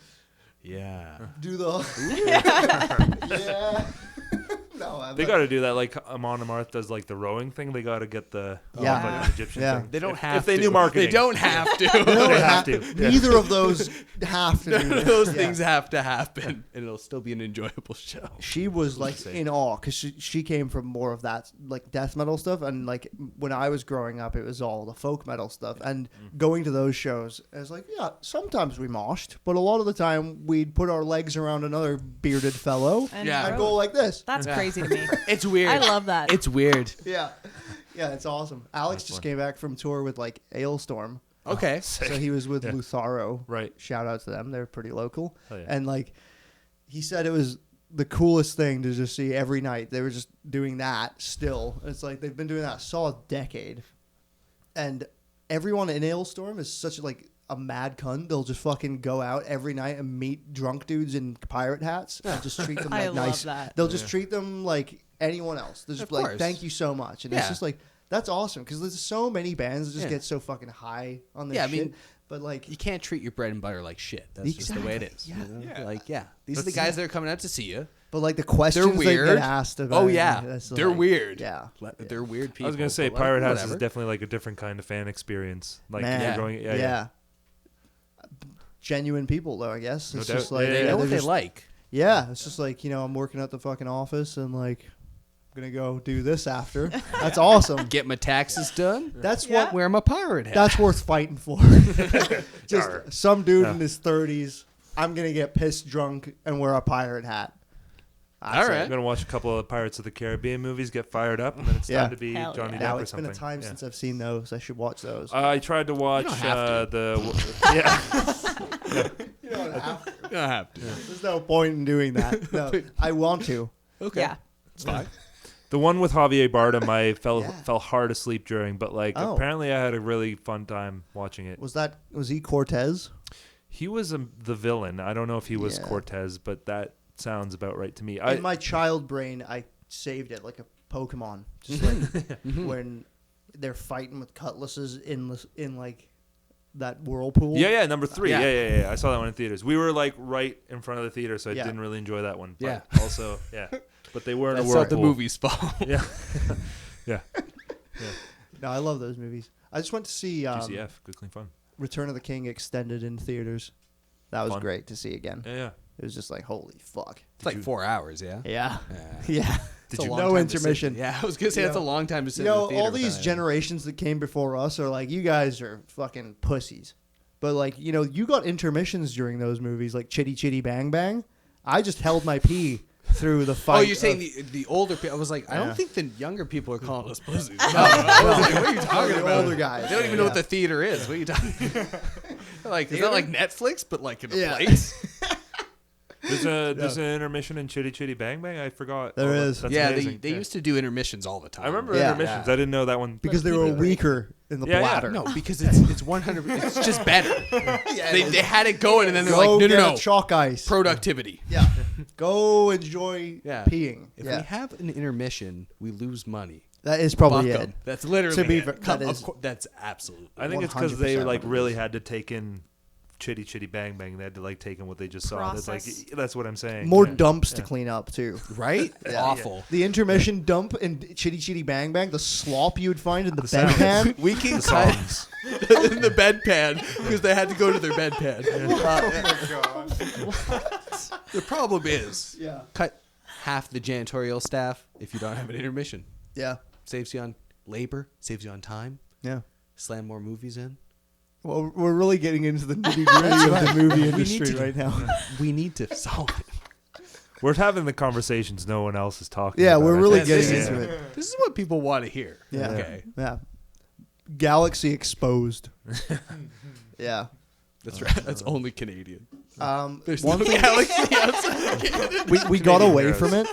yeah. Do the yeah. No, They got to do that. Like Amon Amarth does, like the rowing thing. They got to get the Yeah. fucking Egyptian Yeah. thing. They don't If- have if they to. knew marketing. They don't have to. They don't They have to. Yeah. Neither of those have to. None do of this. those Yeah. things have to happen, and it'll still be an enjoyable show. She was like in awe because she came from more of that like death metal stuff, and like when I was growing up, it was all the folk metal stuff. And going to those shows, I was like, yeah, sometimes we moshed, but a lot of the time we'd put our legs around another bearded fellow And Yeah. and go like this. That's crazy to me. It's weird. I love that. It's weird. Yeah, yeah, it's awesome. Alex That's just fun. came back from tour with like Ailstorm. Okay. So he was with Yeah. Lutharo. Right. Shout out to them. They're pretty local. Oh, yeah. And like he said it was the coolest thing to just see every night. They were just doing that still. It's like they've been doing that a solid decade. And everyone in Ailstorm is such a mad cunt. They'll just fucking go out every night and meet drunk dudes in pirate hats and just treat them like I love nice. that. They'll just treat them like anyone else. They'll just Of be like, course. thank you so much. And Yeah. it's just like, that's awesome because there's so many bands that just Yeah. get so fucking high on this Yeah, I shit. mean, but like, You can't treat your bread and butter like shit. That's just the way it is. Exactly. you know? Yeah. Like, these are the guys that are coming out to see you. but like the questions they weird. get asked about. Oh, yeah. that's They're like- weird. Yeah. They're weird people. I was gonna say but, like, Pirate House is whatever. definitely like a different kind of fan experience. Like Man. if Yeah. you're going, Yeah. Genuine people though, I guess. No It's doubt. just like Yeah, They yeah, know what they're they just- like. Yeah, it's just like, I'm working at the fucking office and like I'm gonna go do this after. That's awesome. Get my taxes done. That's Yeah. what Wear my pirate hat. that's worth fighting for. Just Arr. some dude Yeah. in his 30s. I'm gonna get pissed drunk and wear a pirate hat. That's All it. right. I'm gonna watch a couple of Pirates of the Caribbean movies, get fired up, and then it's Yeah. time to be Hell Johnny yeah. Depp Now or it's been something. a time Yeah. since I've seen those. I should watch those. I tried to watch don't have yeah. You don't have to. You don't have to. There's no point in doing that. No, I want to. Okay. Yeah. It's fine. The one with Javier Bardem, I fell Yeah. fell hard asleep during, but like Oh. apparently I had a really fun time watching it. Was he Cortez? He was the villain. I don't know if he was Yeah. Cortez, but that sounds about right to me. In my child brain, I saved it like a Pokemon, just like when they're fighting with cutlasses in like that whirlpool. yeah, number 3. Yeah. Yeah. I saw that one in theaters. We were like right in front of the theater, so I Yeah. didn't really enjoy that one. But Yeah. also, yeah. But they were in That's a not whirlpool. the movie's fault. Yeah. Yeah. No, I love those movies. I just went to see GCF, good clean fun. Return of the King extended in theaters. That was Fun. great to see again. Yeah. It was just like, holy fuck. It's like 4 hours, yeah? Yeah. Yeah. Yeah. It's a you- long No time to sit- intermission. Yeah, I was going to say You that's a know- long time to sit You in know, the theater. all these without it. generations that came before us are like, you guys are fucking pussies. But like, you got intermissions during those movies, like Chitty Chitty Bang Bang. I just held my pee through the fight. Oh, you're saying of- the older people. I was like, I Yeah. don't think the younger people are calling us pussies. I was like, what are you talking the about? older guys. They don't even know Yeah. what the theater is. What are you talking about? Like, is that like Netflix, but like in a Yeah. place? There's an intermission in Chitty Chitty Bang Bang. I forgot. There Oh, is. That's yeah, amazing. they used to do intermissions all the time. I remember Yeah. intermissions. Yeah. I didn't know that one. because they were weaker in the Yeah, yeah. bladder. No, because it's 100. It's just better. They had it going, and then they're Go like, get no. a chalk ice. Productivity. Yeah. Go enjoy Yeah. peeing. If Yeah. we have an intermission, we lose money. That is probably Fuck it. 'em. That's literally To be it. fair, that is- That's absolutely. I think it's because they 100% like what it really is. had to take in Chitty Chitty Bang Bang. They had to like take in what they just saw. That's what I'm saying. More dumps to clean up too. Right? Awful. The intermission dump in Chitty Chitty Bang Bang, the slop you would find in the bedpan. We can cut in the bedpan because they had to go to their bedpan. The problem is, cut half the janitorial staff if you don't have an intermission. Yeah. Saves you on labor, saves you on time. Yeah. Slam more movies in. Well, we're really getting into the nitty-gritty of the movie industry right now. We need to solve it. We're having the conversations no one else is talking Yeah, about. we're really getting This into it. This is what people want to hear. Yeah. Okay. Yeah. Galaxy exposed. Yeah. That's right. That's only Canadian. There's One no thing galaxy outside. we got away heroes. from it,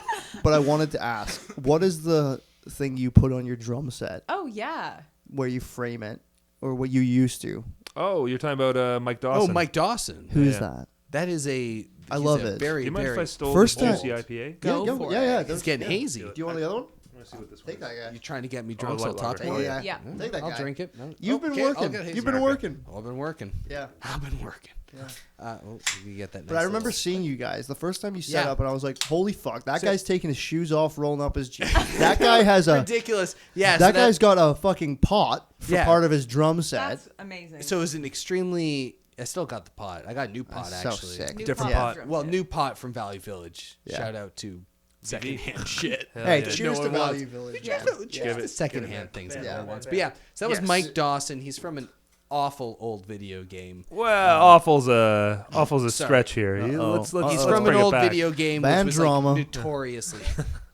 but I wanted to ask, what is the thing you put on your drum set Oh yeah. where you frame it, or what you used to? Oh, you're talking about Mike Oh, Dawson. Mike Dawson. Who's Yeah. that? That is a. I he's love a it. Very, Do you mind if I very. stole First the time- juicy IPA? Go for yeah. it. It's getting hazy. Do you want the other one? I want to see what this Take one that guy. You trying to get me Oh, drunk? So I'll light talk lager. about Yeah, it. yeah. Yeah. Take that I'll guy. drink it. No. You've been Okay, I'll working. get hazy. You've been working. I've been working. Yeah. I've been working. Yeah. You get that. But I remember seeing you guys the first time you set Yeah. up, and I was like, "Holy fuck! That guy's taking his shoes off, rolling up his jeans. That guy has a ridiculous. Yeah. that guy's got a fucking pot for Yeah. part of his drum set. That's amazing. So it was an extremely. I still got the pot. I got a new pot That's so actually. sick. New different pot. pot. Well, new pot from Valley Village. Yeah. Shout out to secondhand shit. Hey, yeah. cheers No to one wants- Value Village. Yeah. Just Give the it- secondhand give it things that back. no one Yeah. wants. But yeah, so that was Yes. Mike Dawson. He's from an awful old video game. Well, awful's a Sorry. stretch here. Let's He's let's from an bring it old back. video game Band which was drama. like notoriously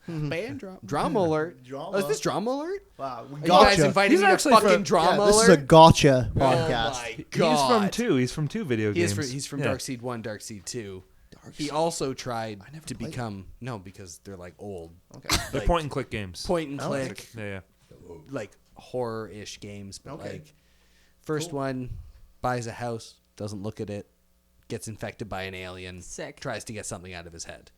band drama. Drama alert. Drama. Oh, is this drama alert? Wow, we Are you guys gotcha. inviting He's me to actually fucking from- drama This is a alert? gotcha Oh podcast. my god. He's from two. He's from two video games. He's from Yeah. Darkseid 1, Darkseid 2. He also tried to become because they're like old. Okay. They're like, point and click games. point and click, Yeah, like horror-ish games. But Okay. like, first one buys a house, doesn't look at it, gets infected by an alien, Sick. tries to get something out of his head.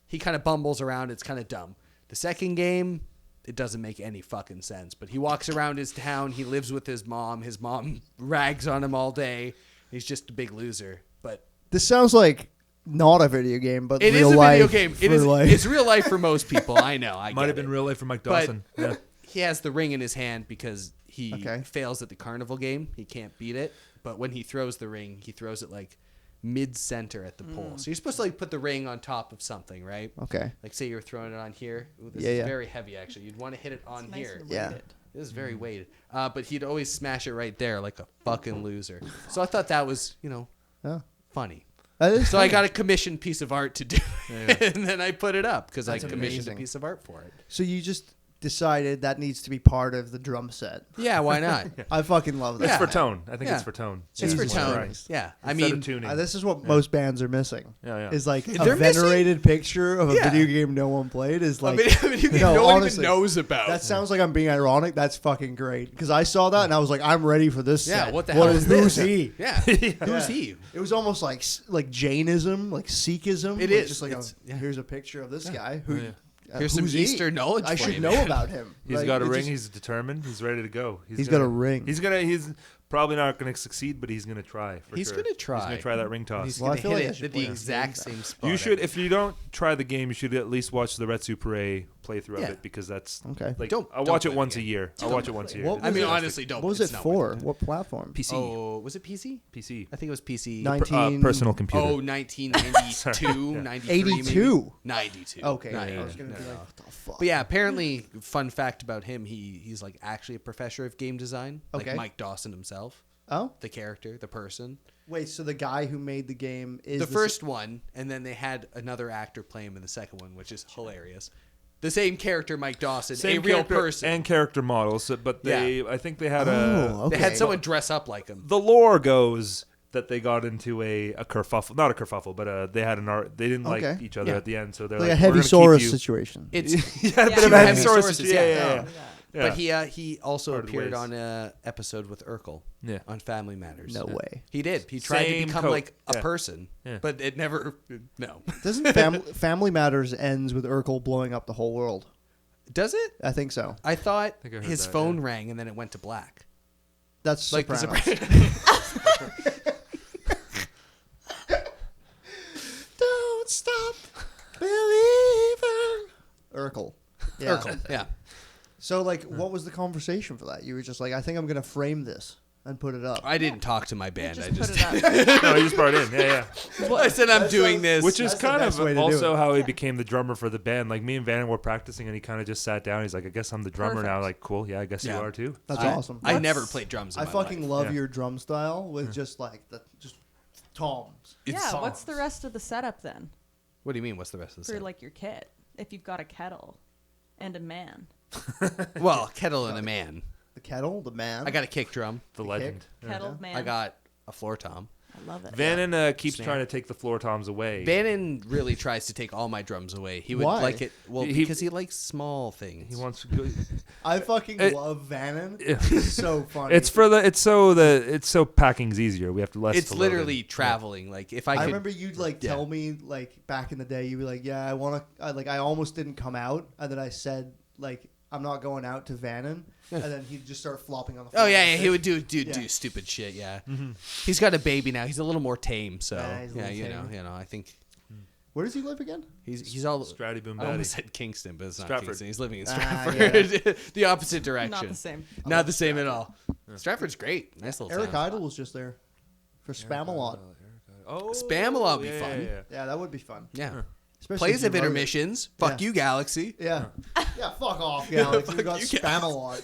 He kind of bumbles around. It's kind of dumb. The second game, it doesn't make any fucking sense. But he walks around his town. He lives with his mom. His mom rags on him all day. He's just a big loser. But This sounds like not a video game, but it is real a life video game. It for is. life. It's real life for most people. I know. I Might get have been it. real life for Mike But- Dawson. Yeah. He has the ring in his hand because he Okay. fails at the carnival game. He can't beat it. But when he throws the ring, he throws it like mid-center at the pole. So you're supposed to like put the ring on top of something, right? Okay. Like say you're throwing it on here. Ooh, this Yeah, is yeah. very heavy actually. You'd want to hit it on Nice here. and Yeah. weighted. This is very weighted. But he'd always smash it right there like a fucking loser. So I thought that was, Yeah. funny. That is So I funny. got a commissioned piece of art to do, and then I put it up because I That's commissioned amazing. a piece of art for it. So you just decided that needs to be part of the drum set. Yeah, why not? I fucking love that. It's Yeah. for tone. I think Yeah. it's for tone. It's for Jesus tone. Christ. Yeah, I Instead mean, of tuning. This is what most bands are missing. Yeah. Is like They're a missing- venerated picture of a Yeah. video game no one played. Is like you No, no one honestly, even knows about. that sounds like I'm being ironic. That's fucking great because I saw that and I was like, I'm ready for this. Yeah, set. what the hell is Who's this? he? Yeah, who's Yeah. he? It was almost like Jainism, like Sikhism. It like, is. just like It's- yeah. here's a picture of this guy who. Here's some who's he? Eastern knowledge I for should you, know man. about him. He's Like, got a it ring. just- He's determined. He's ready to go. He's got a ring. He's probably not going to succeed, but he's going to try. He's sure. gonna try. He's going to try that ring toss. He's Well, I gonna feel hit like I it should at play the this exact game same spot. You should, if you don't try the game, you should at least watch the Retsu Puree playthrough Yeah. of it because that's Okay. like Don't- I'll don't watch play it the once a game. year. I'll watch it once a year. What I mean, was it? honestly, don't. What was it's it not for? worth it. What platform? PC. Oh, was it PC? PC. I think it was PC. 19 Personal computer. Oh, 1992, 93, 82. maybe? 92. Okay, No, I was no, gonna be no. like, what the fuck? But yeah, apparently, fun fact about him, he's like actually a professor of game design, Okay. like Mike Dawson himself, Oh, the character, the person. wait. So the guy who made the game is The first one, and then they had another actor play him in the second one, which is hilarious. The same character, Mike Dawson, a real character person. and character models, but I think they had Oh, okay. They had someone dress up like him. The lore goes that they got into a kerfuffle, not a kerfuffle, but they had an art. They didn't like Okay. each other Yeah. at the end, so they're like like, a we're heavy gonna keep Saurus you- situation. It's Yeah, a bit of Yeah. a Heavy sources. sources, Yeah. But he also Parted appeared ways. on a episode with Urkel Yeah. on Family Matters. No way. He did. He tried Same to become coat. like a Yeah. person, Yeah. but it never. No. Doesn't Family Matters ends with Urkel blowing up the whole world? Does it? I think so. I thought think I heard his that, phone yeah. rang and then it went to black. That's Like the Sopranos. Sopranos. Believer. Urkel. Yeah. Urkel. Yeah. So, like, what was the conversation for that? You were just like, I think I'm going to frame this and put it up. I didn't talk to my band. I Put just it up. No, he just brought it in. Yeah, yeah. I said I'm doing this. Which is That's the kind best of way to do also it. how he became the drummer for the band. Like me and Van were practicing, and he kind of just sat down. He's like, "I guess I'm the drummer now." Perfect. Like, cool. Yeah, I guess Yeah. you are too. That's I- awesome. I What's- never played drums in I my fucking life. love Yeah. your drum style with just like just toms. It's Yeah, what's the songs. rest of the setup then What do you mean? What's the rest of the for set? like your kit? If you've got a kettle and a man. Well, kettle and a man. The kettle, the man. I got a kick drum. The The legend. kick. Kettle, man. I got a floor tom. I love it. Vannon keeps Snare. trying to take the floor toms away. Bannon really tries to take all my drums away. He would Why? like it. Well, He- because he likes small things. He wants to go. I fucking It- love Vannon. Yeah. It's so funny. It's so packing's easier. We have to less. It's to load literally in. traveling. Like if I I could. remember you'd like Yeah. tell me like back in the day, you'd be like, "Yeah, I want to." Like I almost didn't come out, and then I said like, "I'm not going out to Vannon," and then he'd just start flopping on the floor. Oh yeah, he would do Yeah. stupid shit. Yeah, Mm-hmm. he's got a baby now. He's a little more tame. So Yeah, he's a yeah, little tamer. I think Where does he live again? he's all. Stratty boom I batty. almost said Kingston, but it's not Stratford. Kingston. He's living in Ah, Stratford. The opposite direction. Not the same. Not the same at all. Stratford's great. Nice little Eric town. Idle was just there for Spam-A-Lot. Oh, Spam-A-Lot would be yeah, fun. Yeah, yeah. Yeah, that would be fun. Yeah. Especially Plays if of you wrote it. intermissions. Fuck Yeah. you, Galaxy. Yeah. Yeah, fuck off, Galaxy. Fuck You got you, Spam-A-Lot.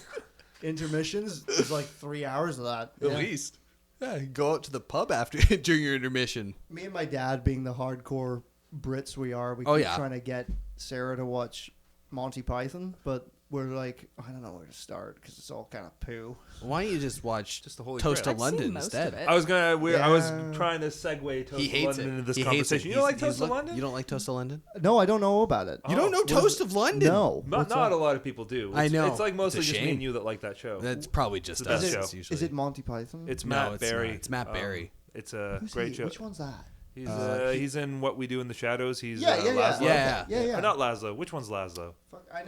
Intermissions is like 3 hours of that. At Yeah. least. Yeah, go out to the pub after during your intermission. Me and my dad, being the hardcore Brits we are, we Oh, keep yeah. trying to get Sarah to watch Monty Python, but we're like, I don't know where to start because it's all kind of poo. Why don't you just watch Just the Holy Toast Grail. to I've seen London most instead? of it. I was I was Yeah. trying to segue Toast He to hates London it. into this He hates conversation. it. You don't like He's Toast to look- London? You don't like Toast to London? No, I don't know about it. You don't know what is Toast it? of London? No. Not What's not that? a lot of people do. I know. It's like mostly It's a just me shame. and you that like that show. That's probably just It's the us. best Is show. it, is it Monty Python? It's No, Matt it's Berry. not. It's Matt Berry. It's a Who's great he? show. Which one's that? He's in What We Do in the Shadows. He's Yeah, yeah, Laszlo. Yeah. Yeah, yeah. Or not Laszlo. Which one's Laszlo? Fuck, I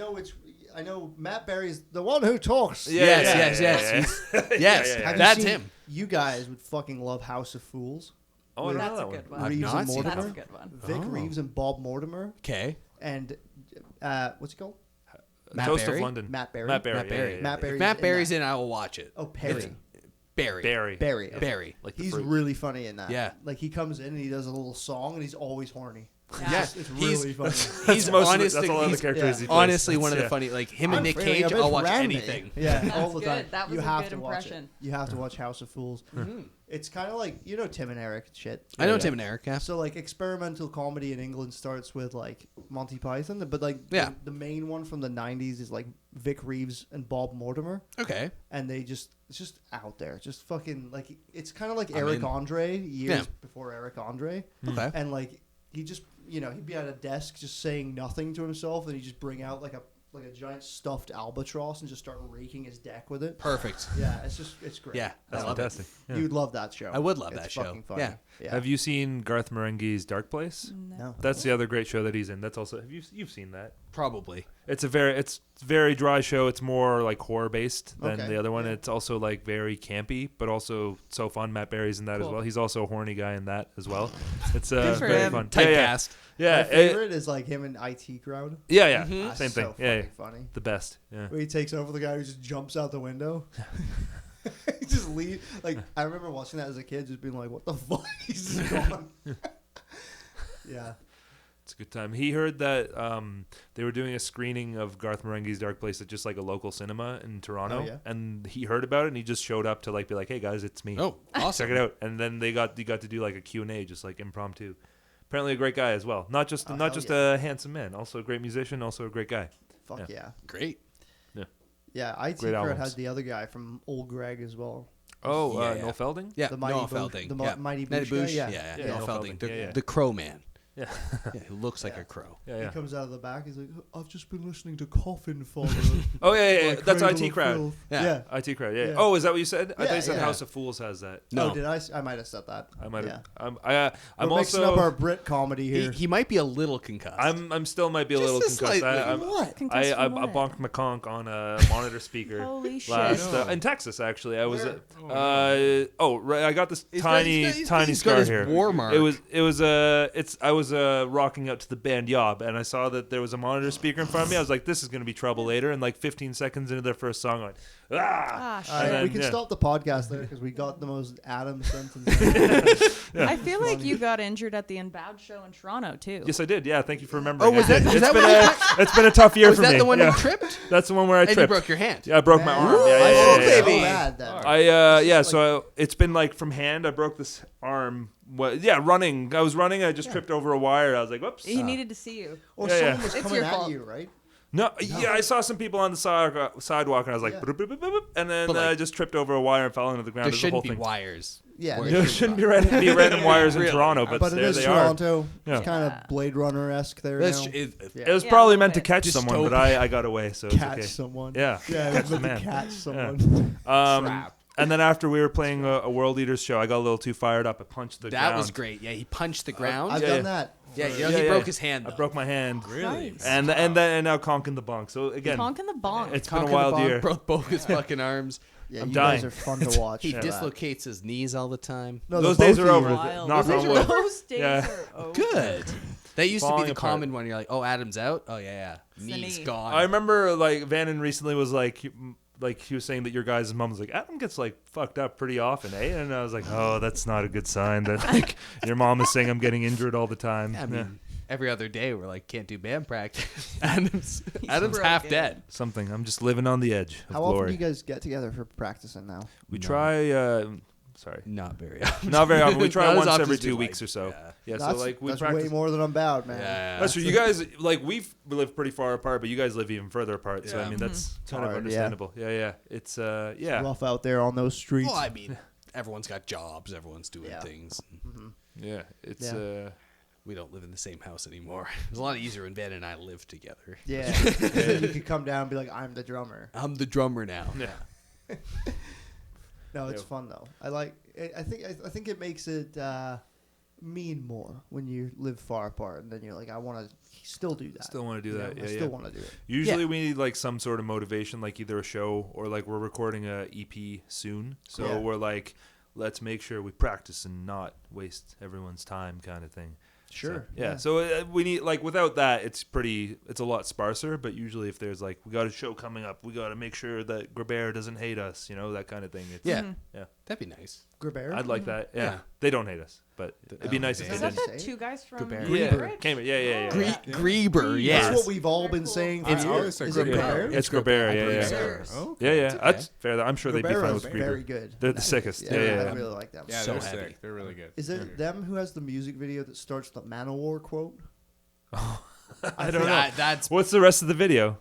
know Matt Berry's the one who talks. Yes. Yes, yeah. Have you that's seen- him. You guys would fucking love House of Fools. Oh, I don't know That's that a one. good one. I've Reeves not and seen Mortimer. That's a good one. Vic Oh. Reeves and Bob Mortimer. Okay. And what's he called? Matt Toast Berry? of London. Matt Berry. Matt Berry. Matt Berry. Yeah, yeah, Matt yeah. Berry's If Matt in Berry's that. in, I will watch it. Oh, Perry. Barry. Barry. Barry. Yeah. Barry. Like the He's fruit. really funny in that. Yeah. Like he comes in and he does a little song and he's always horny. Yeah. It's He's- really funny. He's Most of the- honest. that's a lot of the He's characters yeah. he plays. honestly one of the Yeah. funny. Like him and I'm Nick feeling Cage, a bit I'll watch randy. anything. Yeah, That's all the good. time. That was you a have good to watch it. impression. You have to watch House of Fools. It's kind of like Tim and Eric and shit. I know Yeah. Tim and Eric. Yeah. So like experimental comedy in England starts with like Monty Python, but like Yeah. the main one from the 90s is like Vic Reeves and Bob Mortimer, Okay. and it's just out there, just fucking like it's kind of like I'm Eric in. Andre years Yeah. before Eric Andre, Okay. and like he just he'd be at a desk just saying nothing to himself, and he'd just bring out like a giant stuffed albatross and just start raking his deck with it. Perfect. Yeah, it's great. Yeah. That's I love it. fantastic. Yeah. You'd love that show. I would love It's that show. fucking funny. Yeah. Yeah. Have you seen Garth Marenghi's Dark Place? No. That's the other great show that he's in. That's also you've seen that. Probably. It's very dry show. It's more like horror based than Okay, the other one. yeah. It's also like very campy, but also so fun. Matt Berry's in that as Cool. well. He's also a horny guy in that as well. It's Good for very him. fun. Typecast. Yeah, My it- favorite is like him in IT Crowd. yeah. Mhm. Same That's thing. So Yeah, fucking funny. the best. Yeah. Where he takes over the guy who just jumps out the window. He just leave. Like I remember watching that as a kid, just being like, "What the fuck?" He's just gone. Yeah. It's a good time. He heard that they were doing a screening of Garth Marenghi's Dark Place at just like a local cinema in Toronto, Oh, yeah? and he heard about it and he just showed up to like be like, "Hey guys, it's me. Oh, awesome. Check it out." And then they got to do like a Q&A, just like impromptu. Apparently a great guy as well. Not just Oh, not hell just yeah. a handsome man, also a great musician, also a great guy. Fuck Yeah. yeah. Great. Yeah. IT Great Crowd albums. has the other guy from Old Greg as well. Oh, Yeah. Noel Felding? Yeah. The Mighty Noel Boosh- Felding. the yeah. Mighty Mighty Boosh guy, Boosh. yeah. Yeah. Yeah, Noel Noel Felding. Felding. Yeah, yeah. The Crow Man. Yeah. Yeah, he looks like Yeah. a crow. Yeah, He yeah. comes out of the back. He's like, "I've just been listening to Coffin Fodder." Oh, yeah, yeah. by That's Cradle IT of Crowd. Filth. Yeah. Yeah. IT Crowd, yeah. Yeah. Oh, is that what you said? I thought Yeah, you said yeah. House of Fools has that. No. Oh, did I? I might have said that. I might Yeah. have. I'm We're mixing also. up our Brit comedy here. He might be a little concussed. I'm still might be a Just little a concussed. slightly. What? Concussed I from what? bonked my conch on a monitor speaker Holy shit. last No. in Texas. Actually, I was. Where? Right, I got this He's tiny got his scar war here. mark. It was was rocking out to the band Yob, and I saw that there was a monitor speaker in front of me. I was like, this is going to be trouble later. And like 15 seconds into their first song, I went, shit. All right, we can stop the podcast there because we got the most Adam sentence. I feel like you got injured at the Inbound show in Toronto too. Yes, I did. Yeah, thank you for remembering. Oh, was that- It's been a tough year Was for me. that the one Yeah. you tripped? That's the one where I And you tripped. broke your hand. Yeah, I broke my arm. Ooh, Yeah, I feel yeah. baby. So bad then. So it's been like from hand. I broke this arm. Running. I was running. I just tripped over a wire. I was like, whoops. He needed to see you. Or Yeah, someone yeah. was It's coming your at fault. you, right? No, yeah, I saw some people on the sidewalk, and I was like, Yeah. boop, boop, boop, boop, and then But, like, I just tripped over a wire and fell into the ground. There There's a whole shouldn't be thing. wires. Yeah, Where there There you shouldn't be are. random wires in Really? Toronto, but but it there is they are. Toronto. Yeah. It's kind Yeah. of Blade Runner-esque there That's now. It was Yeah, probably a meant to little catch bit. someone, but I got away, so it's Catch okay. someone. Yeah. Yeah, it was meant Man. to catch someone. Trap. And then after we were playing a World Eaters show, I got a little too fired up. I punched the ground. That was great. Yeah, he punched the ground. I've Yeah, done yeah. that. yeah, for- you know, he broke his hand. I Though. broke my hand. Really? Nice. And now conking the bonk. So again, Honking the bonk. it's been Conquered a the wild bonk, year. Broke both his fucking arms. Yeah, I'm you dying. guys are fun to watch. He for that. dislocates his knees all the time. No, Those the days both are of over. you- Wild. Knock Those on wood. Those days Yeah. are over. Good. That used to Falling be the apart. common one. You're like, oh, Adam's out. Oh yeah. the Knees knee. gone. I remember like Vannon recently was like he was saying that your guys' mom was like, Adam gets like fucked up pretty often, eh? And I was like, oh, that's not a good sign that like your mom is saying I'm getting injured all the time. I mean, every other day we're like, can't do band practice. Adam's broken. half dead. Something. I'm just living on the edge of How often glory. do you guys get together for practicing now? We try. Sorry, Not very often. not very often. We try Not as once often every as we'd 2 like. weeks or so. Yeah. Yeah, That's, so like we that's practice. way more than I'm about, man. Yeah. That's true. You guys like we live pretty far apart, but you guys live even further apart. So I Yeah. mean that's kind of hard, understandable. Yeah. It's yeah. Rough out there on those streets. Well, I mean, everyone's got jobs. Everyone's doing Yeah. things. Yeah. It's Yeah. We don't live in the same house anymore. It's a lot easier when Van and I live together. Yeah. You could come down and be like, I'm the drummer. I'm the drummer now. Yeah. No, it's Yeah. fun though. I like. I think it makes it mean more when you live far apart, and then you're like, I want to still do that. Still want to do that. I still want to do it. Usually we need like some sort of motivation, like either a show or like we're recording a EP soon. So Yeah. we're like, let's make sure we practice and not waste everyone's time kind of thing. Sure. So, yeah. So we need like without that, it's a lot sparser. But usually if there's like, we got a show coming up, we got to make sure that Grabert doesn't hate us, that kind of thing. It's, Yeah. Yeah. That'd be nice. Grabert? I'd like that. Yeah. Yeah. They don't hate us, but it'd be Oh, nice if man. they Is that did. the two guys from Grabber. Yeah. Cambridge? Cambridge. Yeah. Grieber, That's yes. what we've all been saying for It's years. always a Is it Grabert. Grabert? It's Grabert. Yeah. Grabert. Oh, Yeah. okay. That's fair. I'm sure they'd be Grabert fine is with very Grieber. good. They're the sickest. Yeah. I really like them. yeah, So they're heavy. sick. They're really good. Is it them who has the music video that starts the Manowar quote? I don't know. That's What's the rest of the video?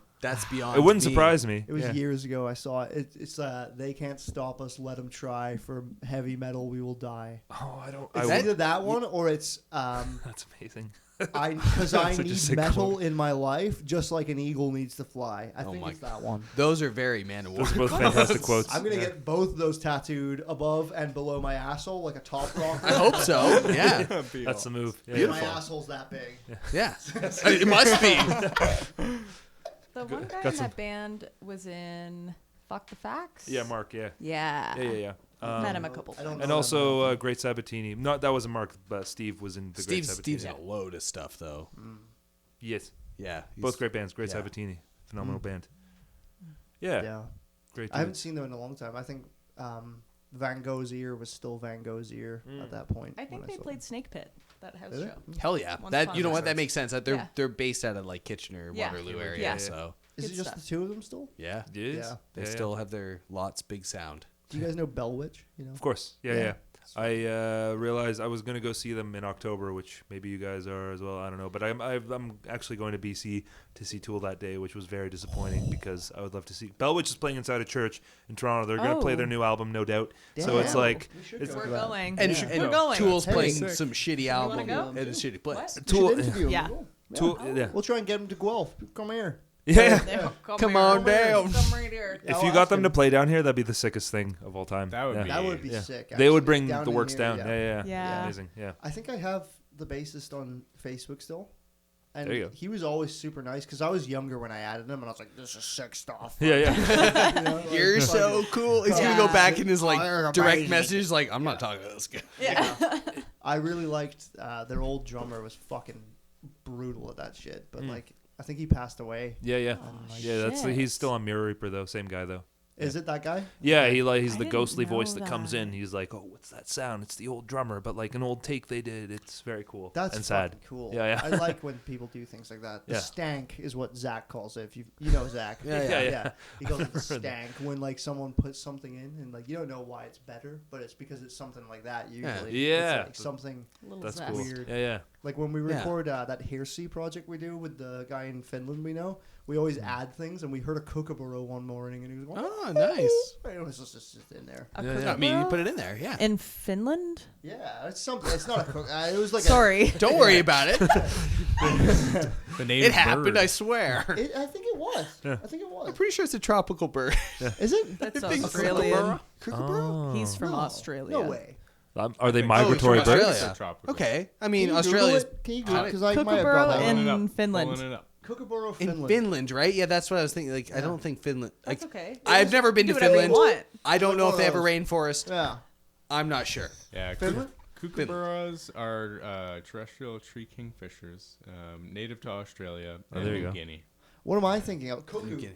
beyond. It wouldn't me. surprise me. It was Yeah. years ago. I saw it. It's they can't stop us. Let them try. For heavy metal, we will die. Oh, I don't. It's I- either that one or it's That's amazing. because I Such a need sick metal quote. in my life, just like an eagle needs to fly. I Oh think my it's that one. Those are very man of war. Those are both fantastic quotes. I'm gonna get both of those tattooed above and below my asshole, like a top rock. I hope so. Yeah. That's the move. Yeah. Beautiful. My asshole's that big. Yeah. It must be. The one guy got in some- that band was in Fuck the Facts. Yeah, Mark. Yeah. Yeah. Yeah. Met him a couple I don't times. know And them. also Great Sabatini. No, that wasn't Mark, but Steve was in the Great Sabatini. Steve's in a load of stuff though. Yes, Yeah. both great bands. Great yeah. Sabatini, phenomenal band. Yeah, Yeah, great. I haven't dudes. seen them in a long time. I think Van Gogh's ear was still Van Gogh's ear at that point. I think when they saw played them. Snake Pit, that house Did they? show. Hell yeah. Once That upon you know a what? time. That makes sense. That Yeah. they're based out of like Kitchener, Yeah. Waterloo area. Yeah. So Is Good it just stuff. the two of them still? yeah. It is. Yeah. They still have their lots big sound. Do you guys know Bellwitch? You know. Of course. Yeah. Yeah. I realized I was gonna go see them in October, which maybe you guys are as well. I don't know, but I'm actually going to BC to see Tool that day, which was very disappointing because I would love to see. Bellwitch is playing inside a church in Toronto. They're gonna play Oh. their new album, no doubt. So it's Damn. like We should it's- go We're to that. going. And, Yeah. and We're going. Tool's Hey, playing sick. some shitty wanna album go? in a shitty place. We Tool- should interview him. Yeah. Cool. Tool. Yeah. We'll try and get him to Guelph. Come here. Yeah. Come on down. Come right here. Yeah, If I'll you got ask them him. to play down here, that'd be the sickest thing of all time. That would Yeah. be- That would be Yeah. sick. They would actually. bring Down the in works here, down. yeah. Yeah. Yeah. Amazing. Yeah. I think I have the bassist on Facebook still. And There you go. he was always super nice because I was younger when I added him, and I was like, "This is sick stuff." Yeah. Yeah. You know, like, You're so cool. He's gonna go Yeah. back in his like Fire direct amazing. message, like I'm not talking to this guy. Yeah. I really liked their old drummer was fucking brutal at that shit. But like, I think he passed away. Yeah. like, Yeah, shit. he's still on Mirror Reaper though. Same guy though. Is it that guy? Yeah, Okay. he's I the didn't ghostly know voice that comes in. that. He's like, "Oh, what's that sound? It's the old drummer, but like an old take they did. It's very cool That's and sad." fucking cool. Yeah. I like when people do things like that. The Yeah. stank is what Zach calls it. If you know Zach. Yeah. He calls it the stank when like someone puts something in and like you don't know why it's better, but it's because it's something like that usually. Yeah. It's like something Little That's zest. cool. weird. Yeah. Like when we Yeah. record that Hearsay project we do with the guy in Finland we know, we always add things, and we heard a kookaburra one morning, and he was going, Oh, nice. and it was just in there. A I mean, you put it in there. Yeah. in Finland. Yeah, it's something. It's not a cook. It was like Sorry. Don't worry about it. The native It happened. bird. I swear. I think it was. Yeah. I think it was. I'm pretty sure it's a tropical bird. Is it? That's I think Australian. Kookaburra? Oh. He's from No. Australia. No way. Are they think- migratory Oh, it's from birds? Australia. They're tropical. Okay. I mean, Can you Google Australia's it? Can you Google? kinda- Because I might have Kookaburra brought that in one. Finland. Pulling it up. Kookaburra, in Finland. Finland, right? Yeah, that's what I was thinking. Like, I Yeah. don't think Finland. Like, That's okay. I've never been Do to whatever you Finland. want. I don't know Like if they have a one of rainforest. Yeah. I'm not sure. Yeah, Finland? kookaburras are terrestrial tree kingfishers, native to Australia and there you New go. Guinea. What am I thinking of? Cuckoo.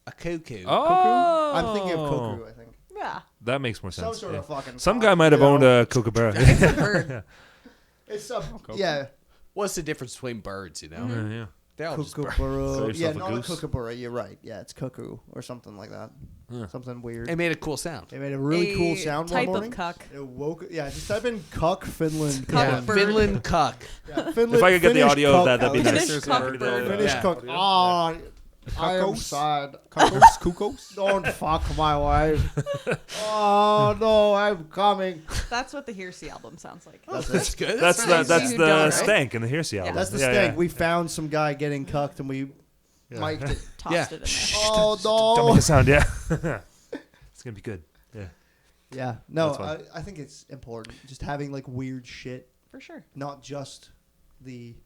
A cuckoo. Oh, I'm thinking of cuckoo. I think Yeah. That makes more some sense. sort yeah. of fucking. Some cock, guy might have you owned know? a kookaburra. It's a bird. It's a Cuckoo. yeah. What's the difference between birds? You know, Yeah. they're all just birds. Kookaburra. Call Yeah, yourself a not a goose. kookaburra. You're right. Yeah, it's cuckoo or something like that. Yeah. Something weird. It made a cool sound. They made a really cool sound type one of morning. cuck. It woke. Yeah, just type in cuck Finland. Cuck Yeah, bird. Finland cuck. Yeah, Finland. If I could get the Finnish audio of cuck, that, that'd be Alex. nice. Finnish Yeah. cuck bird. Finnish Yeah. cuck. Ah, I am sad. Kukos? Don't fuck my wife. Oh no, I'm coming. That's what the Hearsay album sounds like. That's good. That's nice. that's You the don't, right? stank in the Hearsay album. That's the Yeah, stank. yeah. We found some guy getting cucked, and we mic'd it. Tossed Yeah. it in there. Oh Don't no. make a sound. Yeah. It's gonna be good. Yeah. Yeah, no, That's fine. I think it's important. Just having like weird shit, For sure. not just the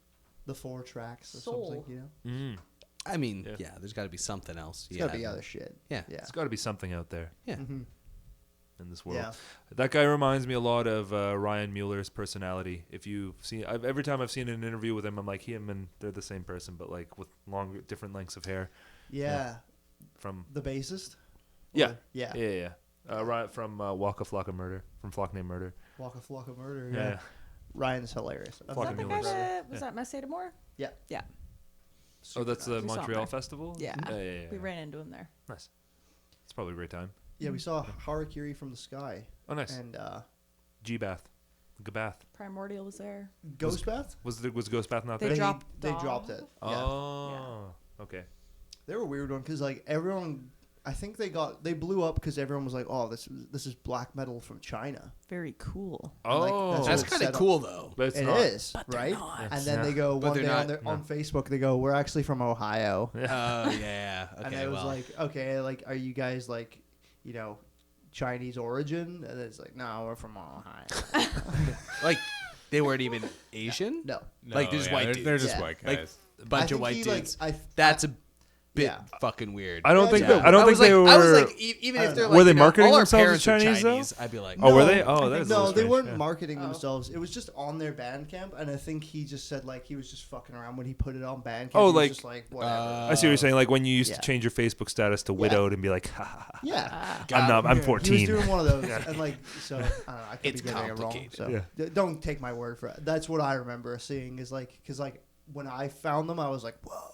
4 tracks or Soul. something. You know, Mm. I mean, Yeah. yeah, there's got to be something else. there's Yeah. gotta be other shit. Yeah. Yeah. There's got to be something out there Yeah. Mhm. in this world. Yeah. That guy reminds me a lot of Ryan Mueller's personality. If you've seen, every time I've seen an interview with him, I'm like, him and they're the same person, but like with longer, different lengths of hair. Yeah. From The bassist. yeah, Or- yeah. yeah. Ryan from Walk a Flock of Murder, from Flock Named Murder. Walk a Flock of Murder. Yeah. Yeah. Ryan's hilarious. Was Fucking that the guy Mueller's. that was Yeah. that Messay de Moore? Yeah. Yeah. Oh, that's the We saw him Montreal there. Festival. Yeah. Yeah. We ran into him there. Nice. It's probably a great time. Yeah, we saw Harakiri from the Sky Oh, nice. and G-Bath, Gabath. Primordial was there. Ghost Bath. Was Ghost Bath not They there? dropped They off. dropped it. Yeah. Oh, okay. They were a weird one because like everyone, I think they blew up because everyone was like, oh, this is black metal from China. Very cool. Oh, like, That's it's kind set of up. cool though. but it's It not. is, But they're right? not. And It's then they not. go But one they're day not. on Facebook. They go, we're actually from Ohio. Oh yeah. Okay. And I was well. like, okay, like, are you guys like, you know, Chinese origin? And it's like, no, we're from Ohio. like they weren't even Asian. No. Like, there's white They're dudes. just Yeah. white Like guys. a bunch I of think white he, dudes. Like, That's a bit Yeah. fucking weird. I don't Yeah, think yeah. I don't think was they like, were. I was like, even I if don't they're know. like, Were they you know, marketing all our themselves parents as are Chinese, though? Chinese, I'd be like, Oh, were No, they? Oh, that's No, they weren't Yeah. marketing Oh. themselves. It was just on their Bandcamp, and I think he just said like he was just fucking around when he put it on Bandcamp. Oh, he was like- just like whatever. I see what you're saying. Like when you used Yeah. to change your Facebook status to widowed and be like, ha, ha, ha, yeah, I'm not. I'm he was 14. doing one of those, and like so. I don't know. I could It's be getting it wrong. complicated. So Yeah. don't take my word for it. That's what I remember seeing. Is like because like when I found them, I was like, whoa,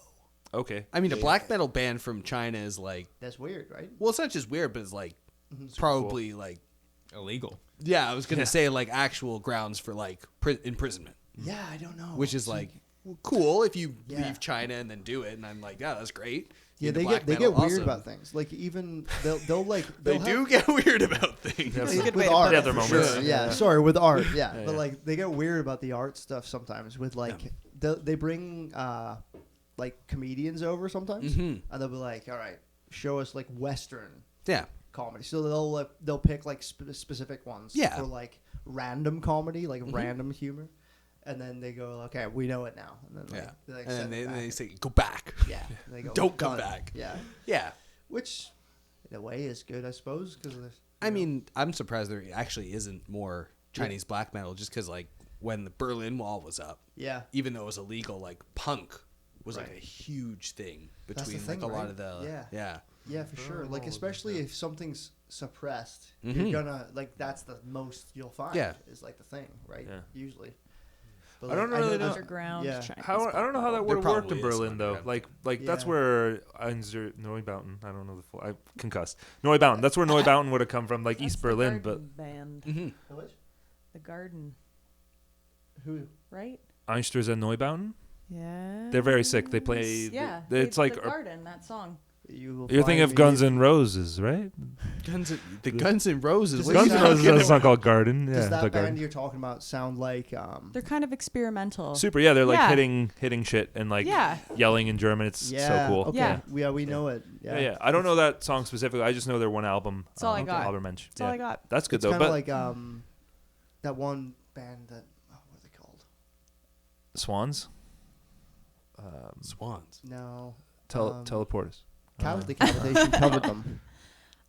Okay. I mean, a black metal band from China is like, that's weird, right? well, it's not just weird, but it's like probably like, Illegal. yeah, I was gonna say like actual grounds for like imprisonment, Yeah, I don't know. which is like cool if you Yeah. leave China and then do it, and I'm like, yeah, that's great. yeah, Into they black get metal, weird awesome. about things. Like even they'll like They they'll do have- get weird about things. That's a good way with to art, put it. Yeah, their for moments. sure. Yeah, sorry, with art, yeah. Yeah, But yeah. like they get weird about the art stuff sometimes. With like they bring like comedians over sometimes, Mhm. and they'll be like, "All right, show us like Western Yeah, comedy." So they'll pick like specific ones Yeah. for like random comedy, like random humor, and then they go, "Okay, we know it now." And then like, yeah, they, like, and send then it they back. say go back. "Yeah," and they go, Don't come "Done." back. Yeah, Yeah, which in a way is good, I suppose, because I mean, I'm surprised there actually isn't more Chinese black metal, just because like when the Berlin Wall was up, Yeah. even though it was illegal, like punk was like Right. a huge thing That's the between thing, like a lot right? of the Yeah. Yeah, for sure. Like, Wall was especially big. if something's suppressed, Mhm. you're gonna like that's the most you'll find. Yeah. Is like the thing, right? Yeah. Usually. But, I don't like, really know know- Underground. Yeah. Chinese How I don't know how that There would have worked in probably is Berlin though. underground. Like that's Yeah. where Neubauten. I don't know the full. I concussed. Neubauten. That's where Neubauten would have come from, like That's East the Berlin. Garden But band, Mm-hmm. the Garden, Who? right? Einsters and Neubauten. Yeah. They're very sick. They play. Yeah. It's like the Garden. That song. You're you're thinking of Guns N' Roses, right? Guns N' Roses. Does What it are you Guns N' sound- Roses talking has a song about? called Garden. Yeah, Does that the band Garden. you're talking about sound like They're kind of experimental. Super. Yeah, they're like Yeah. hitting shit and like Yeah. yelling in German. It's yeah, so cool. Okay. Yeah. We know it. Yeah, yeah. I don't know that song specifically. I just know their one album. That's all I Okay. got. Albermensch. That's all I got. That's good It's though. kind of But like that one band that what are they called? Swans. Swans. No. Teleportoise. Cavity Decapitation covered them.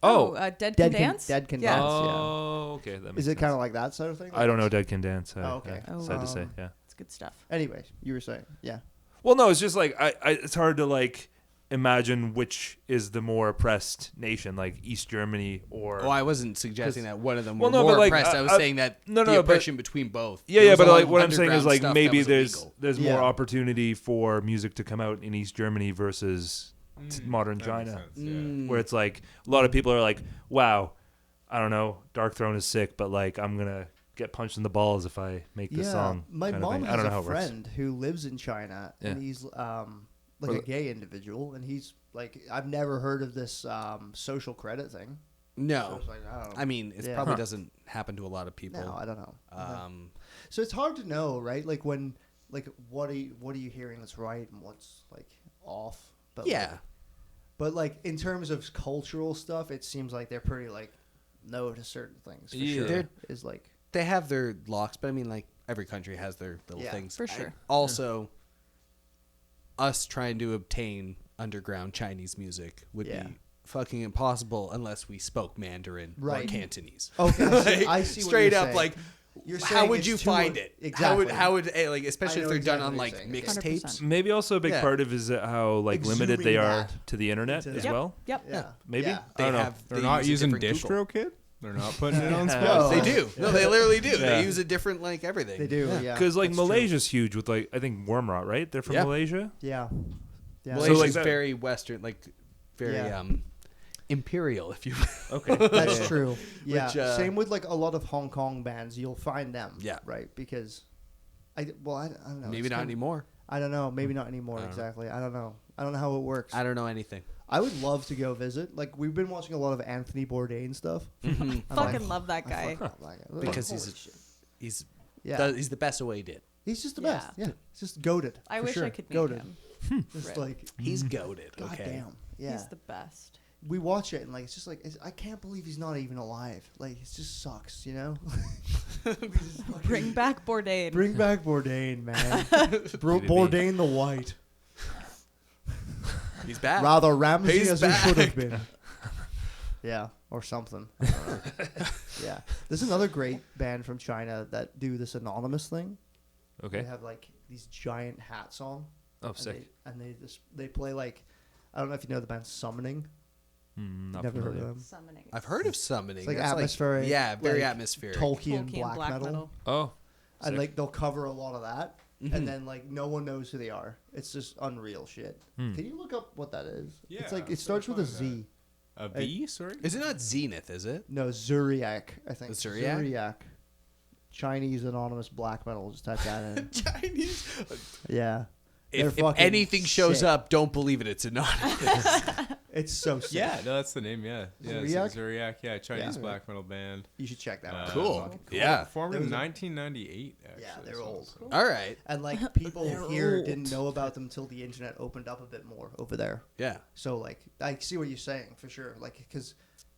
Oh. Dead Can Dead Dance. Dead Can Yeah. Dance. Oh, okay. That Is makes it sense. kind of like that sort of thing? I don't know. Dead Can Dance. Oh, okay. Oh. Sad to say. Yeah. It's good stuff. Anyways, you were saying, yeah. Well, no, it's just like it's hard to like imagine which is the more oppressed nation, like East Germany or. Oh, I wasn't suggesting that one of them Well, were no, more but, like, oppressed. I was saying that no, the no, oppression between both. Yeah, There yeah, was but a lot like of what I'm saying is underground like stuff maybe that was there's illegal. more Yeah. opportunity for music to come out in East Germany versus modern That China, makes sense, yeah. Mm. where it's like a lot of people are like, wow, I don't know, Dark Throne is sick, but like I'm gonna get punched in the balls if I make this song. My kind of mom thing. I has don't know a how it works. friend who lives in China, and Yeah. he's like Or a the- gay individual, and he's like, I've never heard of this social credit thing. So No, it's like, I don't know. I mean it Yeah. probably Huh. doesn't happen to a lot of people. No, I don't know. Mm-hmm. So it's hard to know, right? Like when, like what are you hearing that's right and what's like off? But Yeah. Like, but like in terms of cultural stuff, it seems like they're pretty like no to certain things. For Yeah. sure. They're- Is like They have their locks, but I mean, like every country has their little Yeah, things. for sure. Also, us trying to obtain underground Chinese music would Yeah. be fucking impossible unless we spoke Mandarin Right. or Cantonese. okay. Like, I see what straight you're up, saying. like You're how saying would it's you too- find it? Exactly. How would like especially I if know they're done exactly on what like you're saying. mixtapes? Maybe also a big Yeah. part of is how like limited they Exuding are that to the internet into- as Yep. well. Yep. Yeah. Maybe Yeah. They I don't know. have. They're they not use a using different Google. DistroKid. They're not putting it on No. Spotify. They do. No, they literally do. Yeah. They use a different like everything. They do. Yeah. Because like that's true. Malaysia's huge with like I think Wormrot, right? They're from Yeah. Malaysia. Yeah. Yeah. Malaysia's like that- very Western, like very Yeah. imperial, if you. Okay. That's true. Yeah. Which, Same with like a lot of Hong Kong bands. You'll find them. Yeah. Right. Because I don't know. Maybe It's not kinda- anymore. I don't know. Maybe not anymore. I don't know. Exactly. I don't know. I don't know how it works. I don't know anything. I would love to go visit. Like we've been watching a lot of Anthony Bourdain stuff. Mhm. I'm Fucking like, love that I guy. fucking love that guy. Because Holy he's shit. he's Yeah. he's the best at what he did. He's just the Yeah. best. Yeah. He's just goaded. I for wish sure. I could meet goated. him. Just Right. like He's goaded. God Okay. damn. Yeah. He's the best. We watch it and like it's just like I can't believe he's not even alive. Like it just sucks, you know. Bring back Bourdain. Bring back Bourdain, man. BBB. Bourdain the White. He's back. Rather Ramsey He's as he should have back. been. Yeah, or something. I don't know. Yeah, there's another great band from China that do this anonymous thing. Okay. They have like these giant hats on. Oh, and sick. they play like I don't know if you know the band Summoning. Not Never heard familiar. of them. Summoning. I've heard of summoning. It's like That's atmospheric, yeah, very like, atmospheric. Tolkien, Tolkien black, metal. Oh. And sick. like they'll cover a lot of that, Mhm. and then like no one knows who they are. It's just unreal shit. Hmm. Can you look up what that is? Yeah, it's like I'm it starts with a trying to find Z. A V, sorry. Is it not Zenith? Is it? No, Zuriak. I think. The Zuriak? Zuriak. Chinese anonymous black metal. Just type that in. Chinese. Yeah. They're If fucking anything shows sick. up, don't believe it. It's anonymous. It's so sick. Yeah, no, that's the name. Yeah, yeah, Zuriak? Zuriak. Yeah, Chinese Yeah. black metal band. You should check that out. Cool. Fucking Yeah. Formed There in was a- 1998. Actually, Yeah, they're so- old. All right. And like people They're here old. didn't know about them till the internet opened up a bit more over there. Yeah. So like I see what you're saying for sure. Like because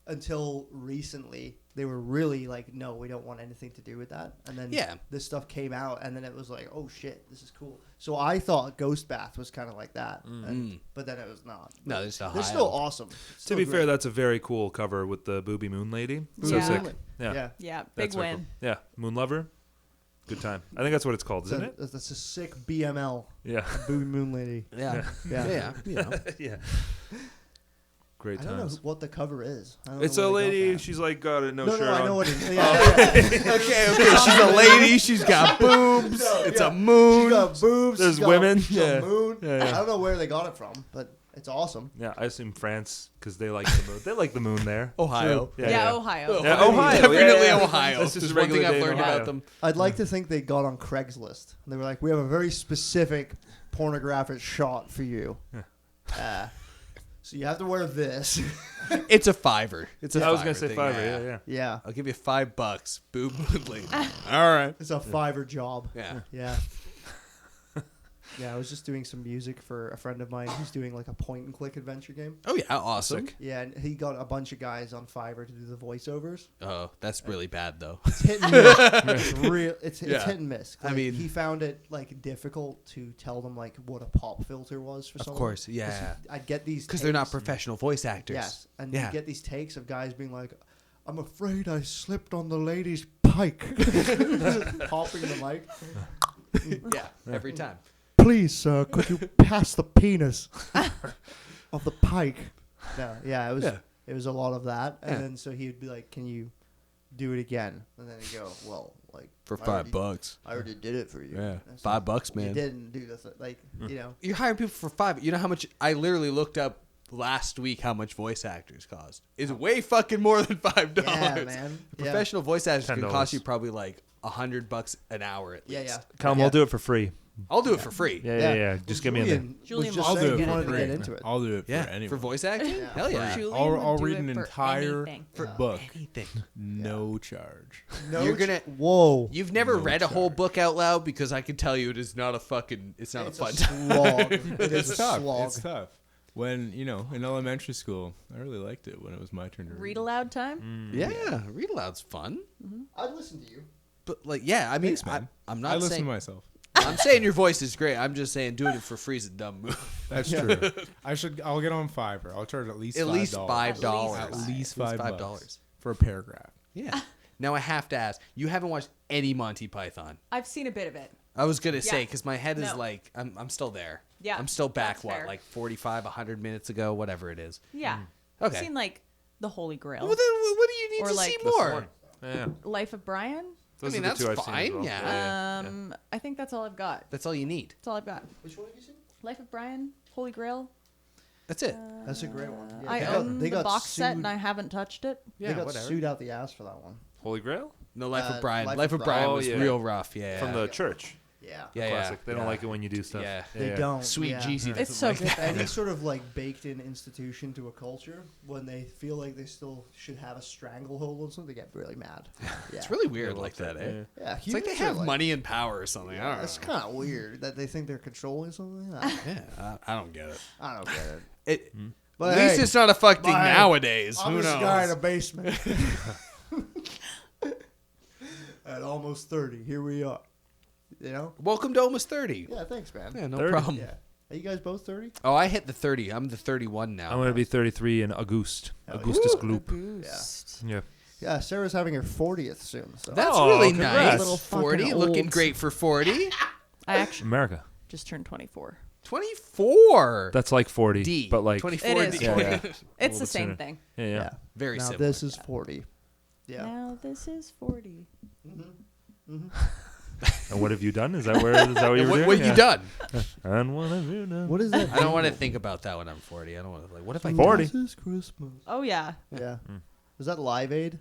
until recently they were really like, no, we don't want anything to do with that. And then Yeah. this stuff came out, and then it was like, oh shit, this is cool. So I thought Ghost Bath was kind of like that, and, but then it was not. No, they're still They're high still end. awesome. To Still be great. fair, that's a very cool cover with the Booby Moon Lady. So Yeah. sick. Yeah. Yeah. Yeah, big That's very win. cool. Yeah. Moon Lover. Good time. I think that's what it's called, isn't it? That's a sick BML. Yeah. Booby Moon Lady. Yeah. Yeah. You know. Yeah. Great I don't know times. what the cover is. I don't It's know a where they got lady. that. She's like got a no No, shirt no, I on. know what it is. Yeah. Okay. She's a lady. She's got boobs. It's a She moon. got boobs. There's she's got- women. she's got Yeah. a moon. Yeah, yeah. I don't know where they got it from, but it's awesome. Yeah, I assume France because they like the moon. They like the moon there. Ohio. Yeah, Ohio. Yeah, Ohio. Definitely yeah. Ohio. That's just There's a one thing regular I've day in learned Ohio. about them. I'd like to think they got on Craigslist. And they were like, we have a very specific pornographic shot for you. So you have to wear this. It's a $5. It's a I was $5 gonna say thing, five. Yeah. Yeah. I'll give you $5. Boob lady. All right. It's a $5 job. Yeah. Yeah. Yeah, I was just doing some music for a friend of mine who's doing like a point and click adventure game. Oh yeah, awesome. Yeah, and he got a bunch of guys on Fiverr to do the voiceovers. Oh, that's really bad though. It's hit and miss. It's real. It's Yeah. hit and miss. I Like, mean- he found it like difficult to tell them like what a pop filter was for Of someone. course, yeah. I'd get these Because they're not takes- professional voice actors. Yes, and Yeah. you get these takes of guys being like, "I'm afraid I slipped on the lady's pike," popping the mic. Yeah, every time. Please, sir, could you pass the penis of the pike? No, yeah, it was a lot of that, and Yeah. then so he'd be like, "Can you do it again?" And then he'd go, "Well, like For I already- $5. I already did it for you." Yeah, That's $5, You man. didn't do this, like you know. You're hiring people for $5. You know how much? I literally looked up last week how much voice actors cost. It's way fucking more than $5. Yeah, man. A professional voice actors can $10. cost you probably like $100 an hour at Yeah, least. yeah. Calum, Yeah. I'll do it for free. I'll do it for free. Yeah. Just get me in there. Julian was just wants I'll to saying do get it he for wanted to free. get into it. I'll do it Yeah, for anyone. for voice acting. Yeah. Hell yeah. Julian I'll would do read it an for entire anything. book, Anything. no charge. No, You're gonna- Whoa. You've never No read a whole charge. book out loud because I can tell you it is not a fucking. It's not It's a a fun time. slog. It is a It's tough. slog. It's tough. When in elementary school, I really liked it when it was my turn to Read aloud time. Yeah, read aloud's fun. I'd listen to you. But like, yeah, I mean, Thanks, man. I'm I not listen saying. to myself. I'm saying your voice is great. I'm just saying doing it for free is a dumb move. That's true. I'll get on Fiverr. I'll charge at least At least $5. $5. At least $5. $5 for a paragraph. Yeah. Now I have to ask. You haven't watched any Monty Python. I've seen a bit of it. I was gonna say Yeah. because my head is No. like I'm still there. Yeah, I'm still back. that's What fair. like 45, 100 minutes ago, whatever it is. Yeah. Okay. I've seen like The Holy Grail, Well, then what do you need Or to like- see That's the more? Yeah. Life of Brian. Those mean, are the that's two I've fine, seen as well. yeah. I think that's all I've got. That's all you need. That's all I've got. Which one have you seen? Life of Brian, Holy Grail. That's it. That's a great one. Yeah, I they own they the box set sued- and I haven't touched it. Yeah, they got whatever. sued out the ass for that one. Holy Grail? No, Life of Uh, Brian. Life Life of of Brian Brian. was Oh, yeah. real rough. Yeah. From the church. Yeah. yeah, Classic. They don't yeah. like it when you do stuff. Yeah. They don't. Sweet yeah. Jeezy. It's doesn't so like good. that. Any sort of like baked-in institution to a culture, when they feel like they still should have a stranglehold on something, they get really mad. Yeah. It's really weird like that, eh? Yeah, It's like they humans are, have money and power or something. I don't It's know. kind of weird that they think they're controlling something. Yeah, I don't get it. I don't get it. It But at least hey, it's not affecting my- nowadays. I'm Who this knows? guy in a basement. At almost 30, here we are. You know? Welcome to almost 30. Yeah, thanks, man. Yeah, no 30? problem. Yeah. Are you guys both 30? Oh, I hit the 30. I'm the 31 now. I'm going to be 33 in August. Oh, Augustus yeah. Gloop. Yeah. Yeah, Sarah's having her 40th soon. So. That's Oh, really congrats. nice. Little fucking 40, looking olds. great for 40. I actually America. just turned 24. 24. That's like 40. D. But like. 24 It is D. Yeah, yeah. It's little the bit same sooner. thing. Yeah, yeah. Very now similar. this is 40. Yeah. Now this is 40. And what have you done? Is that what you were And doing? what you done? And what have you done? What is that? I don't want to think about that when I'm 40. I don't want to like. What if I 40. This is Christmas. Oh yeah. Yeah. Was that Live Aid?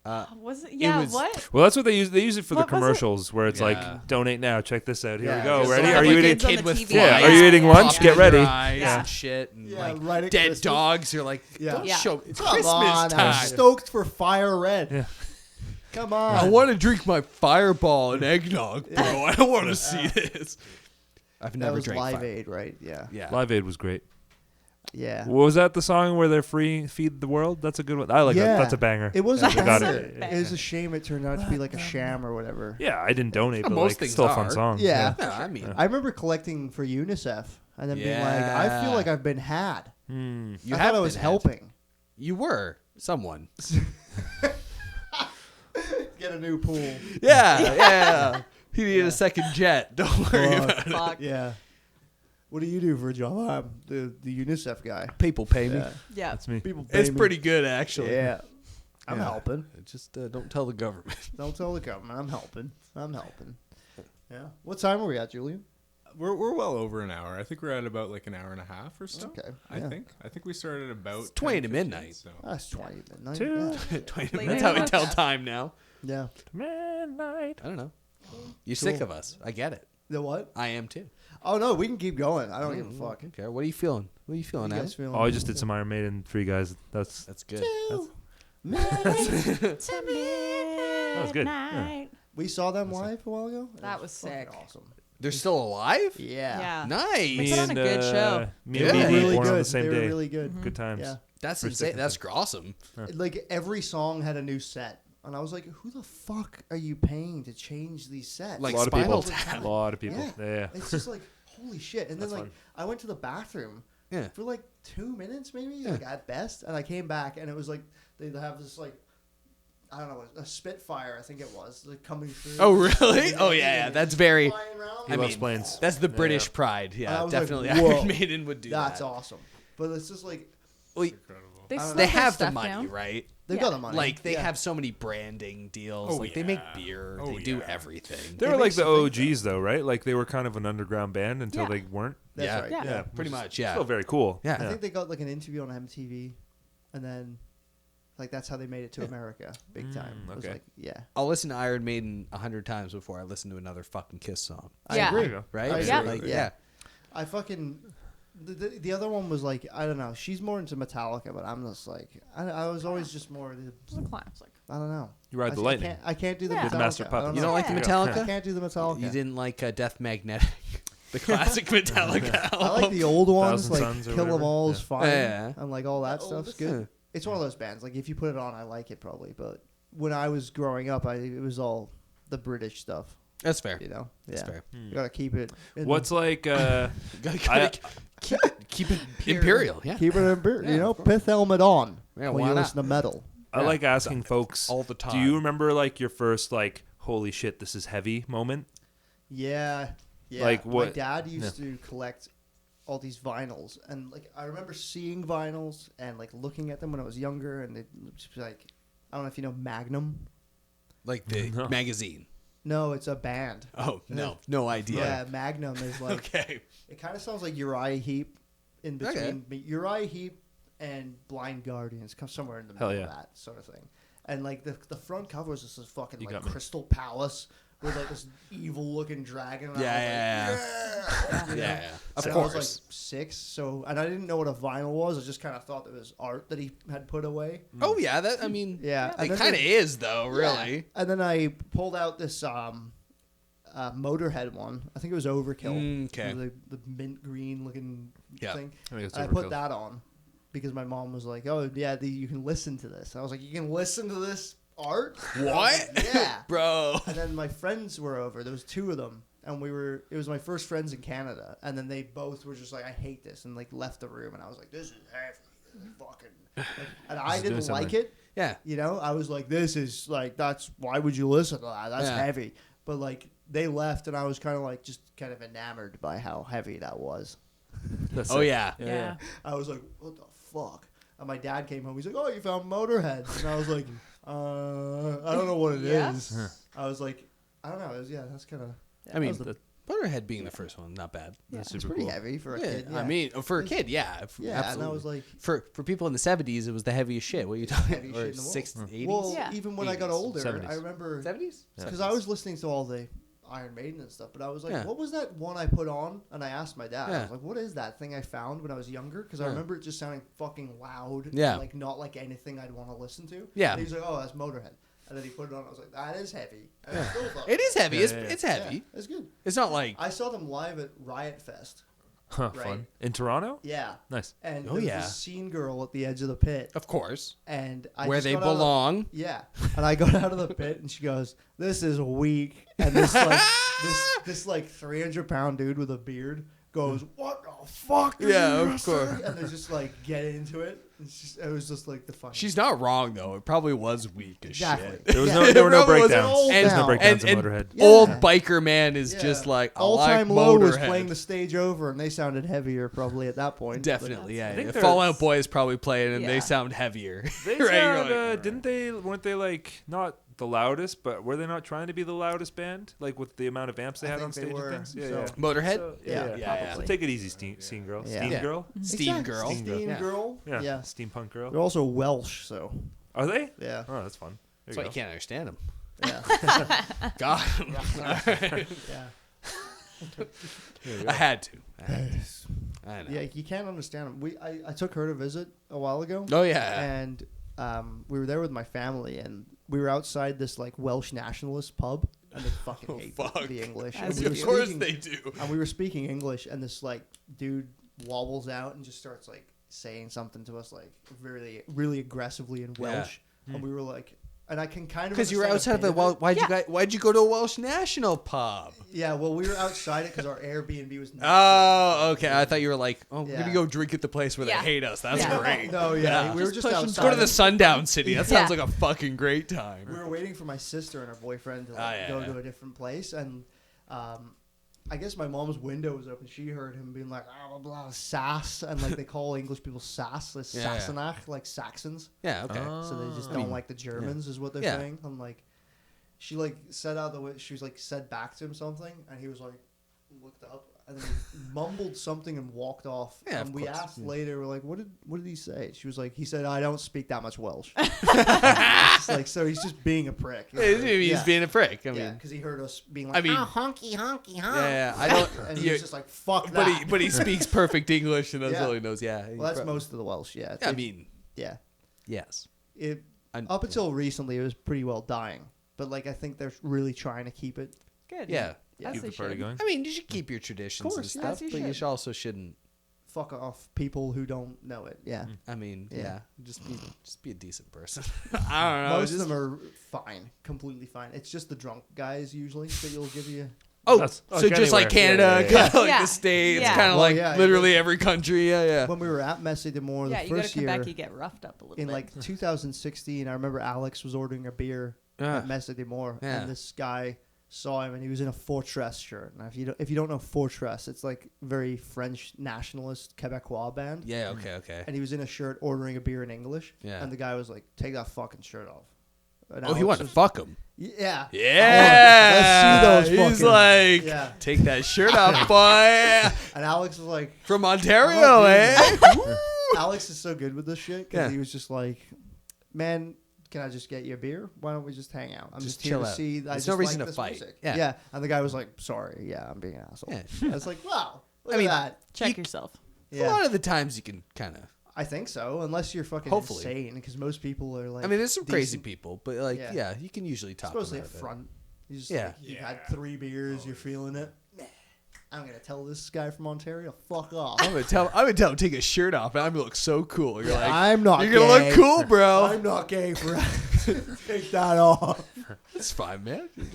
Was it? Yeah. was- What? Well, that's what they use. They use it for What the was it? commercials where it's Yeah. like, donate now. Check this out. Here Yeah, we go. just Ready? like Are the you kids eating? on Kid the with TV. flies? Yeah, are you eating lunch? popping Get in their ready. eyes Yeah. and shit. And Yeah, like right at dead Christmas. dogs. You're like, Yeah. don't Yeah. show. It's Come Christmas on, time. I'm stoked for Fire Red. Yeah. Come on. I want to drink my Fireball and eggnog, bro. I don't want to see this. I've That never was drank Live Fire. Aid, right? Yeah. Yeah. Live Aid was great. Yeah. What was that the song where they're free feed the world? That's a good one. I like Yeah. that. That's a banger. It was a You got banger. it. It was a shame it turned out to be like a sham or whatever. Yeah, I didn't donate, but most like, things still a fun are. song. Yeah. Yeah, I mean, I remember collecting for UNICEF and then being like, I feel Yeah. like I've been had. Hmm. you I have thought I was been had. helping. You were someone. Get get a new pool. Yeah. He needed a second jet. Don't worry about it. Fuck. Yeah. What do you do for a job? I'm the UNICEF guy. People pay me. Yeah. Yeah. That's me. People pay It's me. pretty good, actually. Yeah. I'm Yeah. helping. Just don't tell the government. Don't tell the government. I'm helping. Yeah. What time are we at, Julian? We're well over an hour. I think we're at about like an hour and a half or so. Okay. I yeah. think we started at about It's 20 to 10:15, midnight. So. That's 20 midnight. 2 Yeah. 20 Late That's how we night. tell time now. Yeah. Midnight. I don't know. You're Cool. sick of us. I get it. The what? I am too. Oh, no. We can keep going. I don't give a fuck. Okay. What are you feeling? What are you feeling, You Adam? guys feeling Oh, I just did some Iron Maiden for you guys. That's That's good. that was good. Yeah. We saw them live a while ago. It That was fucking sick. Awesome. They're still alive? Yeah. Yeah. Nice. Me put on a good show. Me They and were Yeah. BD really born good. on the same they day. were really good. Good times. Yeah. That's For insane. sticking That's awesome. Like every song had a new set. And I was like, who the fuck are you paying to change these sets? Like A lot of Spinal people. Tap. A lot of people. Yeah. Yeah. It's just like, holy shit. And then That's like fun. I went to the bathroom Yeah. for like 2 minutes maybe, Yeah. like at best. And I came back and it was like they have this like I don't know, a Spitfire, I think it was, like coming through. Oh, really? And Oh, then yeah. it's That's very. flying around. He I loves mean, planes. That's the Yeah. British pride. And I Yeah, was like, definitely. whoa. Iron Maiden would do That's that. awesome. But it's just like Well, Incredible. They, I don't slowed they their have the stuff money, down. right? they've Yeah. got the money. Like they Yeah. have so many branding deals. Oh, like they make yeah. beer. Oh, they do yeah. everything. They It were like makes the you think, OGs though, right? Like they were kind of an underground band until Yeah. they weren't. That's Yeah. right. Yeah. Yeah. Pretty which is much. Yeah. Still very cool. Yeah. I think they got like an interview on MTV, and then like that's how they made it to America big time. It was okay. like, yeah, I'll listen to Iron Maiden 100 times before I listen to another fucking Kiss song. I Yeah. agree. There you go. Right? I Yeah. agree. Like, Yeah. I fucking the other one was like I don't know. She's more into Metallica, but I'm just like I was always just more the, It's a classic. I don't know. You ride the I lightning. I can't do the Yeah. Metallica. The Master I Puppet. don't You don't know. like the Yeah. Metallica? I can't do the Metallica. You didn't like Death Magnetic, the classic Metallica album. I like the old ones, Thousand like Suns or Kill 'Em whatever. All is Yeah. fine, Yeah. and like all that The stuff's oldest. good. It's one of those bands. Like if you put it on, I like it probably. But when I was growing up, it was all the British stuff. That's fair. You know, That's yeah. fair. You gotta keep it. in What's like Keep it imperial. Yeah. keep it in beer, Yeah, you know, of course. pith helmet on Yeah, when why you not? listen to metal. I Yeah. like asking folks all the Do time. you remember like your first like holy shit this is heavy moment? Yeah, yeah. Like, My what- dad used to collect all these vinyls, and like I remember seeing vinyls and like looking at them when I was younger, and it was like I don't know if you know Magnum. Like the No. magazine? No, it's a band. Oh no idea. Yeah, Magnum is like Okay. it kind of sounds like Uriah Heep in between Uriah Heep and Blind Guardians, come somewhere in the middle Hell yeah. of that sort of thing. And like the front cover was just this fucking You like got me. Crystal Palace with like this evil looking dragon. And Yeah, I was like, Yeah. Of And course. I was like 6, so and I didn't know what a vinyl was. I just kind of thought it was art that he had put away. Oh yeah. That I mean. Yeah, and It then kind of the- is though. Really. Yeah. And then I pulled out this Motorhead one. I think it was Overkill. Okay. The mint green looking Yeah. thing. I think it's And I Overkill. put that on because my mom was like, "Oh yeah, you can listen to this." I was like, "You can listen to this art?" What? Yeah. Bro. And then my friends were over. There was 2 of them, and it was my first friends in Canada, and then they both were just like, "I hate this," and like left the room, and I was like, "This is heavy, this is fucking," like, and I is doing didn't like something. it. Yeah. You know, I was like, "This is like that's why would you listen to that? That's Yeah. heavy." But like they left, and I was kind of like just kind of enamored by how heavy that was. That's Oh it. yeah. Yeah. I was like, "What the fuck?" And my dad came home. He's like, "Oh, you found Motorhead," and I was like, I don't know what it is." Yeah. I was like, "I don't know." It was, yeah, that's kind of. I mean, the, Motorhead being the first one, not bad. That's it's super pretty cool. heavy for a Yeah, kid. Yeah. I mean, for a kid, yeah, yeah, absolutely. and I was like, for people in the 70s, it was the heaviest shit. What are you talking? Heaviest shit Or in the world. 60s, 80s? well, Yeah. even when I got 80s, older, 70s. I remember 70s? because I was listening to all the Iron Maiden and stuff, but I was like, Yeah. what was that one I put on? And I asked my dad, I Yeah. was like, what is that thing I found when I was younger? Because I Yeah. remember it just sounding fucking loud, Yeah. and, like not like anything I'd want to listen to. Yeah. And he was like, oh, that's Motorhead. And then he put it on. I was like, that is heavy. And I Yeah. still thought It is heavy. Yeah, it's yeah, yeah. it's heavy. Yeah, it's good. It's not like I saw them live at Riot Fest. Huh, Right. fun. In Toronto? Yeah. Nice. And Oh, there was yeah. this scene girl at the edge of the pit. of course And I where just they got out of the- belong. Yeah, and I got out of the pit, and she goes, "This is weak." And this like this like 300-pound dude with a beard goes, "What the fuck?" Are Yeah, you of wrestling?" course. And they just like get into it. It was just like the fun. She's not wrong though. It probably was weak as shit. There were no It breakdowns. wasn't. There's no And- breakdowns in and Motorhead. Old biker man is just like I All like Time Low was Motorhead. playing the stage over, and they sounded heavier probably at that point. Definitely, I think yeah. there's- Fall Out Boy is probably playing, and they Yeah. sound heavier. They Right, sound, you're like, didn't they? Weren't they like not the loudest, but were they not trying to be the loudest band? Like with the amount of amps they I had think on they stage were, and things. Yeah, so- yeah. Motorhead? So, Yeah, yeah. So take it easy, Steam Girl. Yeah. Steam Yeah. Girl. Steam Girl. Steam Yeah. Girl. Yeah. Yeah. Steampunk Girl. They're also Welsh, so Are they? yeah. Oh, that's fun. There That's why you you go. can't understand them. Yeah. God, Yeah. I had to. I know. Yeah, you can't understand them. I took her to visit a while ago. Oh yeah. And we were there with my family, and we were outside this like Welsh nationalist pub, and they fucking hate the English. And As we you were do. Of course speaking- they do. And we were speaking English, and this like dude wobbles out and just starts like saying something to us like really, really aggressively in Welsh, and we were like, and I can kind of Because you were outside understand of a it. bit of it. Why'd you go to a Welsh National pub? Yeah, well, we were outside it because our Airbnb was. Oh, okay. I thought you were like, we're Yeah. gonna go drink at the place where Yeah. they hate us. That's Yeah. great. No, yeah, we were just pushing- outside. Let's go to the Sundown City. That sounds Yeah. like a fucking great time. We were waiting for my sister and her boyfriend to yeah, go yeah. to a different place, and I guess my mom's window was open. She heard him being like, blah, blah, blah, sass, and like they call English people sass, like Yeah, yeah. Sassenach, like Saxons. Yeah. Okay. So they just don't like the Germans, is what they're Yeah. saying. I'm like, she like said out the way, she was like said back to him something, and he was like, looked up, and then he mumbled something and walked off. Yeah, and of we course. asked later, we're like, what did he say? She was like, he said, I don't speak that much Welsh. It's like, so he's just being a prick. you know? He's Yeah. being a prick. I Yeah, mean, because he heard us being like, I mean, honky, honky, honk. yeah. I don't. And he you- was just like, fuck but that. he speaks perfect English, and that's Yeah. all he knows. Yeah. Well, that's most of the Welsh, yeah. I mean, Yeah. yes. Up until recently, it was pretty well dying. But, like, I think they're really trying to keep it. Good. Yeah. Yeah. As Keep they the party should. going. I mean, you should keep your traditions and course, stuff, as you but you should. also shouldn't. Fuck off people who don't know it. Yeah. I mean, Yeah. yeah, just be a decent person. I don't know. Most just- of them are fine. Completely fine. It's just the drunk guys, usually, that you'll give you. Oh, That's- so just like anywhere. Canada, Yeah, yeah, kind of like Yeah. the States, Yeah. kind of Well, like yeah, literally every country. Yeah, yeah. When we were at Messe de Moore Yeah, the you gotta first come year, back, you get roughed up a little in bit. like 2016, I remember Alex was ordering a beer Yeah. at Messe de Moore, Yeah. and this guy saw him, and he was in a Fortress shirt. Now, if you don't know Fortress, it's like very French nationalist Quebecois band. Yeah, okay. And he was in a shirt ordering a beer in English. Yeah. And the guy was like, "Take that fucking shirt off." And Oh, he Alex wanted to was- fuck him. Yeah. Yeah. Let's see those He's fucking- like, Yeah. take that shirt off, boy. And Alex was like, From I'm Ontario, not eh? doing Alex is so good with this shit because Yeah. he was just like, "Man, can I just get you a beer? Why don't we just hang out? I'm Just just here chill to out. see. I There's just no reason like to this fight. music." Yeah. And the guy was like, "Sorry, yeah, I'm being an asshole." Yeah. I was like, "Wow, look I mean, at that." Check yourself. A Yeah, lot of the times you can kind of. I think so. Unless you're fucking Hopefully. insane, because most people are like. I mean, there's some crazy decent- people, but like, Yeah. yeah, you can usually talk them Supposedly out up of it. front. You just Yeah. like, you had 3 beers, you're feeling it. I'm gonna tell this guy from Ontario, fuck off. I'm gonna tell him take his shirt off, and I'm gonna look so cool. You're like, I'm not. you're gonna gay. look cool, bro. I'm not gay for take that off. It's fine, man. Just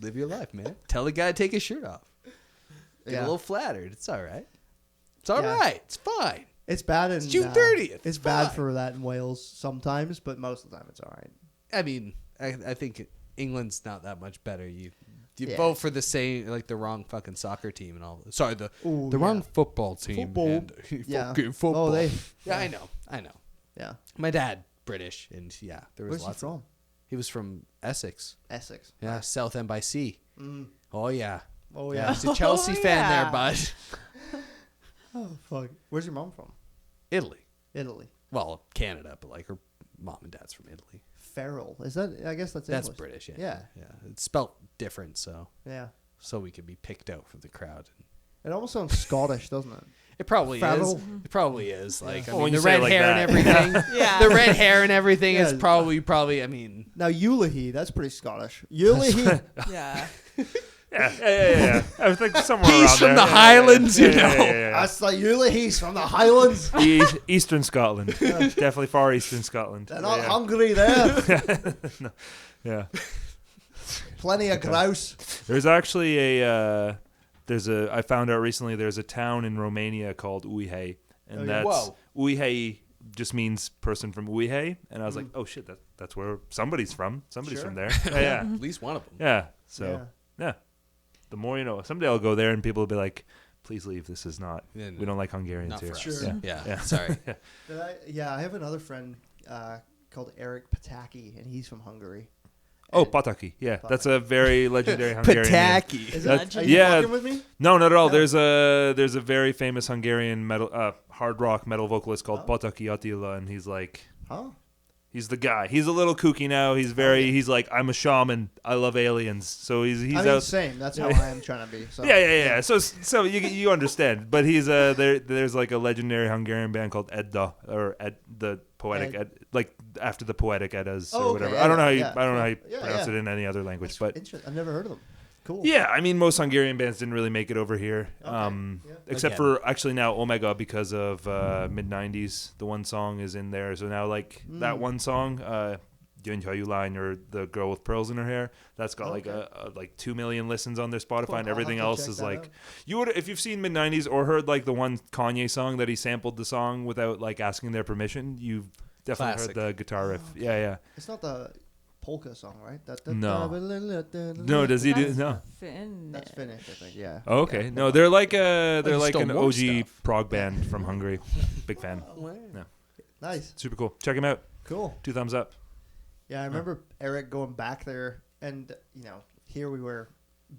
live your life, man. Tell the guy to take his shirt off. Get a little flattered. It's all right. It's all Yeah. right. It's fine. It's bad in June 30th. It's bad for that in Wales sometimes, but most of the time it's all right. I mean, I think England's not that much better. You Yeah. vote for the same, like the wrong fucking soccer team and all. Sorry, the Ooh, wrong yeah. football team. Football. And Yeah. fucking football. Oh, they. Yeah, I know. Yeah. My dad British, and yeah, there was Where's he lots. from? He was from Essex. Essex. Yeah, South End by Sea. Mm. Oh yeah. Oh Yeah, yeah. he's a Chelsea fan yeah. there, bud. Oh fuck. Where's your mom from? Italy. Italy. Well, Canada, but like her mom and dad's from Italy. Ferrall. Is that? I guess that's That's English. British, yeah. Yeah. Yeah. It's spelt different, so Yeah. we could be picked out from the crowd. It almost sounds Scottish, doesn't it? It probably is. Farrell. It probably is. Like, I Well, mean, when the you say it red like hair that. and everything. Yeah. The red hair and everything is Yeah. probably. I mean, Now Ujhelyi, that's pretty Scottish. Ujhelyi. Yeah. Yeah. I think somewhere he's around from there. the Highlands, you know. Yeah. That's like Ujhelyi's from the Highlands. Eastern Scotland. Definitely far eastern Scotland. They're not Yeah. hungry there. Yeah. Plenty of grouse. There's actually I found out recently there's a town in Romania called Ujhelyi, and Oh, yeah. that's Whoa. Ujhelyi. just means person from Ujhelyi, and I was like, oh shit, that's where somebody's from. Somebody's Sure. from there. Yeah. At least one of them. Yeah. So yeah. The more you know. Someday I'll go there and people will be like, please leave. This is not. Yeah, no. We don't like Hungarians Not here. for us. Sure. Yeah. Sorry. I have another friend called Eric Pataki, and he's from Hungary. Oh, And- Pataki. Yeah, that's a very legendary Hungarian name. Is That's- it? Are you yeah. fucking with me? No, not at all. No. There's a very famous Hungarian metal, hard rock metal vocalist called Pataki Attila, and he's like, Huh? he's the guy. He's a little kooky now. He's like, I'm a shaman. I love aliens. So he's out. Same. That's how I am trying to be. So. Yeah. So you understand. But he's there's like a legendary Hungarian band called Edda, or the poetic like after the poetic Eddas or whatever. Edda, I don't know how you Yeah, pronounce yeah. it in any other language, That's but interesting. I've never heard of them. Cool. yeah, I mean most Hungarian bands didn't really make it over here. Yeah. Except for actually now Omega, because of mid 90s, the one song is in there. So now like that one song, Dngnkvlt line, or the girl with pearls in her hair, that's got like 2 million listens on their Spotify, Cool. and I'll everything have to else check is that like out. you would, if you've seen mid 90s or heard like the one Kanye song that he sampled the song without like asking their permission, you've definitely Classic. heard the guitar riff. Yeah. It's not the polka song, right? No. No, does he do? No. That's Finnish, I think. Yeah. Oh, okay. No, they're like just like don't an want OG stuff. prog band from Hungary. Big fan. Nice. Super cool. Check him out. Cool. 2 thumbs up. Yeah, I remember Eric going back there, and here we were,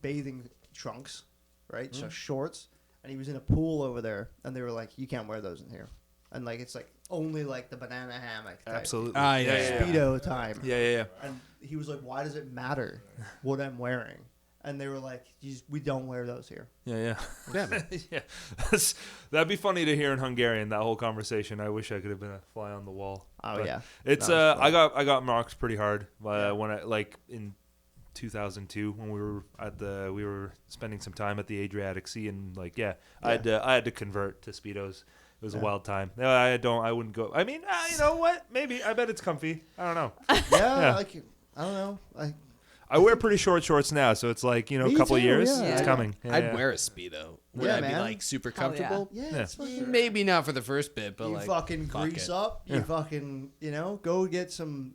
bathing trunks, right? So shorts, and he was in a pool over there, and they were like, "You can't wear those in here," and like it's like only like the banana hammock, type, Absolutely. speedo time, Yeah. and he was like, "Why does it matter what I'm wearing?" And they were like, "We don't wear those here." Yeah. Yeah. That'd be funny to hear in Hungarian, that whole conversation. I wish I could have been a fly on the wall. Oh But yeah, It's No, it's I got marked pretty hard when I like in 2002 when we were spending some time at the Adriatic Sea, and like I had to convert to speedos. It was a wild time. No, I wouldn't go. I mean, you know what? Maybe. I bet it's comfy. I don't know. yeah. Like I don't know. I wear pretty short shorts now, so it's like, a Me couple of too, years. yeah. It's Yeah. coming. I'd wear a Speedo. Would Yeah, I be man. like super Hell yeah. comfortable? Yeah, it's fun. Maybe not for the first bit, but You like fucking fuck grease it. up. You fucking go get some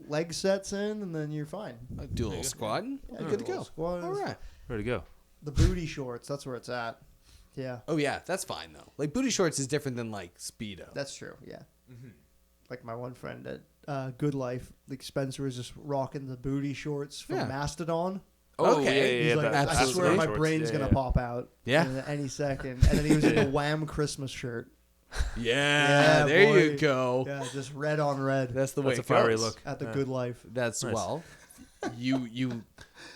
leg sets in, and then you're fine. Do a little squatting. Yeah, Good to go. squats. All right. Ready to go. The booty shorts. That's where it's at. Yeah, Oh yeah, that's fine though. Like booty shorts is different than like Speedo. that's true. Yeah. Like my one friend at Good Life, like Spencer was just rocking the booty shorts from Yeah. Mastodon. Oh, Okay. He's yeah, like, that- I absolutely. swear my shorts. brain's Yeah, gonna yeah. pop out. Yeah. in any second. And then he was in the Wham Christmas shirt. Yeah, there boy. you go. Yeah, just red on red That's the way That's a it fiery goes. look. at the Yeah. Good Life. That's Nice. well. You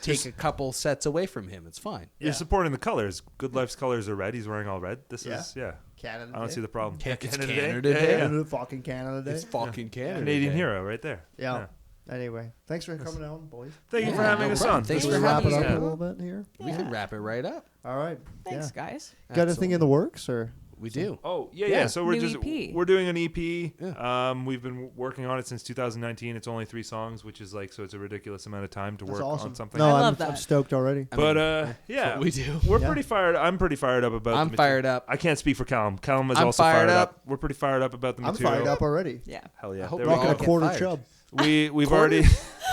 take a couple sets away from him. It's fine. You're supporting the colors. Good Life's colors are red. He's wearing all red. This Yeah. is Canada. I don't Day. see the problem. It's Canada Canada Day. Day. Yeah. Canada, fucking Canada Day. It's fucking Canada. Canadian Day. hero right there. Yeah. Anyway, thanks for coming on, boys. Thank you for Yeah, having no us problem. on. Thanks Should for we wrap having it us up a on. little bit here? We can wrap it right up. All right. Thanks, yeah. guys. Got anything in the works or? We do. Oh yeah. Yeah. So we're New just EP. we're doing an EP. Yeah. We've been working on it since 2019. It's only 3 songs, which is like, so it's a ridiculous amount of time to That's work awesome. on something. No, I I'm, love I'm that. stoked already. I But mean, yeah, what we do. we're Yeah. pretty fired. I'm pretty fired up about. I'm the fired up. I can't speak for Calum. Calum is I'm also fired fired up. up. We're pretty fired up about the I'm material. fired up already. Yeah. Hell yeah. I hope There we we all Rocking a go. get quarter fired. chub. We've Quarter? already.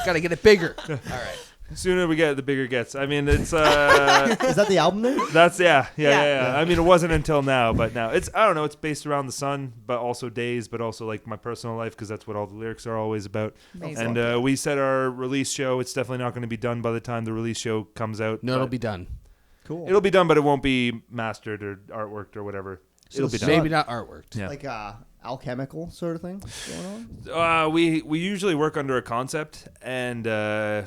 Gotta get it bigger. All right. Sooner we get it, the bigger it gets. I mean, it's Is that the album name? that's yeah. Yeah. I mean, it wasn't until now, but now it's, I don't know. It's based around the sun, but also days, but also like my personal life, because that's what all the lyrics are always about. Amazing. And we set our release show. It's definitely not going to be done by the time the release show comes out. No, it'll but be done. Cool. it'll be done, but it won't be mastered or artworked or whatever. So It'll be the done. Maybe not artwork. Yeah. like alchemical sort of thing going on. We usually work under a concept, and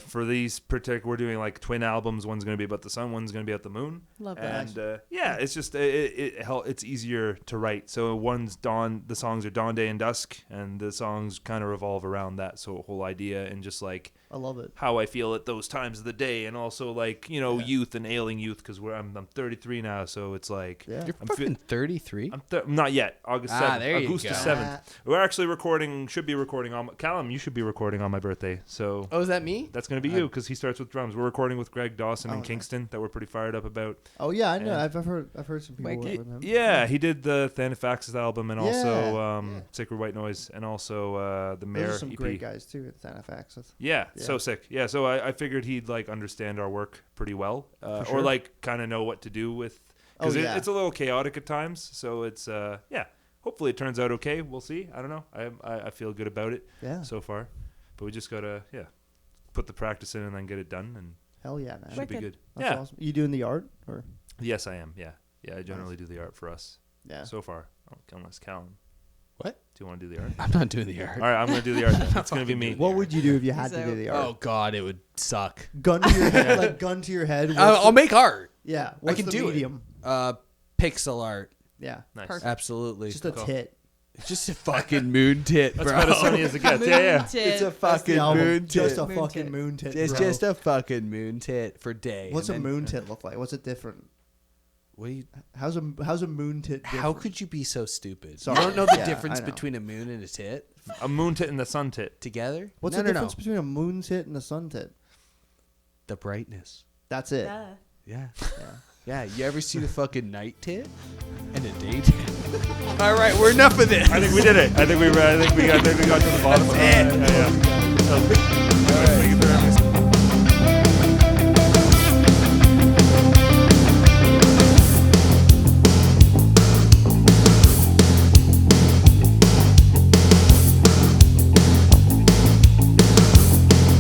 for these particular, we're doing like twin albums. One's going to be about the sun, one's going to be about the moon. Love that. And yeah, it's just it's easier to write. So one's dawn, the songs are dawn, day, and dusk, and the songs kind of revolve around that whole idea, and just like I love it. how I feel at those times of the day, and also like youth and ailing youth, because I'm 33 now, so it's like Yeah. You're I'm fucking 33. not yet. August 7th. There you 1st to 7th. We're actually should be recording on Calum. You should be recording on my birthday. So Oh, is that me? that's going to be you because he starts with drums. We're recording with Greg Dawson in Kingston that we're pretty fired up about. Oh yeah, I know. Yeah. I've heard some people with him. Yeah, he did the Thanafaxis album and also Sacred White Noise and also the Mare Those are some EP. great guys too at Thanafaxis. Yeah, so sick. Yeah, so I figured he'd like understand our work pretty well, sure. or like kind of know what to do with. Because it's a little chaotic at times, so it's hopefully it turns out okay. We'll see. I don't know. I feel good about it so far, but we just gotta put the practice in and then get it done, and hell yeah, man. should be good. That's awesome. You doing the art or? Yes, I am. Yeah, I generally do the art for us. Yeah. So far, unless Calum. What? Do you want to do the art? I'm not doing the art. All right, I'm gonna do the art. Then. It's gonna be me. What would you do if you had to do the art? Oh God, it would suck. Gun to your head, like gun to your head. I'll make art. Yeah, what's can the do medium? it. Pixel art. Yeah, Nice. Perfect. Absolutely. just a tit. Just a fucking moon tit, bro. That's about as funny as it gets. Yeah. It's a fucking moon tit. Just a Moon fucking tit. moon tit. It's bro. just a fucking moon tit for day. What's a And then- moon tit look like? What's it different? What do you, How's a moon tit? Different? how could you be so stupid? Sorry. You don't know the Yeah, difference I know. between a moon and a tit A moon tit and the sun tit. together? What's no, the difference No. between a moon tit and a sun tit? The brightness. That's it. Duh. Yeah. Yeah. Yeah. You ever see the fucking night tit and a day tit? All right, we're enough of this. I think we did it. I think we got to the bottom. That's it. Yeah. Thank you for having me.